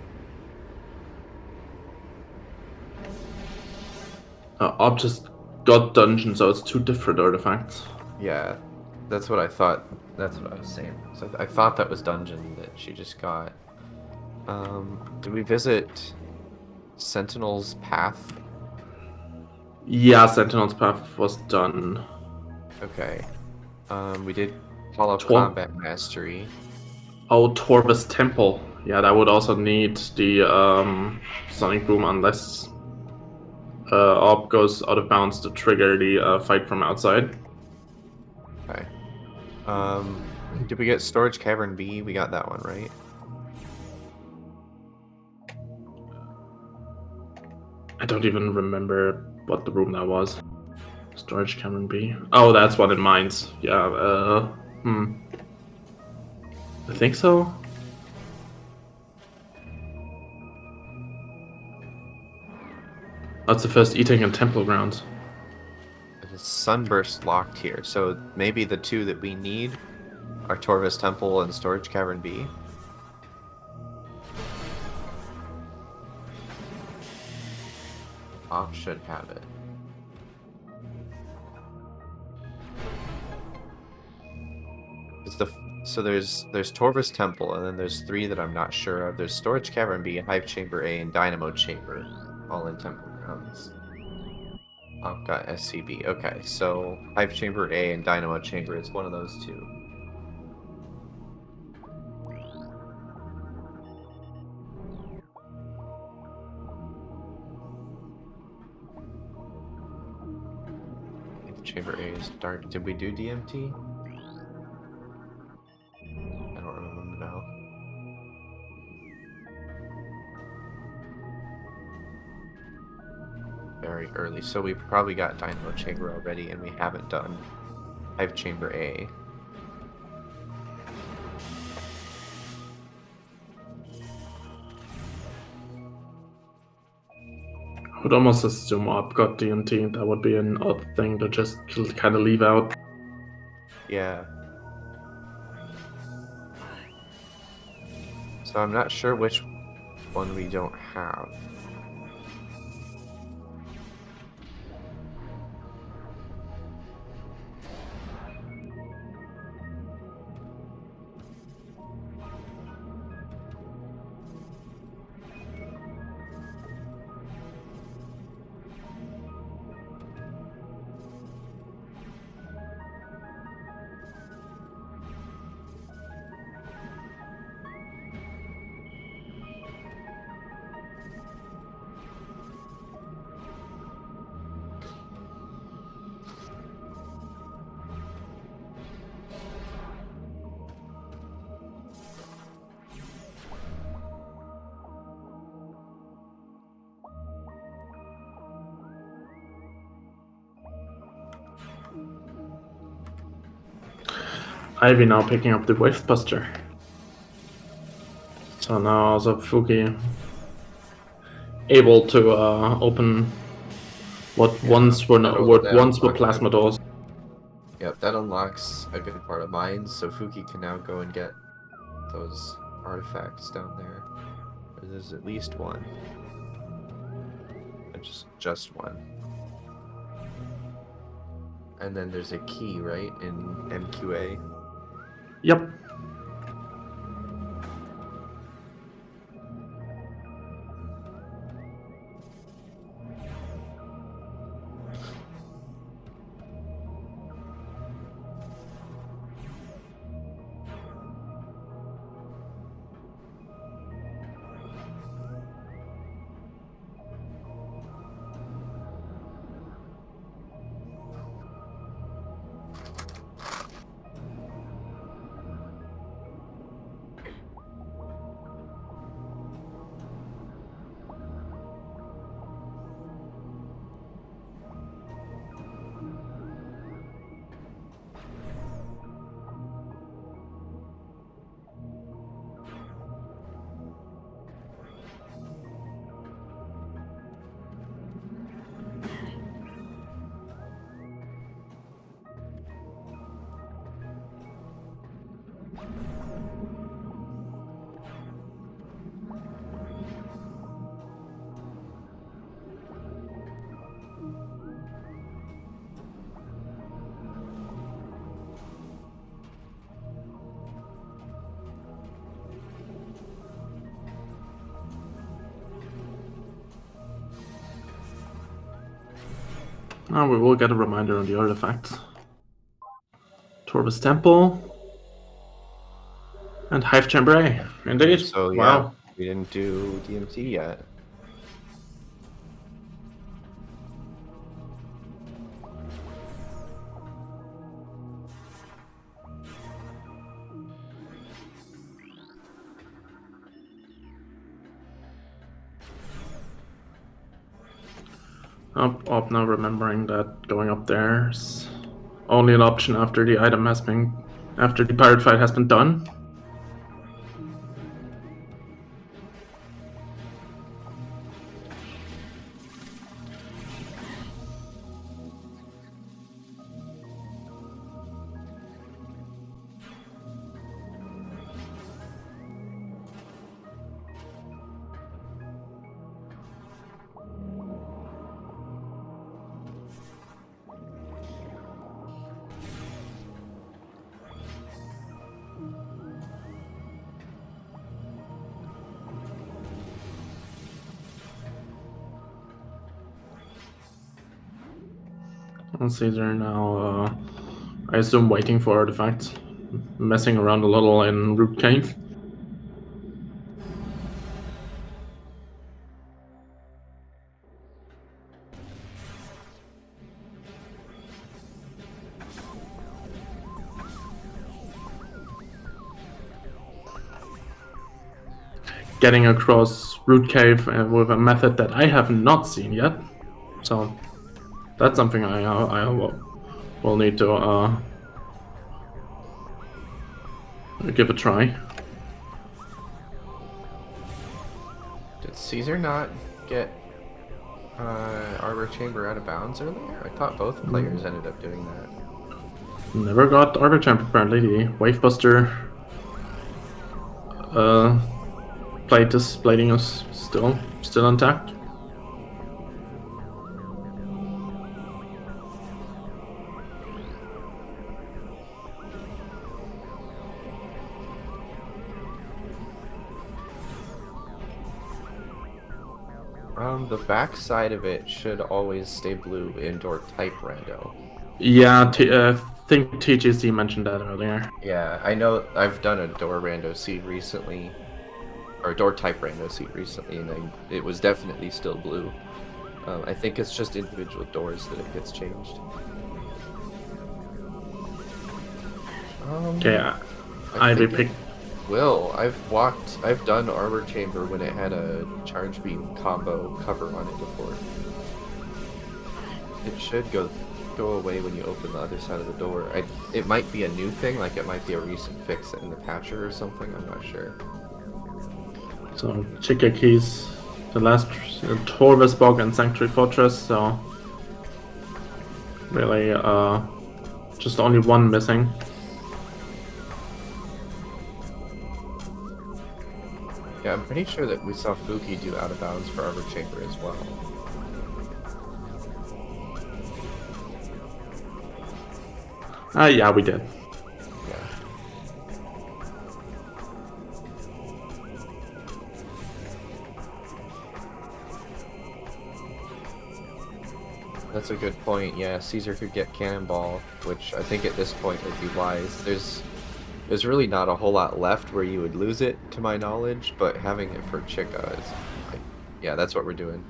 Objects got dungeon, so it's 2 different artifacts. Yeah, that's what I thought. That's what I was saying. So I thought that was dungeon that she just got. Did we visit Sentinel's Path? Yeah, Sentinel's Path was done. Okay. We did Hall of Combat Mastery. Oh, Torvus Temple. Yeah, that would also need the Sonic Boom unless Orb goes out of bounds to trigger the fight from outside. Okay. Did we get Storage Cavern B? We got that one, right? I don't even remember what the room that was. Storage Cavern B. Oh, that's one in Mines. Yeah, I think so. That's the first eating in Temple Grounds. It's Sunburst locked here, so maybe the 2 that we need are Torvus Temple and Storage Cavern B. Op should have it. So there's Torvus Temple, and then there's 3 that I'm not sure of. There's Storage Cavern B, Hive Chamber A, and Dynamo Chamber, all in Temple Grounds. Oh, got SCB. Okay, so Hive Chamber A and Dynamo Chamber, it's one of those 2. I think Chamber A is dark. Did we do DMT? I don't remember now. Very early, so we probably got Dynamo Chamber already, and we haven't done Hive Chamber A. I would almost assume Orb got DMT. That would be an odd thing to just kind of leave out. Yeah. So I'm not sure which one we don't have. Ivy now picking up the Wave Buster. So now also Fuki able to open what once were plasma doors. Yep, that unlocks a good part of mines, so Fuki can now go and get those artifacts down there. There's at least one. Just one. And then there's a key, right, in MQA? Yep. Now we will get a reminder on the artifacts. Torvus Temple and Hive Chamber A. Indeed. So yeah, wow. We didn't do DMT yet. Up now remembering that going up there's only an option after the after the pirate fight has been done. And Caesar now, I assume, waiting for artifacts, messing around a little in Root Cave. Getting across Root Cave with a method that I have not seen yet, so that's something I will need to give a try. Did Caesar not get Arbor Chamber out of bounds earlier? I thought both players ended up doing that. Never got Arbor Champ apparently. The Wavebuster plating is still intact. The back side of it should always stay blue in door type rando. Yeah, I think TGC mentioned that earlier. Yeah, I know I've done a door rando seed recently, or door type rando seed recently, and it was definitely still blue. I think it's just individual doors that it gets changed. Okay, I think repick. I've done Armor Chamber when it had a Charge Beam combo cover on it before. It should go away when you open the other side of the door. It might be a new thing, like it might be a recent fix in the patcher or something, I'm not sure. So Chica Keys, the last Torvesbog and Sanctuary Fortress, so really just only one missing. Yeah, I'm pretty sure that we saw Fuki do out of bounds for Arbor Chamber as well. Yeah, we did. Yeah. That's a good point. Yeah, Caesar could get Cannonball, which I think at this point would be wise. There's really not a whole lot left where you would lose it, to my knowledge, but having it for Chica is, like, yeah, that's what we're doing.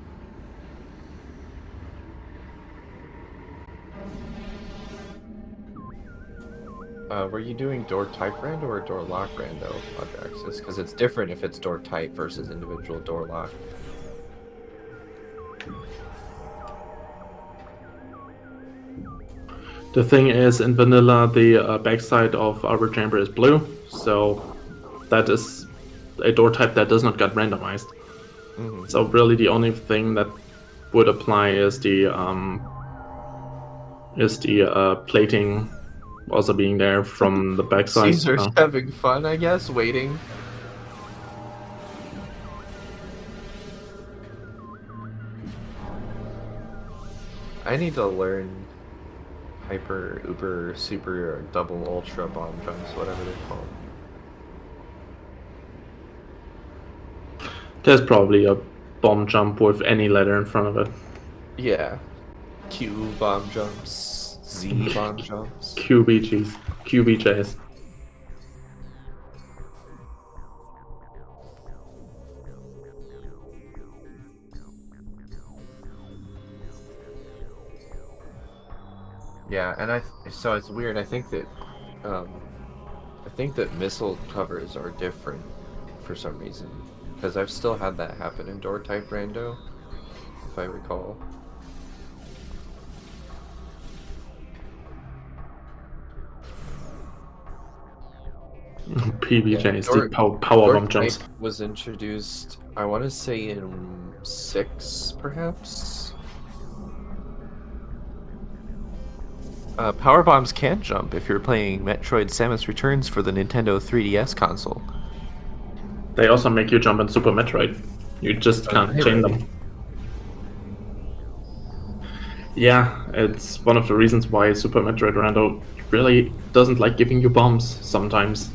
Were you doing door type rando or door lock rando, Adraxis? Because it's different if it's door type versus individual door lock. The thing is, in vanilla, the backside of Arbor Chamber is blue, so that is a door type that does not get randomized. Mm-hmm. So really, the only thing that would apply is the plating also being there from the backside. Caesar's having fun, I guess, waiting. I need to learn hyper, uber, super, or double ultra bomb jumps, whatever they're called. There's probably a bomb jump with any letter in front of it. Yeah. Q bomb jumps, Z bomb jumps. QBJs. Yeah, and so it's weird. I think that missile covers are different for some reason, because I've still had that happen in door type rando, if I recall. PBJs, Yeah, the power bomb jumps. Was introduced, I want to say in 6, perhaps. Power bombs can jump if you're playing Metroid: Samus Returns for the Nintendo 3DS console. They also make you jump in Super Metroid. You just can't chain them. Yeah, it's one of the reasons why Super Metroid Rando really doesn't like giving you bombs sometimes.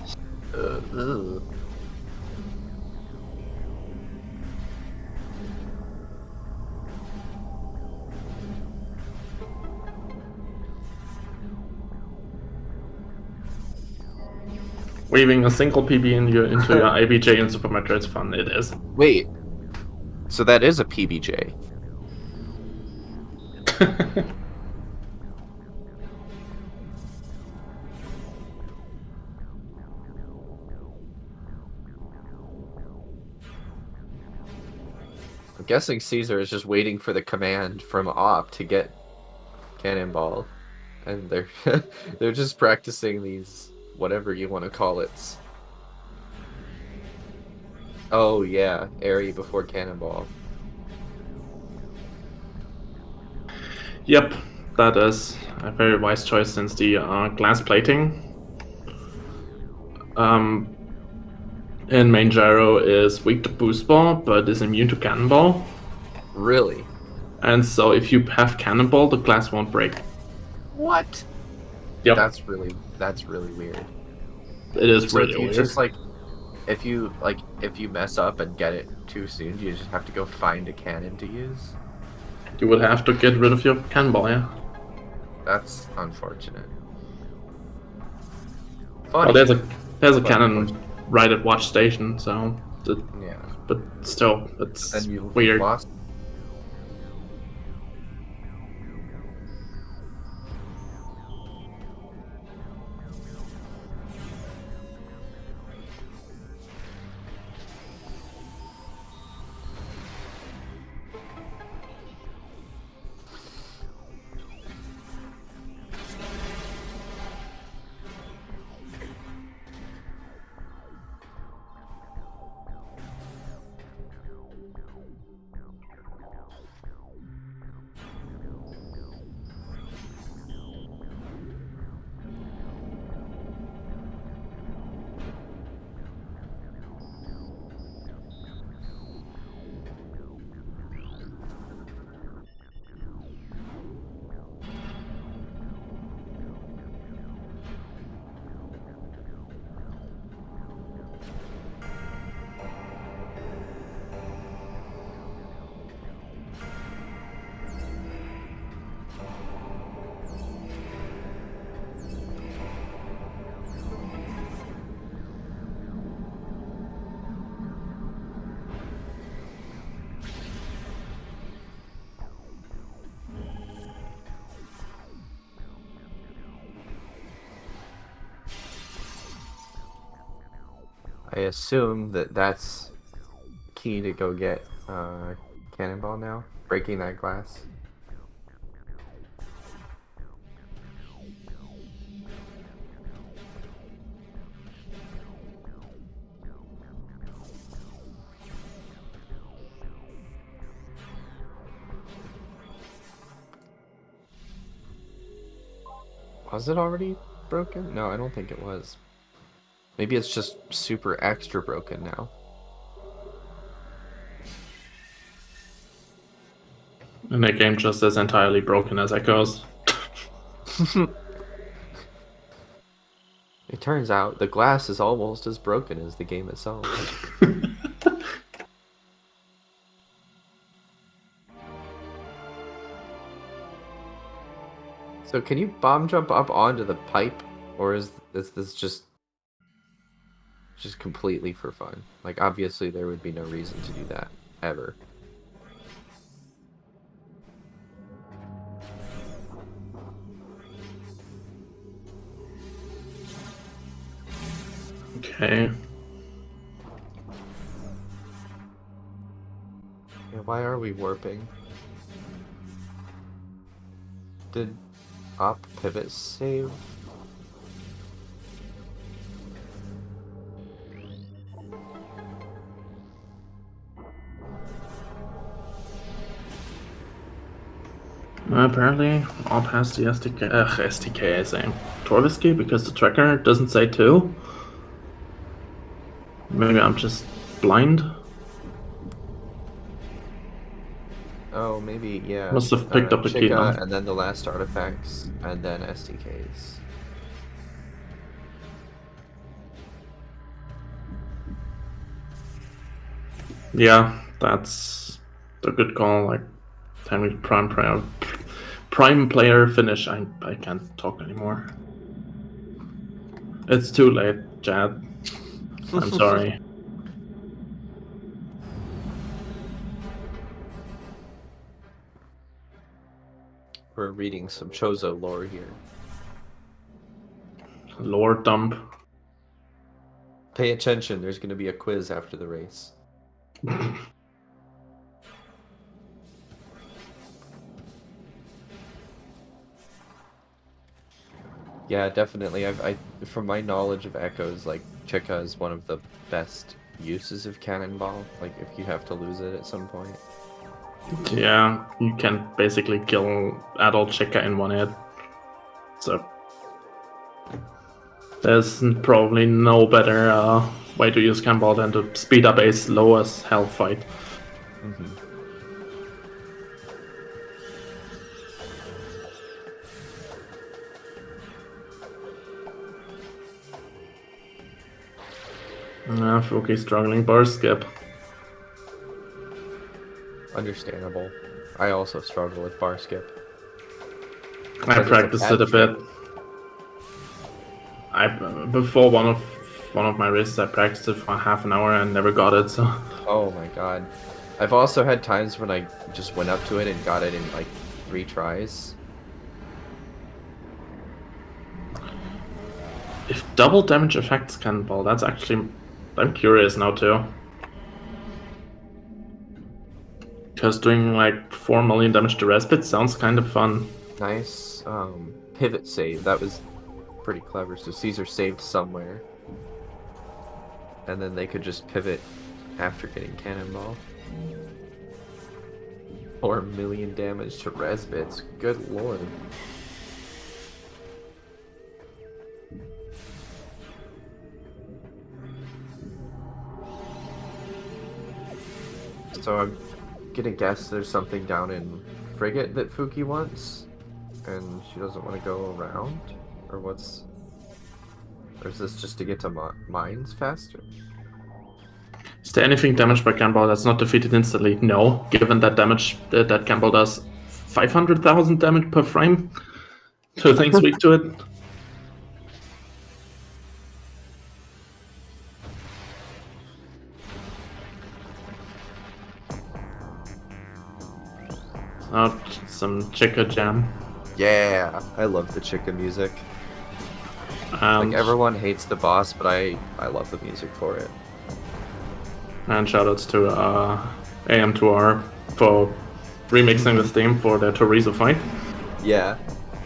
Weaving a single PB into your ABJ in Super Metroid is fun, it is. Wait, so that is a PBJ? I'm guessing Caesar is just waiting for the command from Op to get Cannonball, and they're they're just practicing these, whatever you want to call it. Oh yeah, Airy before Cannonball. Yep, that is a very wise choice since the glass plating in main gyro is weak to boost ball, but is immune to cannonball. Really? And so if you have cannonball, the glass won't break. What? Yep, That's really weird. it is So really do you weird. just if you mess up and get it too soon, do you just have to go find a cannon to use? You would have to get rid of your cannonball, yeah. That's unfortunate. Well, Funny. there's a But cannon right at watch station, so yeah. but still, it's Then you weird. lost. I assume that that's key to go get cannonball now, breaking that glass. Was it already broken? No, I don't think it was. Maybe it's just super extra broken now. And the game just as entirely broken as Echoes. It turns out the glass is almost as broken as the game itself. So can you bomb jump up onto the pipe, or is this just completely for fun? Like, obviously there would be no reason to do that ever. Okay. Yeah, why are we warping? Did op pivot save? Apparently, all past the SDK is saying Torvisky because the tracker doesn't say 2. Maybe I'm just blind. Oh, maybe, yeah. Must have picked up the key now. Chica, and then the last artifacts, and then SDKs. Yeah, that's a good call. Like, timing prime player finish. I can't talk anymore. It's too late, Chad. I'm sorry. We're reading some Chozo lore here. Lore dump. Pay attention, there's going to be a quiz after the race. Yeah, definitely. I from my knowledge of Echoes, like, Chica is one of the best uses of Cannonball, like, if you have to lose it at some point. Yeah, you can basically kill adult Chica in one hit. So there's probably no better way to use Cannonball than to speed up a slow as hell fight. Mm-hmm. Fuki's struggling bar skip. Understandable. I also struggle with bar skip. I Because it's a practiced bad it a trick. bit. Before one of my races, I practiced it for half an hour and never got it. So Oh my god. I've also had times when I just went up to it and got it in like 3 tries. if double damage affects Cannonball, that's actually I'm curious now too. Because doing like 4 million damage to Respite sounds kind of fun. Nice pivot save. That was pretty clever. So Caesar saved somewhere. And then they could just pivot after getting Cannonball. 4 million damage to Resbits. Good lord. So I'm gonna guess there's something down in Frigate that Fuki wants, and she doesn't want to go around? Or what's... Or is this just to get to mines faster? Is there anything damaged by Cannonball that's not defeated instantly? No, given that damage that Cannonball does 500,000 damage per frame to things weak to it. Some Chica jam. Yeah, I love the Chica music. And, Like, everyone hates the boss, but I love the music for it. and shoutouts to AM2R for remixing this theme for the Torizo fight. Yeah.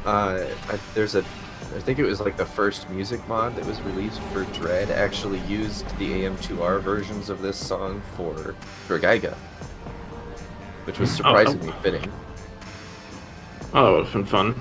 I think it was like the first music mod that was released for Dread actually used the AM2R versions of this song for Geiga, which was surprisingly fitting. Oh, that would have been fun.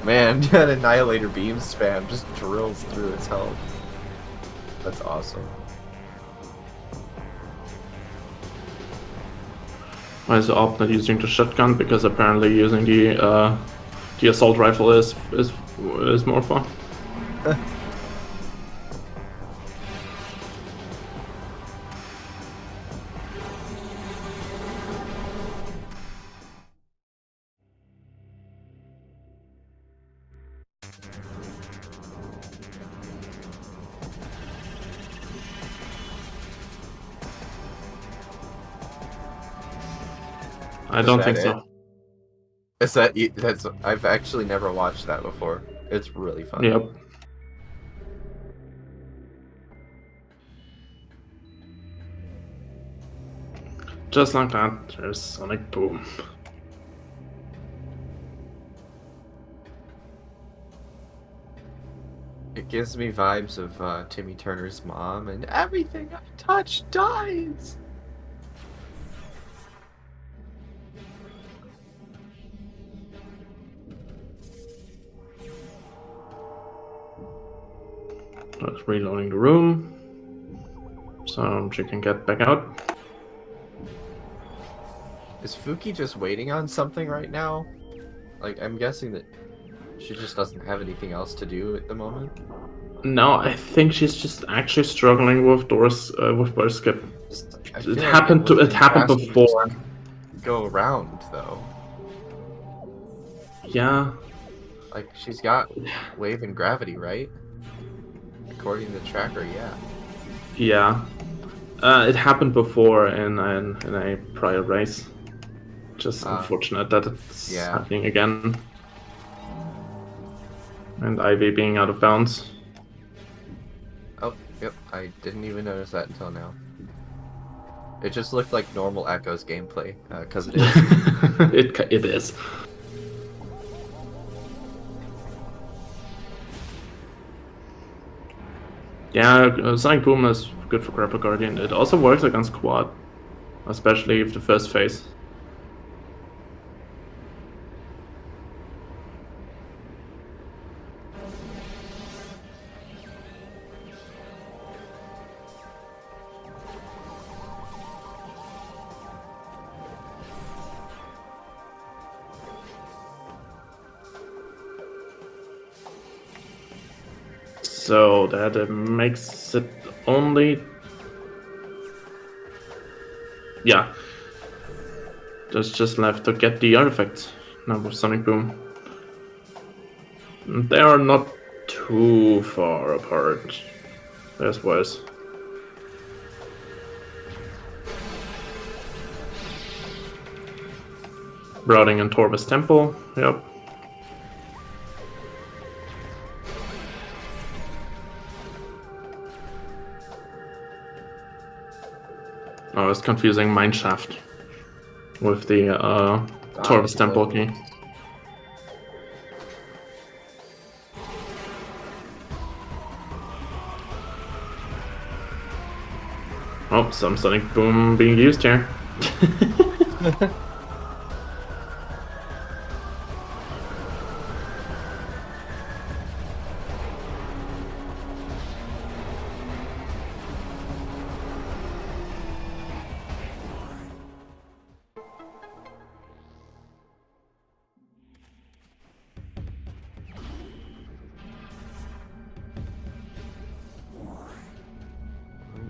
Man, that Annihilator beam spam just drills through its health. That's awesome. Why is the op not using the shotgun? Because apparently using the assault rifle is more fun. I don't think so. Is that's I've actually never watched that before. It's really fun. Yep. Just like that, there's Sonic Boom. It gives me vibes of Timmy Turner's mom, and everything I touch dies. Just reloading the room, so she can get back out. Is Fuki just waiting on something right now? Like, I'm guessing that she just doesn't have anything else to do at the moment. No, I think she's just actually struggling with with bar skip. It happened before. Go around though. Yeah. Like, she's got wave and gravity, right? According to the tracker, yeah. Yeah. It happened before in a prior race. Just unfortunate that it's happening again. And Ivy being out of bounds. Oh, Yep, I didn't even notice that until now. It just looked like normal Echo's gameplay, because it is. It is. Yeah, Sonic Boom is good for Grapple Guardian. It also works against Quad, especially if the first phase. So that makes it only... Yeah. There's just left to get the artifacts now with Sonic Boom. They are not too far apart. There's worse. Routing in Torvus Temple, yep. Oh, it's confusing Mineshaft with the Torvus Temple key. Oh, some Sonic Boom being used here.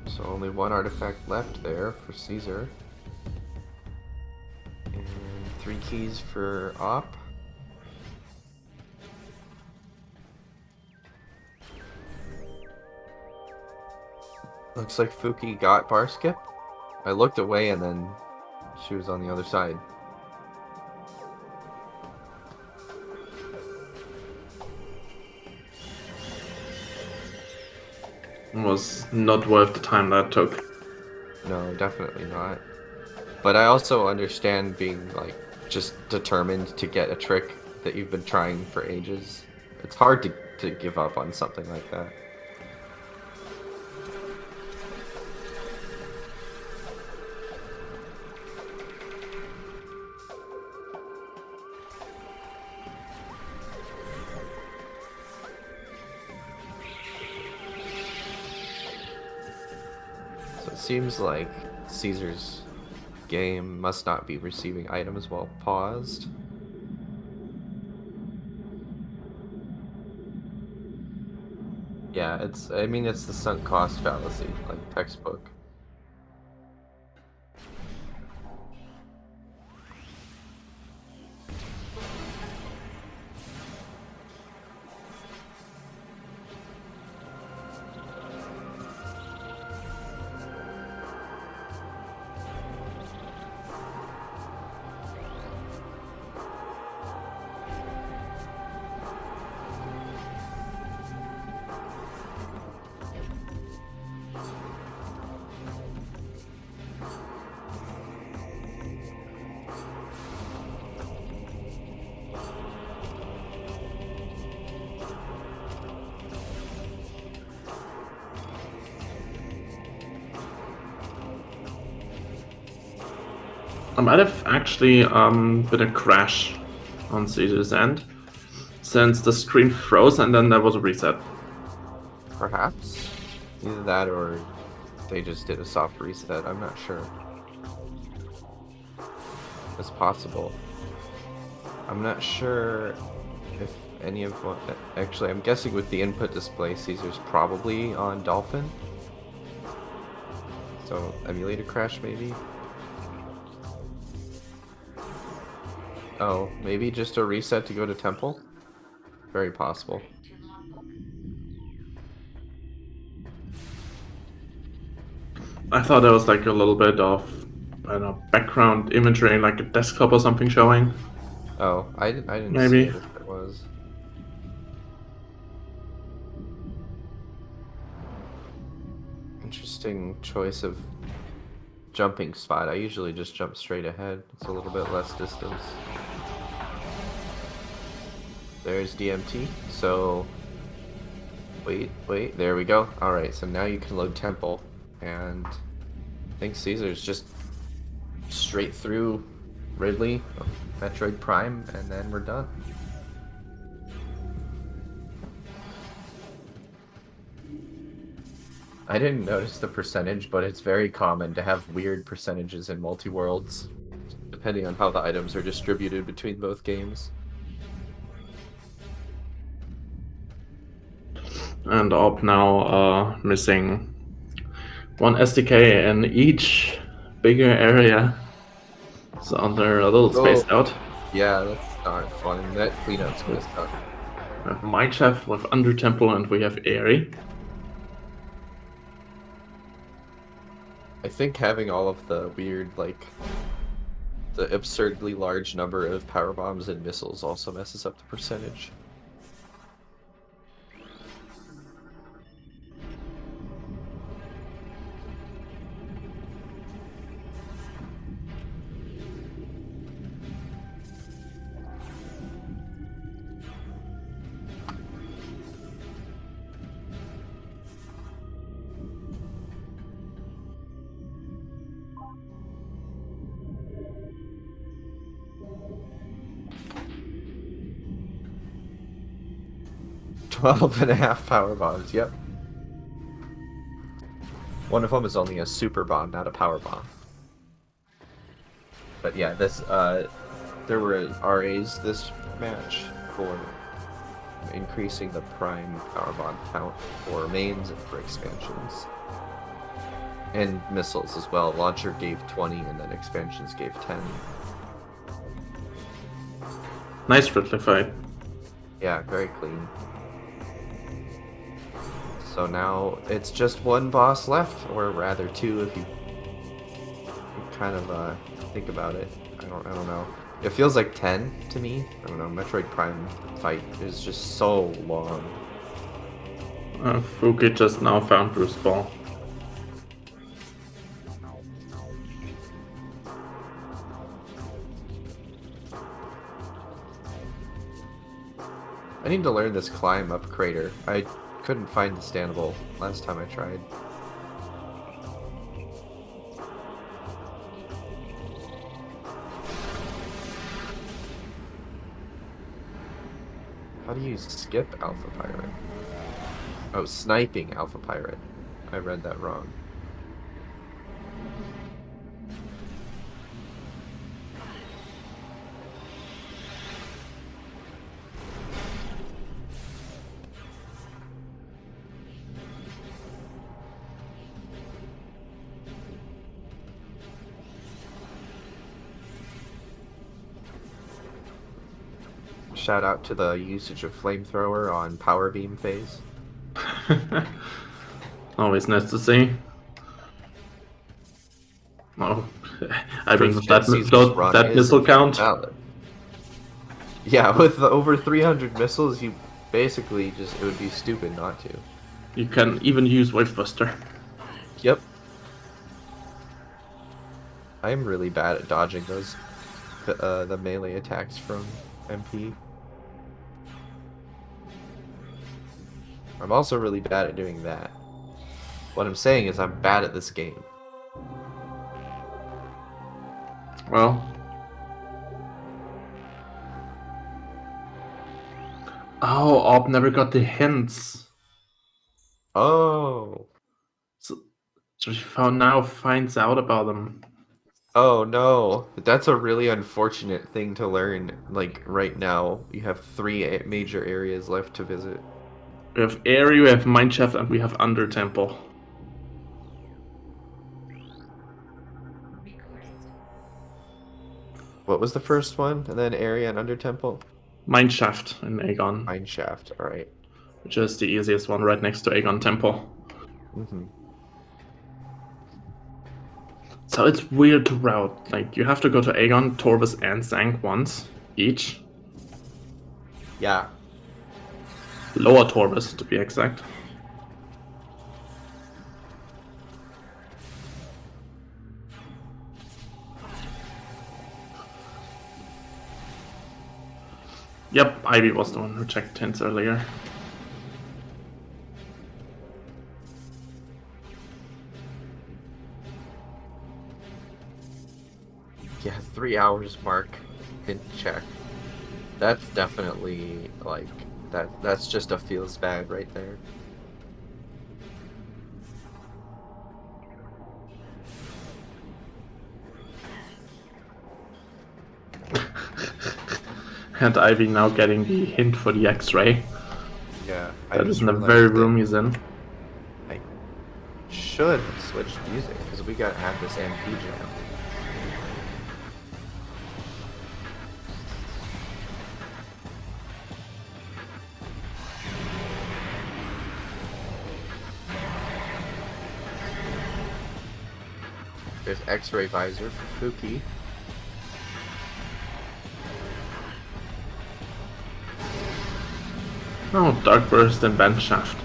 So only one artifact left there for Caesar. And 3 keys for Op. Looks like Fuki got bar skip. I looked away and then she was on the other side. Was not worth the time that took. No, definitely not. But I also understand being like just determined to get a trick that you've been trying for ages. It's hard to give up on something like that. So it seems like Caesar's game must not be receiving items while paused. Yeah, I mean, it's the sunk cost fallacy, like textbook. I might have actually been a crash on Caesar's end, since the screen froze and then there was a reset. Perhaps. Either that or they just did a soft reset, I'm not sure. It's possible. I'm not sure if any of what... Actually, I'm guessing with the input display, Caesar's probably on Dolphin. So, emulator crash maybe? Oh, maybe just a reset to go to Temple? Very possible. I thought there was like a little bit of, I don't know, background imagery, like a desktop or something showing. Oh, I didn't Maybe. see it if there was. Interesting choice of jumping spot. I usually just jump straight ahead. It's a little bit less distance. There's DMT. So wait, there we go. Alright, so now you can load Temple. And I think Caesar's just straight through Ridley, Metroid Prime, and then we're done. I didn't notice the percentage, but it's very common to have weird percentages in multi-worlds, depending on how the items are distributed between both games. And Op now missing one SDK in each bigger area. So they're a little spaced out. Yeah, that's not fun. That cleanup's gonna suck. We have Minechef with Under Temple, and we have Airy. I think having all of the weird, like, the absurdly large number of power bombs and missiles also messes up the percentage. Twelve and a half power bombs, yep. One of them is only a super bomb, not a power bomb. But yeah, this there were RAs this match for increasing the prime power bomb count for mains and for expansions. And missiles as well. Launcher gave 20 and then expansions gave 10. Nice Ridley fight. Yeah, very clean. So now it's just one boss left, or rather two if you kind of think about it. I don't know. It feels like 10 to me. I don't know. Metroid Prime fight is just so long. Fuki just now found Bruce Ball. I need to learn this climb up crater. I couldn't find the standable last time I tried. How do you skip Alpha Pirate? Oh, sniping Alpha Pirate. I read that wrong. Shout out to the usage of flamethrower on power beam phase. Always nice to see. Oh, I mean, that missile count. Valid. Yeah, with over 300 missiles, you basically it would be stupid not to. You can even use Wavebuster. Yep. I'm really bad at dodging those, the melee attacks from MP. I'm also really bad at doing that. What I'm saying is I'm bad at this game. Well. Oh, Ob never got the hints. Oh. So she now finds out about them. Oh no, that's a really unfortunate thing to learn. Like right now, you have 3 major areas left to visit. We have Airy, we have Minechef, and we have Under Temple. What was the first one? And then Area and Under Temple? Mineshaft in Aegon. Mineshaft, alright. Which is the easiest one right next to Aegon Temple. Mm-hmm. So it's weird to route. Like, you have to go to Aegon, Torvus, and Zank once each. Yeah. Lower Torvus, to be exact. Yep, Ivy was the one who checked hints earlier. Yeah, 3 hours mark. Hint check. That's definitely like that's just a feels bad right there. And Ivy now getting the hint for the X-ray. Yeah, I That is just in the realized very that room he's in. I should have switched music because we got have this MP jam. There's X-ray visor for Fuki. Oh, Dark Burst and Bent Shaft.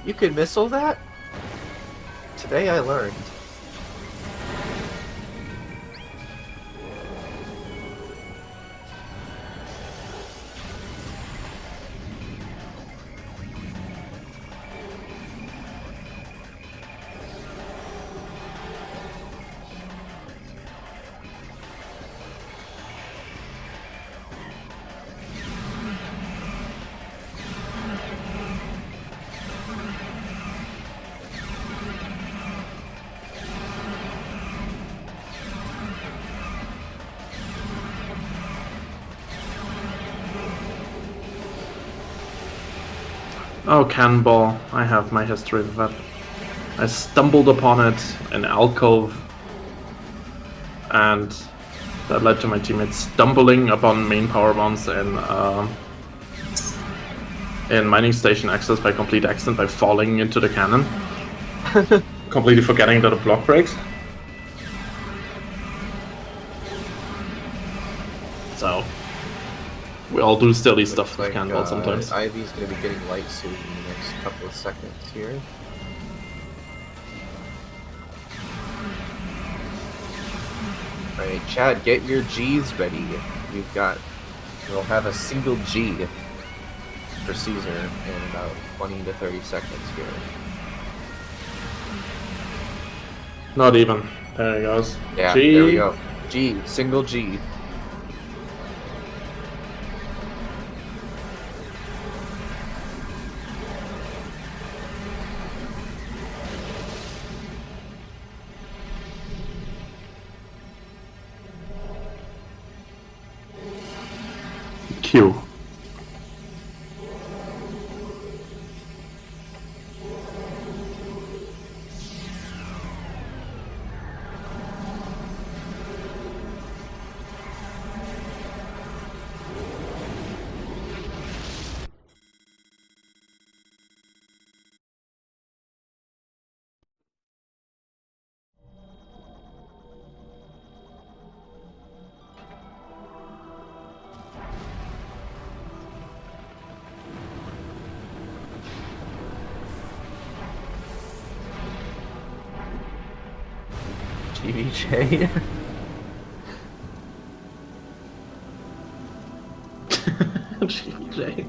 You can missile that? Today I learned. Oh, Cannonball. I have my history with that. I stumbled upon it in Alcove, and that led to my teammates stumbling upon main power bombs in mining station access by complete accident by falling into the cannon. Completely forgetting that a block breaks. So we all do silly stuff with Cannonball sometimes. Ivy's gonna be getting light suit in the next couple of seconds here. Alright, Chad, get your G's ready. We'll have a single G for Caesar in about 20 to 30 seconds here. Not even. There he goes. Yeah, G. there we go. G, single G. Q. GVJ. GJ.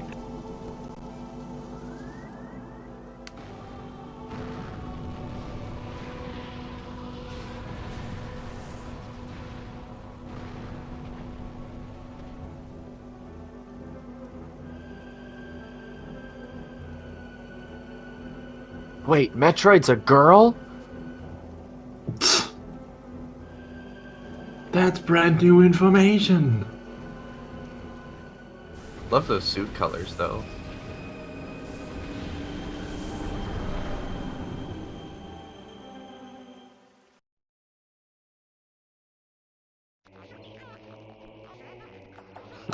Wait, Metroid's a girl? That's brand new information. Love those suit colors, though.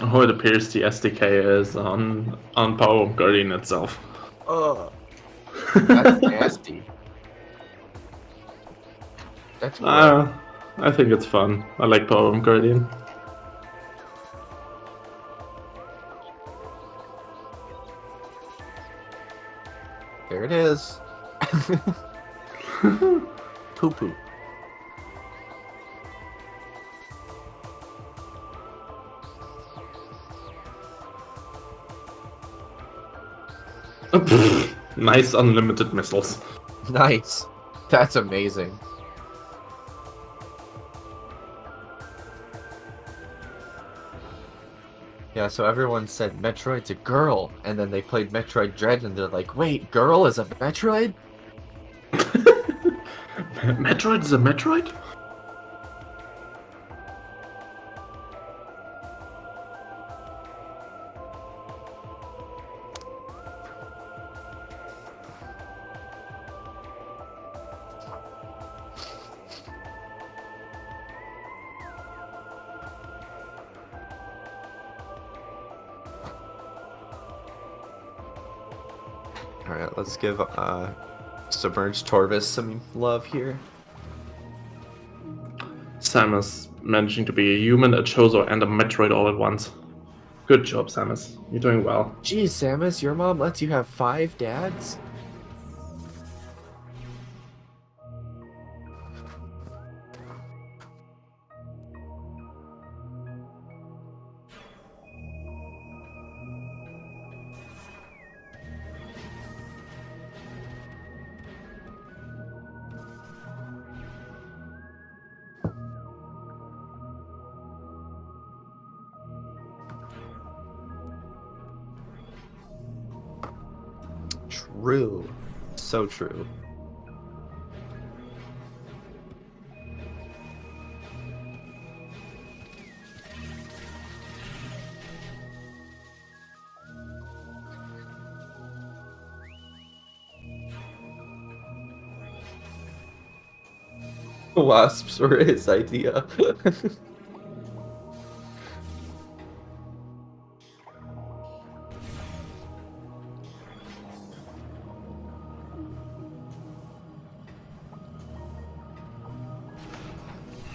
Oh, it appears the SDK is on Power Guardian itself. Oh, that's nasty. That's cool. I think it's fun. I like Power Guardian. There it is. Poo poo. Nice unlimited missiles. Nice. That's amazing. Yeah, so everyone said Metroid's a girl, and then they played Metroid Dread, and they're like, wait, girl is a Metroid? Metroid is a Metroid? Alright, let's give Submerged Torvis some love here. Samus managing to be a human, a Chozo, and a Metroid all at once. Good job, Samus. You're doing well. Geez, Samus, your mom lets you have 5 dads? True. So true. Wasps were his idea.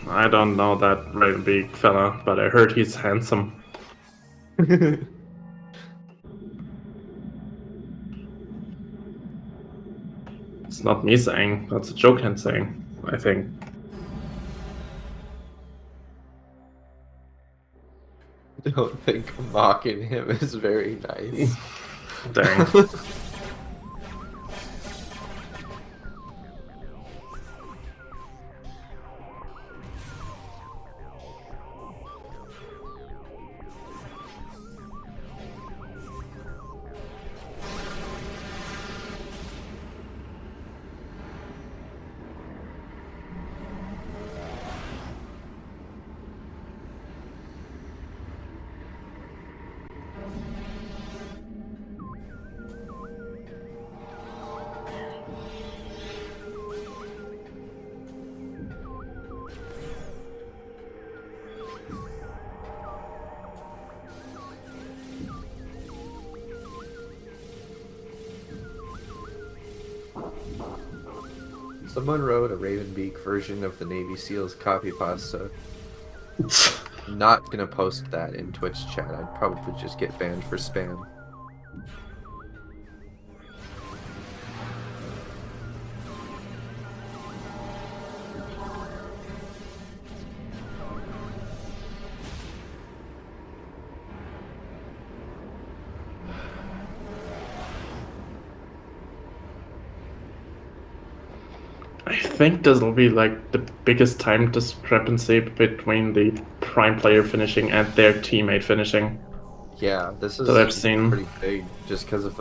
I don't know that very big fella, but I heard he's handsome. It's not me saying, that's a Joken saying, I think. I don't think mocking him is very nice. Dang. Someone wrote a Ravenbeak version of the Navy SEALs copy pasta. Not gonna post that in Twitch chat. I'd probably just get banned for spam. I think this will be like the biggest time discrepancy between the prime player finishing and their teammate finishing. Yeah, this is That I've seen. pretty big just because of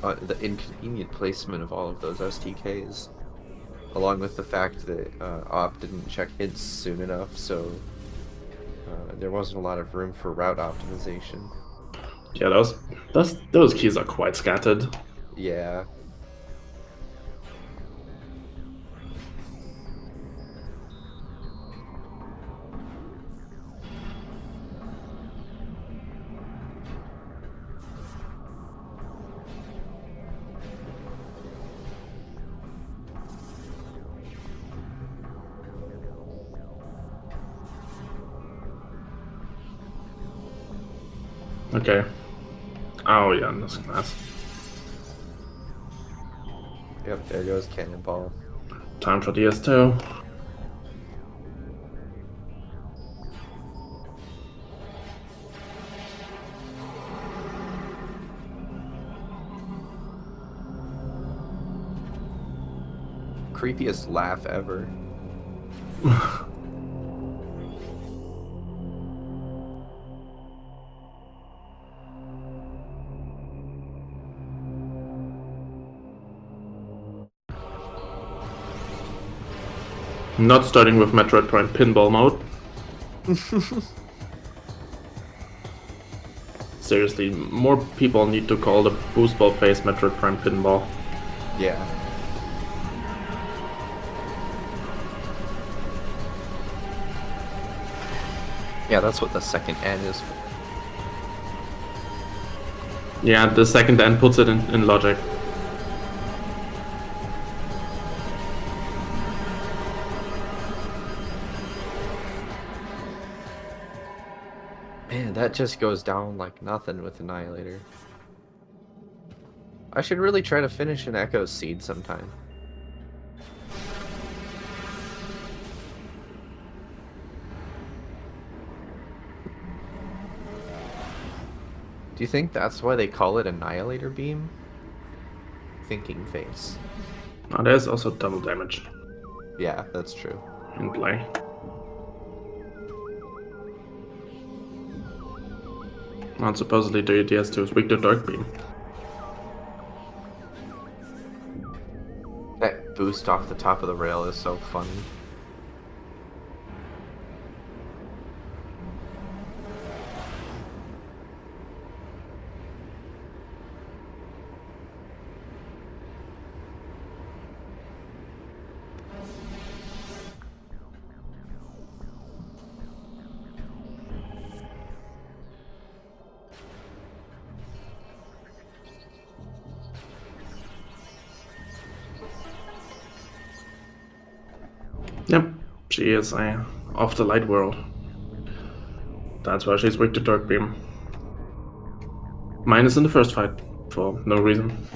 the inconvenient placement of all of those STKs, along with the fact that Op didn't check hints soon enough, so there wasn't a lot of room for route optimization. Yeah, those keys are quite scattered. Yeah. Okay. Oh yeah, this class. Yep, there goes Cannonball. Time for DS2. Creepiest laugh ever. Not starting with Metroid Prime pinball mode. Seriously, more people need to call the boost ball phase Metroid Prime pinball. Yeah. Yeah, that's what the second N is for. Yeah, the second N puts it in logic. Man, that just goes down like nothing with Annihilator. I should really try to finish an Echo Seed sometime. Do you think that's why they call it Annihilator Beam? Thinking face. Now there's also double damage Yeah, that's true. in play. And supposedly the DS2 is weak to Dark Beam. That boost off the top of the rail is so funny. Yep, she is of the light world. That's why she's weak to Dark Beam. Minus in the first fight, for no reason.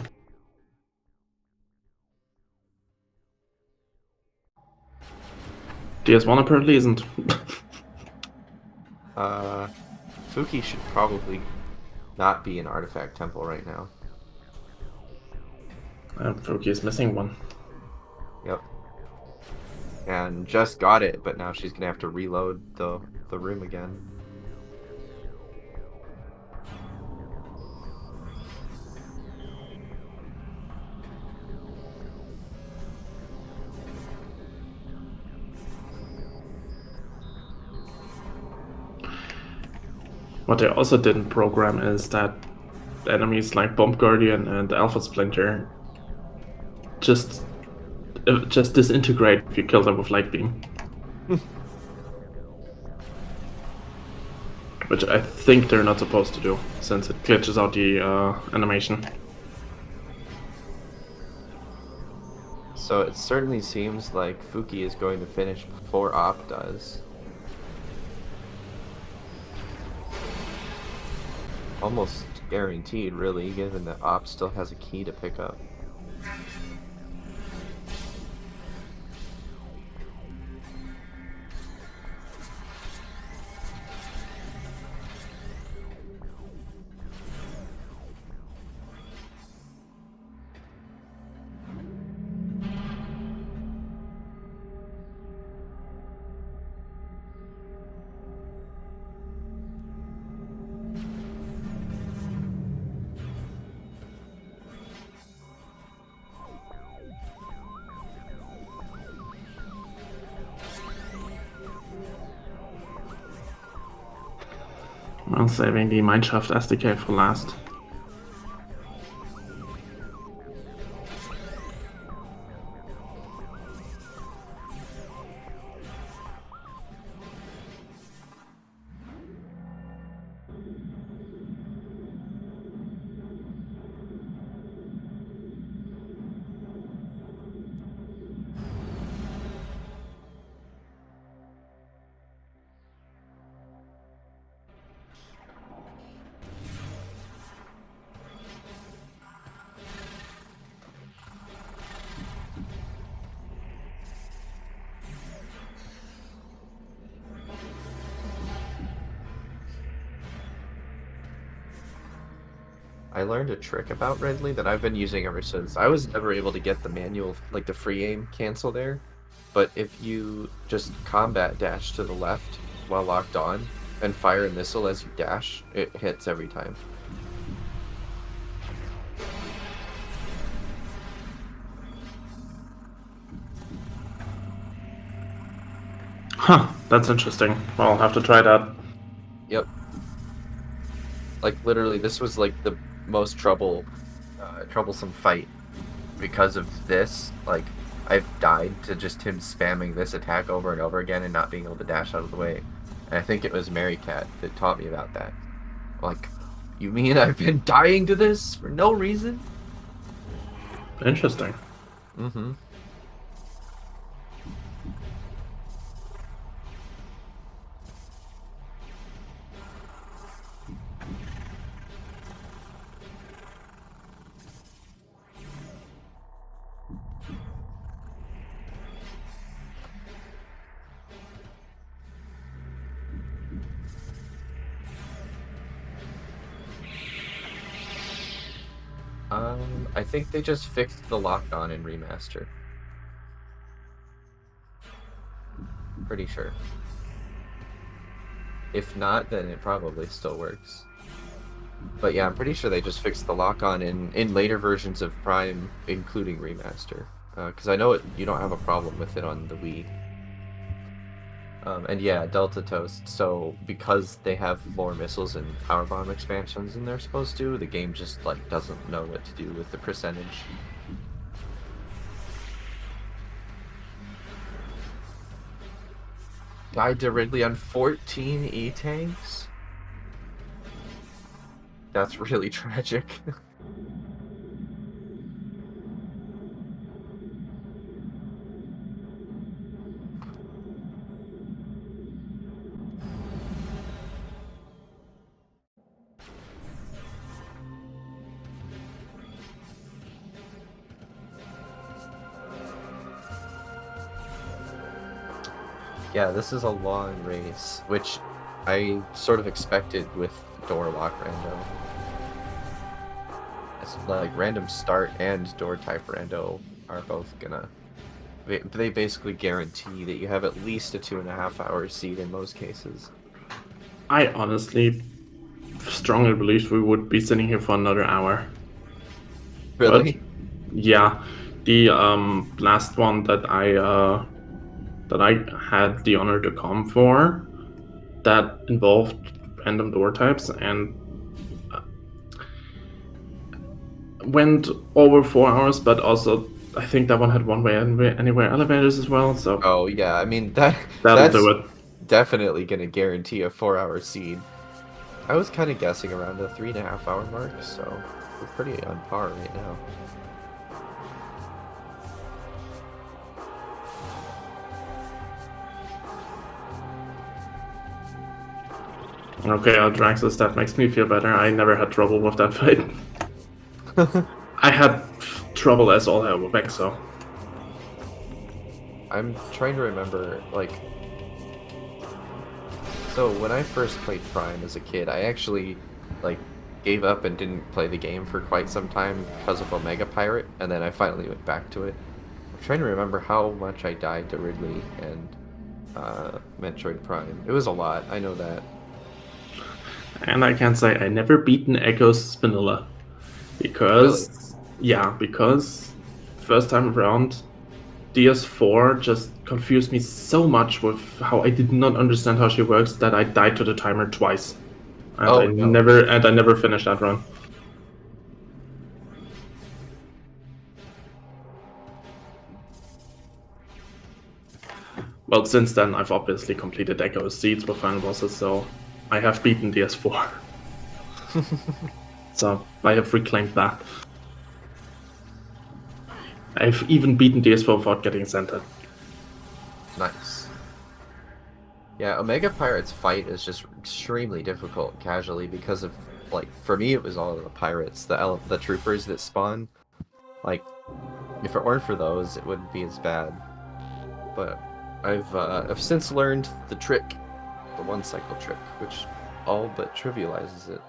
DS1 apparently isn't. Fuki should probably not be in Artifact Temple right now. Fuki is missing one. Yep. And just got it, but now she's gonna have to reload the room again. What they also didn't program is that enemies like Bomb Guardian and Alpha Splinter just disintegrate if you kill them with Light Beam. Which I think they're not supposed to do, since it glitches out the animation. So it certainly seems like Fuki is going to finish before Op does. Almost guaranteed, really, given that Op still has a key to pick up. I'm saving the Mineshaft SDK for last. I learned a trick about Ridley that I've been using ever since. I was never able to get the manual, like the free aim cancel there, but if you just combat dash to the left while locked on and fire a missile as you dash, it hits every time. Huh, that's interesting. Well, I'll have to try that. Yep. Like literally, this was like the most troublesome fight because of this. Like, I've died to just him spamming this attack over and over again and not being able to dash out of the way. And I think it was Mary Cat that taught me about that. Like, you mean I've been dying to this for no reason? Interesting. Mm-hmm. I think they just fixed the lock-on in remaster. Pretty sure. If not, then it probably still works. But yeah, I'm pretty sure they just fixed the lock-on in later versions of Prime, including remaster. Because I know you don't have a problem with it on the Wii. And yeah, Delta Toast. So because they have more missiles and power bomb expansions than they're supposed to, the game just like doesn't know what to do with the percentage. Died to Ridley on 14 E-tanks? That's really tragic. Yeah, this is a long race, which I sort of expected with door lock rando. It's like random start and door type rando are both gonna... They basically guarantee that you have at least a 2.5 hour seed in most cases. I honestly strongly believe we would be sitting here for another hour. Really? But, yeah, the last one that I had the honor to come for, that involved random door types and went over 4 hours, but also I think that one had one-way anywhere elevators as well. So Oh yeah, I mean that'll that's do it. definitely gonna guarantee a 4-hour seed. I was kind of guessing around the 3.5 hour mark, so we're pretty on par right now. Okay, Aldraxis, that makes me feel better. I never had trouble with that fight. I had trouble as all hell with Exo. I'm trying to remember, like... So, when I first played Prime as a kid, I actually, like, gave up and didn't play the game for quite some time because of Omega Pirate, and then I finally went back to it. I'm trying to remember how much I died to Ridley and Metroid Prime. It was a lot, I know that. And I can say I never beaten Echo's vanilla. Because, yeah, because first time around, DS4 just confused me so much with how I did not understand how she works that I died to the timer twice. And Oh, I no. never finished that run. Well, since then I've obviously completed Echo's Seeds with final bosses, so I have beaten DS4. So I have reclaimed that. I've even beaten DS4 without getting centered. Nice. Yeah, Omega Pirate's fight is just extremely difficult casually because of, like, for me it was all of the pirates, the troopers that spawn. Like, if it weren't for those, it wouldn't be as bad. But I've since learned the trick, the one cycle trick, which all but trivializes it.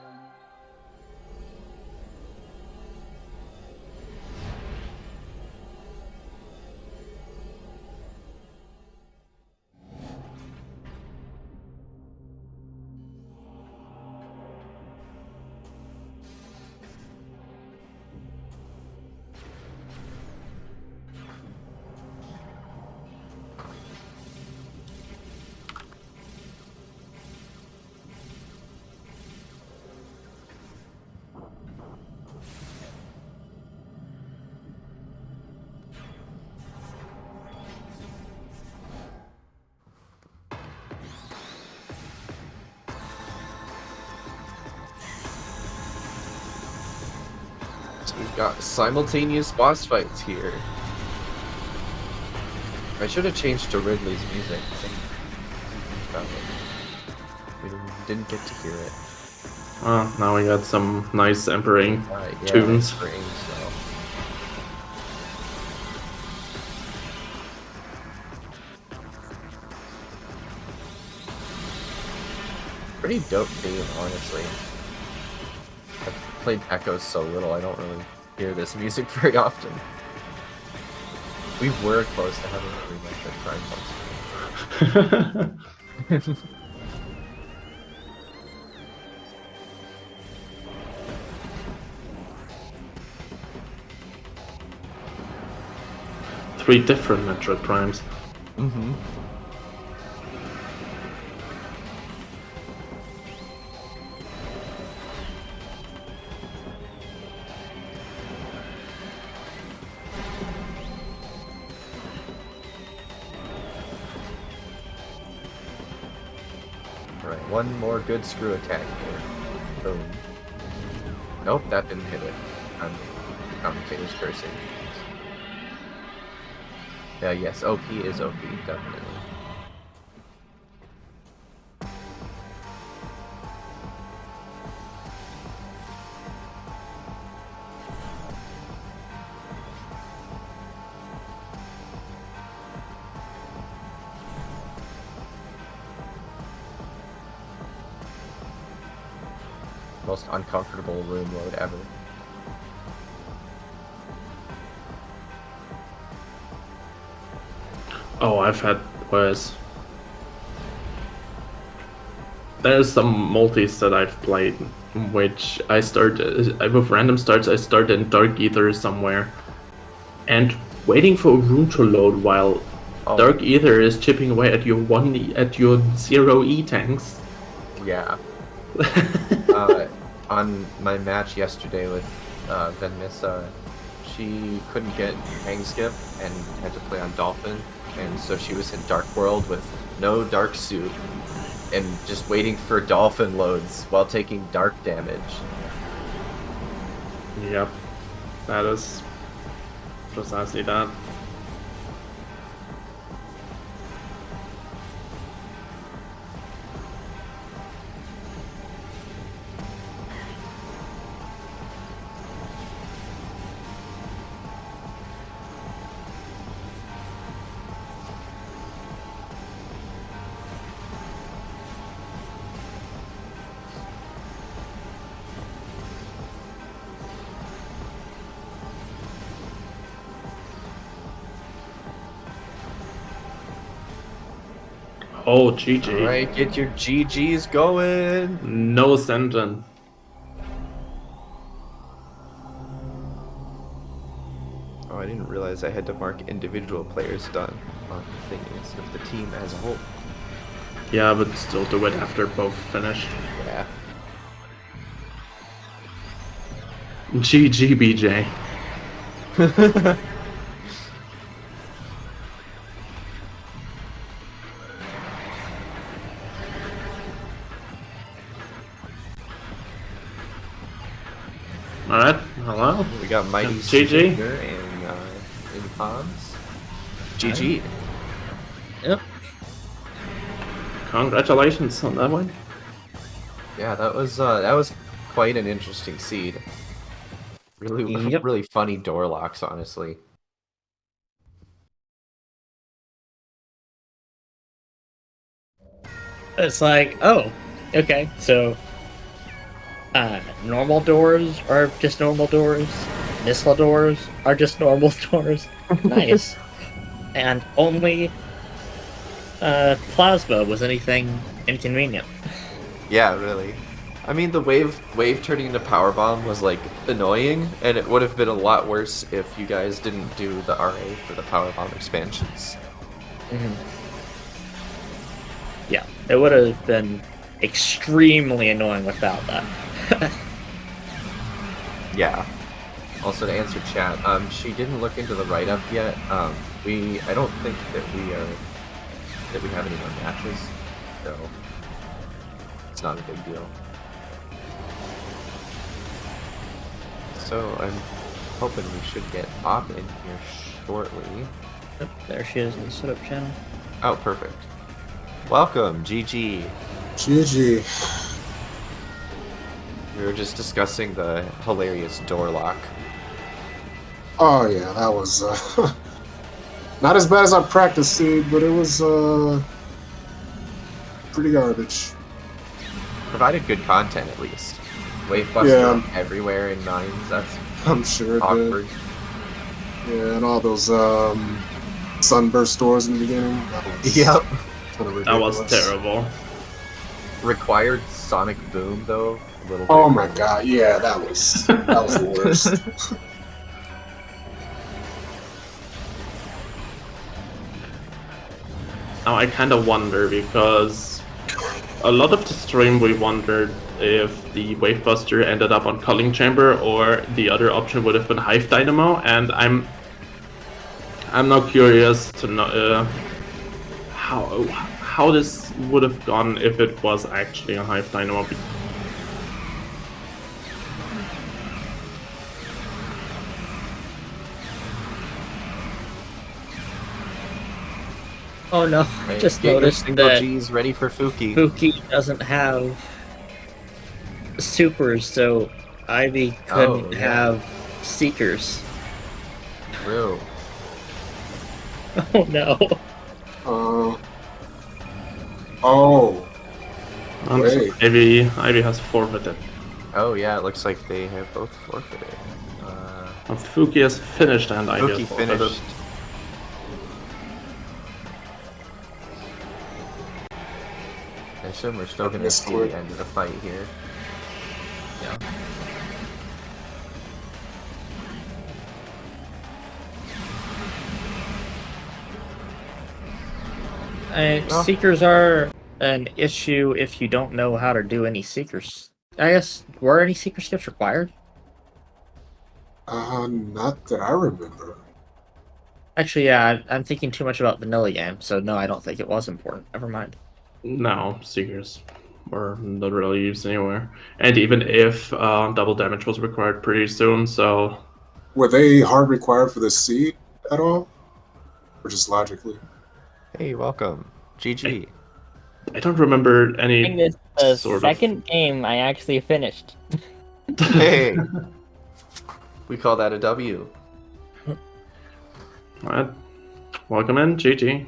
We've got simultaneous boss fights here. I should have changed to Ridley's music. We didn't get to hear it. Oh, now we got some nice Emperor tunes. Pretty dope theme, honestly. I've played Echoes so little, I don't really hear this music very often. We were close to having a Prime Boss. 3 different Metroid Primes. Mm-hmm. Alright, one more good screw attack here. Boom. Nope, that didn't hit it. Commentator's cursing. Yeah, yes, OP is OP, definitely. Most uncomfortable room load ever. Oh, I've had worse. There's some multis that I've played, which I started with random starts. I started in Dark Ether somewhere, and waiting for a room to load while Dark Ether is chipping away at your 0 E tanks. Yeah. On my match yesterday with Venmissa, she couldn't get hang skip and had to play on Dolphin, and so she was in Dark World with no dark suit and just waiting for Dolphin loads while taking dark damage. Yep, that is precisely that. Oh, GG. Alright, get your GGs going! No Senton. Oh, I didn't realize I had to mark individual players done on the thingies of the team as a whole. Yeah, but still do it after both finish. Yeah. GG, BJ. Alright, hello. We got Mighty GG and in Palms. GG. Yep. Congratulations on that one. Yeah, that was quite an interesting seed. Really, Yep. really funny door locks, honestly. It's like, oh, okay, so normal doors are just normal doors. Missile doors are just normal doors. Nice. And only plasma was anything inconvenient. Yeah, really. I mean, the wave turning into power bomb was like annoying, and it would have been a lot worse if you guys didn't do the RA for the power bomb expansions. Mm-hmm. Yeah, it would have been extremely annoying without that. Yeah. Also, to answer chat, she didn't look into the write-up yet. I don't think that we have any more matches, so it's not a big deal. So I'm hoping we should get Op in here shortly. Yep, there she is in the setup channel. Oh, perfect. Welcome, GG. GG. We were just discussing the hilarious door lock. Oh yeah, that was not as bad as I practiced it, but it was pretty garbage. Provided good content, at least. Wavebuster Yeah. everywhere in Nines, that's I'm sure it awkward. did. Yeah, and all those sunburst doors in the beginning. That was Yep. kinda That was ridiculous. terrible. Required Sonic Boom, though. A little Oh bit. my god, yeah, that was the worst. Now I kind of wonder, because a lot of the stream we wondered if the Wavebuster ended up on Culling Chamber or the other option would have been Hive Dynamo, and I'm now curious to know how this would have gone if it was actually a Hive Dynamo. Oh no, I just Get your noticed single that G's ready for Fuki. Fuki doesn't have supers, so Ivy couldn't Oh, yeah. have seekers. True. Oh no. Oh, And Wait. Ivy has forfeited. Oh yeah, it looks like they have both forfeited. And Fuki has finished and Ivy Fuki has forfeited. finished. I assume we're still going to see the end of the fight here. Yeah. Well. Seekers are an issue if you don't know how to do any seekers. I guess, were any seeker skips required? not that I remember. Actually, yeah, I'm thinking too much about vanilla game, so no, I don't think it was important. Never mind. No, Seekers were not really used anywhere. And even if double damage was required pretty soon, so... Were they hard required for the seed at all? Or just logically? Hey, welcome. GG. I don't remember I think any this is the sort of... second game I actually finished. Hey! We call that a W. Alright. Welcome in, GG.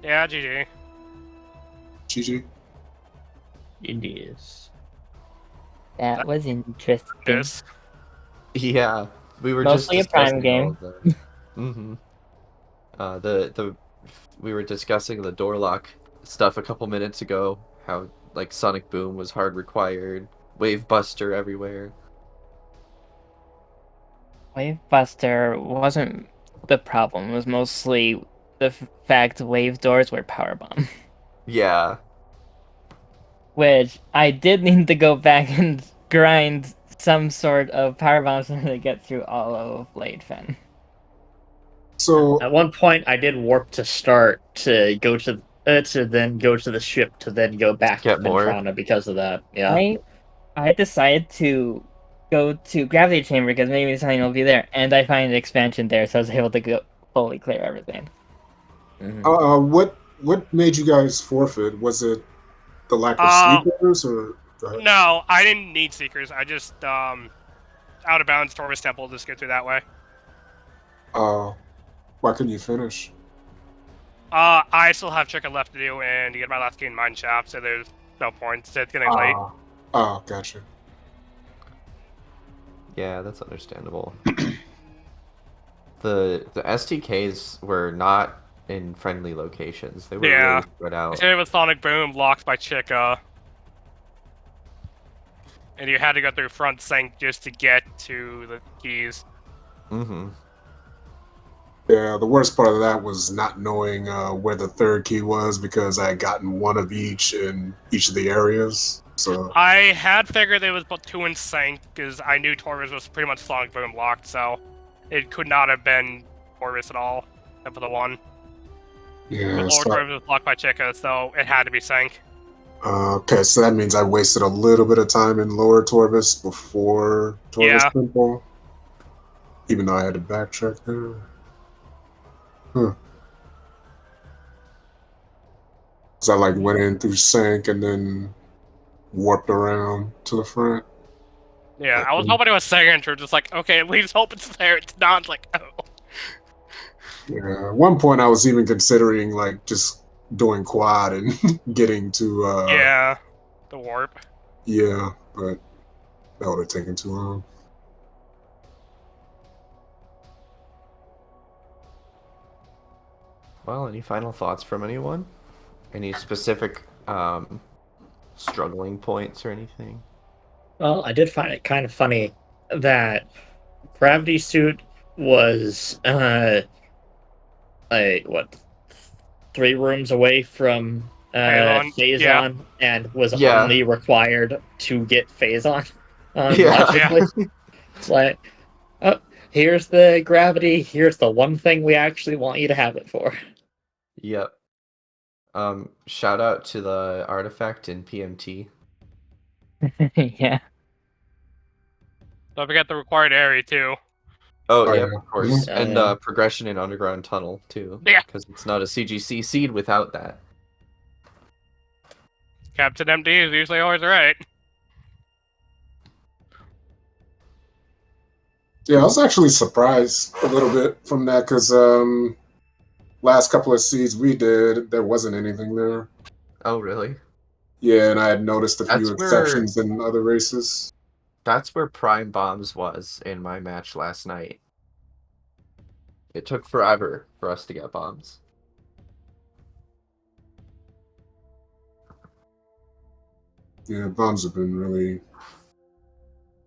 Yeah, GG. GG. It is. That was interesting. Yes. Yeah, we were Mostly just a Prime discussing all of the... Mm-hmm. We were discussing the door lock stuff a couple minutes ago. How like Sonic Boom was hard required, Wavebuster everywhere. Wavebuster wasn't the problem. It was mostly the fact wave doors were power bomb. Yeah, Which I did need to go back and grind some sort of power bombs to get through all of Blade Fen. So, At one point, I did warp to start to go to then go to the ship to then go back Get to more. Ventrana because of that. Yeah. I decided to go to Gravity Chamber because maybe something will be there, and I find an expansion there, so I was able to go fully clear everything. Mhm. what made you guys forfeit? Was it the lack of sleepers or? No, I didn't need Seekers. I just, out of bounds Torvus Temple, just get through that way. Why couldn't you finish? I still have chicken left to do and to get my last game mine shaft, so there's no point. So it's getting late. Oh, gotcha. yeah, that's understandable. The STKs were not in friendly locations. They were Yeah. really spread out. Today with Sonic Boom locked by Chica. And you had to go through front sync just to get to the keys. Mm-hmm. Yeah, the worst part of that was not knowing where the third key was because I had gotten one of each in each of the areas. So I had figured it was about 2 in sync because I knew Torvus was pretty much Sonic Boom locked, so it could not have been Torvus at all, except for the one. yeah. But Lord Torvus was blocked by Chica, so it had to be sync. Okay, so that means I wasted a little bit of time in Lower Torvus before Torvus Yeah. Temple. even though I had to backtrack there. Huh. So I like went in through sync and then warped around to the front. Yeah, I was hoping it was signature, just like, okay, at least hope it's there. It's not, it's like, oh. Yeah, at one point I was even considering like just doing quad and getting to Yeah, the warp. yeah, but that would have taken too long. Well, any final thoughts from anyone? Any specific struggling points or anything? Well, I did find it kind of funny that Gravity Suit was what 3 rooms away from Phazon, yeah. Phazon and was Yeah. only required to get Phazon Yeah. logically. It's like, oh, here's the gravity, here's the one thing we actually want you to have it for. Yep. Shout out to the artifact in PMT. Yeah. Don't forget the required area, too. Oh, Oh, yep, yeah. of course. Oh, And yeah. progression in Underground Tunnel, too. Yeah. Because it's not a CGC seed without that. Captain MD is usually always right. Yeah, I was actually surprised a little bit from that because last couple of seeds we did, there wasn't anything there. Oh, really? Yeah, and I had noticed a few That's where- exceptions in other races. That's where Prime Bombs was in my match last night. It took forever for us to get bombs. Yeah, bombs have been really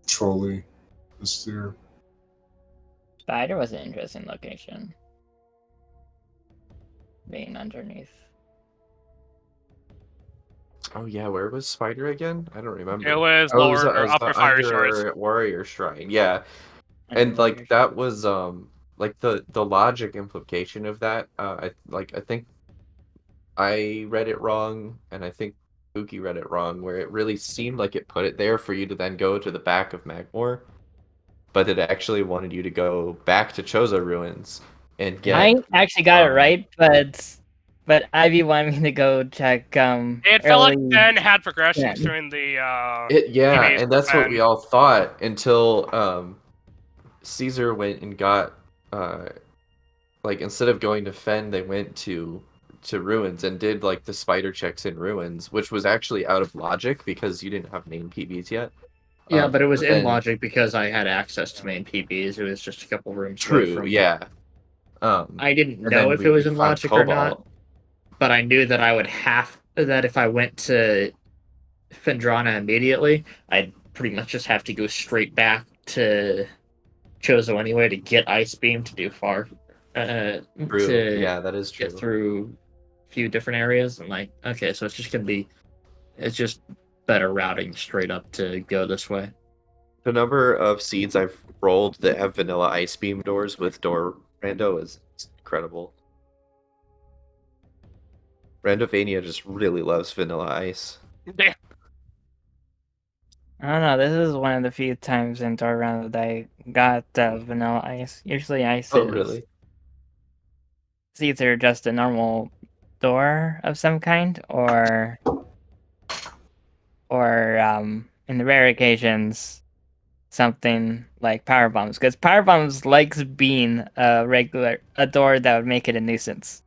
trolly this year. Spider was an interesting location. Being underneath. Oh yeah, where was Spider again? I don't remember. It was Oh, lower or upper fire shores. under Warrior Shrine. Yeah, and like that was like the logic implication of that. I think I read it wrong, and I think Spooky read it wrong, where it really seemed like it put it there for you to then go to the back of Magmore, but it actually wanted you to go back to Chozo Ruins and get. I actually got it right, but Ivy wanted me to go check It felt like Ben had progressions Yeah. during the Yeah, teammates and that's what Ben. we all thought until Caesar went and got like instead of going to Fen, they went to Ruins and did like the spider checks in Ruins, which was actually out of logic because you didn't have main PBs yet. Yeah, but it was in then- logic because I had access to main PBs. It was just a couple rooms away True, from. yeah. I didn't and know then if we it was in found logic or not, Cobalt. but I knew that I would have that if I went to Fendrana immediately, I'd pretty much just have to go straight back to Chozo anyway to get Ice Beam to do far. True, To yeah, that is true. get through a few different areas. I'm like, okay, so it's just better routing straight up to go this way. The number of seeds I've rolled that have vanilla ice beam doors with door rando is incredible. Randovania just really loves vanilla ice. Yeah. I don't know. This is one of the few times in Door Round that I got vanilla ice. Usually ice Oh, is really? it's either just a normal door of some kind, or in the rare occasions something like power bombs, because power bombs likes being a door that would make it a nuisance.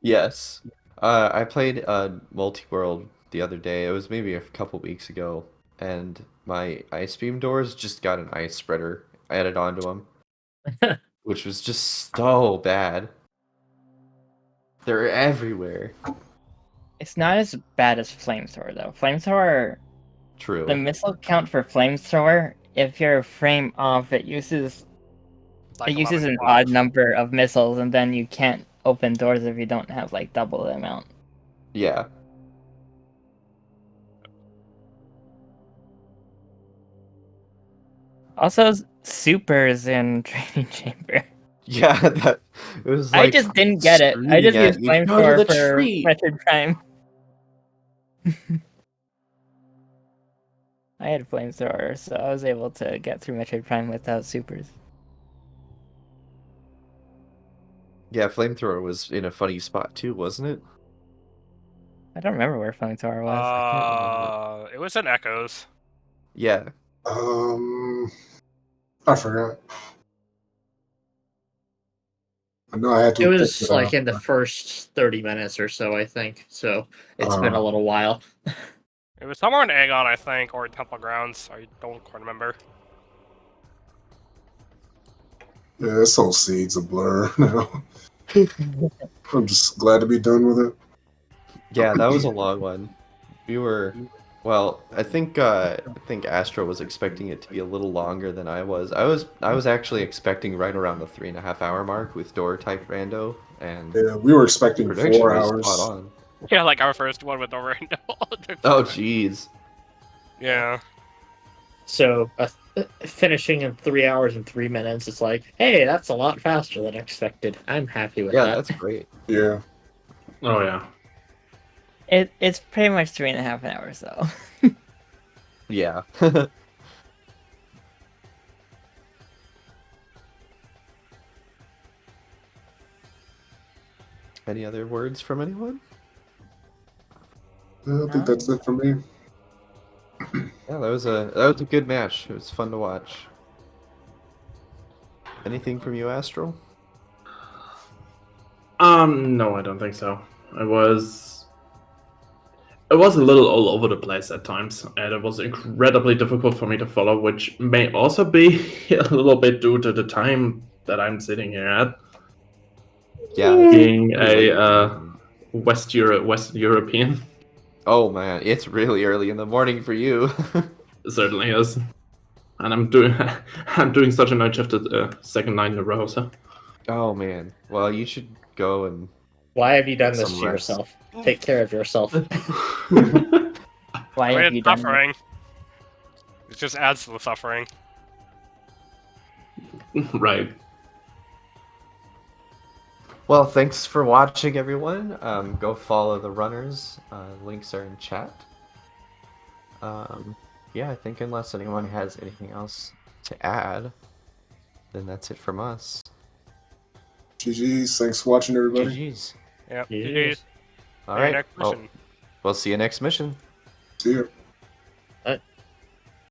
Yes. I played multi-world the other day. It was maybe a couple weeks ago, and my ice beam doors just got an ice spreader added onto them, which was just so bad. They're everywhere. It's not as bad as flamethrower though. Flamethrower, True. the missile count for flamethrower, if you're a frame off, it uses Like an 11, odd 12. number of missiles, and then you can't open doors if you don't have like double the amount. Yeah. Also, supers in training chamber. Yeah, that it was I like just didn't get it. I just screaming at used you, "Go to flamethrower the for tree!" Metroid Prime. I had flamethrower, so I was able to get through Metroid Prime without supers. Yeah, flamethrower was in a funny spot too, wasn't it? I don't remember where Flamethrower was. It was in Echoes. Yeah. I forgot. I know I had to. It pick was it like up. in the first 30 minutes or so, I think. So it's been a little while. It was somewhere in Aegon, I think, or Temple Grounds. I don't quite remember. Yeah, this whole seed's a blur now. I'm just glad to be done with it. Yeah, that was a long one. We were, well, I think Astro was expecting it to be a little longer than I was. I was actually expecting right around the 3.5 hour mark with door type rando, and Yeah, we were expecting prediction 4 was hours. spot on. Yeah, like our first one with Orlando. Oh, jeez. Yeah. So finishing in 3 hours and 3 minutes, it's like, hey, that's a lot faster than expected. I'm happy with Yeah, that. that's great. Yeah. Oh yeah. It's pretty much 3.5 hours though. Yeah. Any other words from anyone? I think that's it for me. Yeah, that was a good match. It was fun to watch. Anything from you, Astral? No, I don't think so. It was a little all over the place at times, and it was incredibly difficult for me to follow, which may also be a little bit due to the time that I'm sitting here at. Yeah, it's Being pretty late. a Western European. Oh man, it's really early in the morning for you. Certainly is. And I'm doing such a night shift at the second night in a row, so. Oh man. Well, you should go and Why have you done Get this some to rest. yourself? Take care of yourself. Why I mean, have you it's done that? suffering. It just adds to the suffering. Right. Well, thanks for watching, everyone. Go follow the runners. Links are in chat. Yeah, I think unless anyone has anything else to add, then that's it from us. GG's. Thanks for watching, everybody. GG's. Yep. Yeah. GG's. All See you right. next Well, mission. we'll see you next mission. See ya.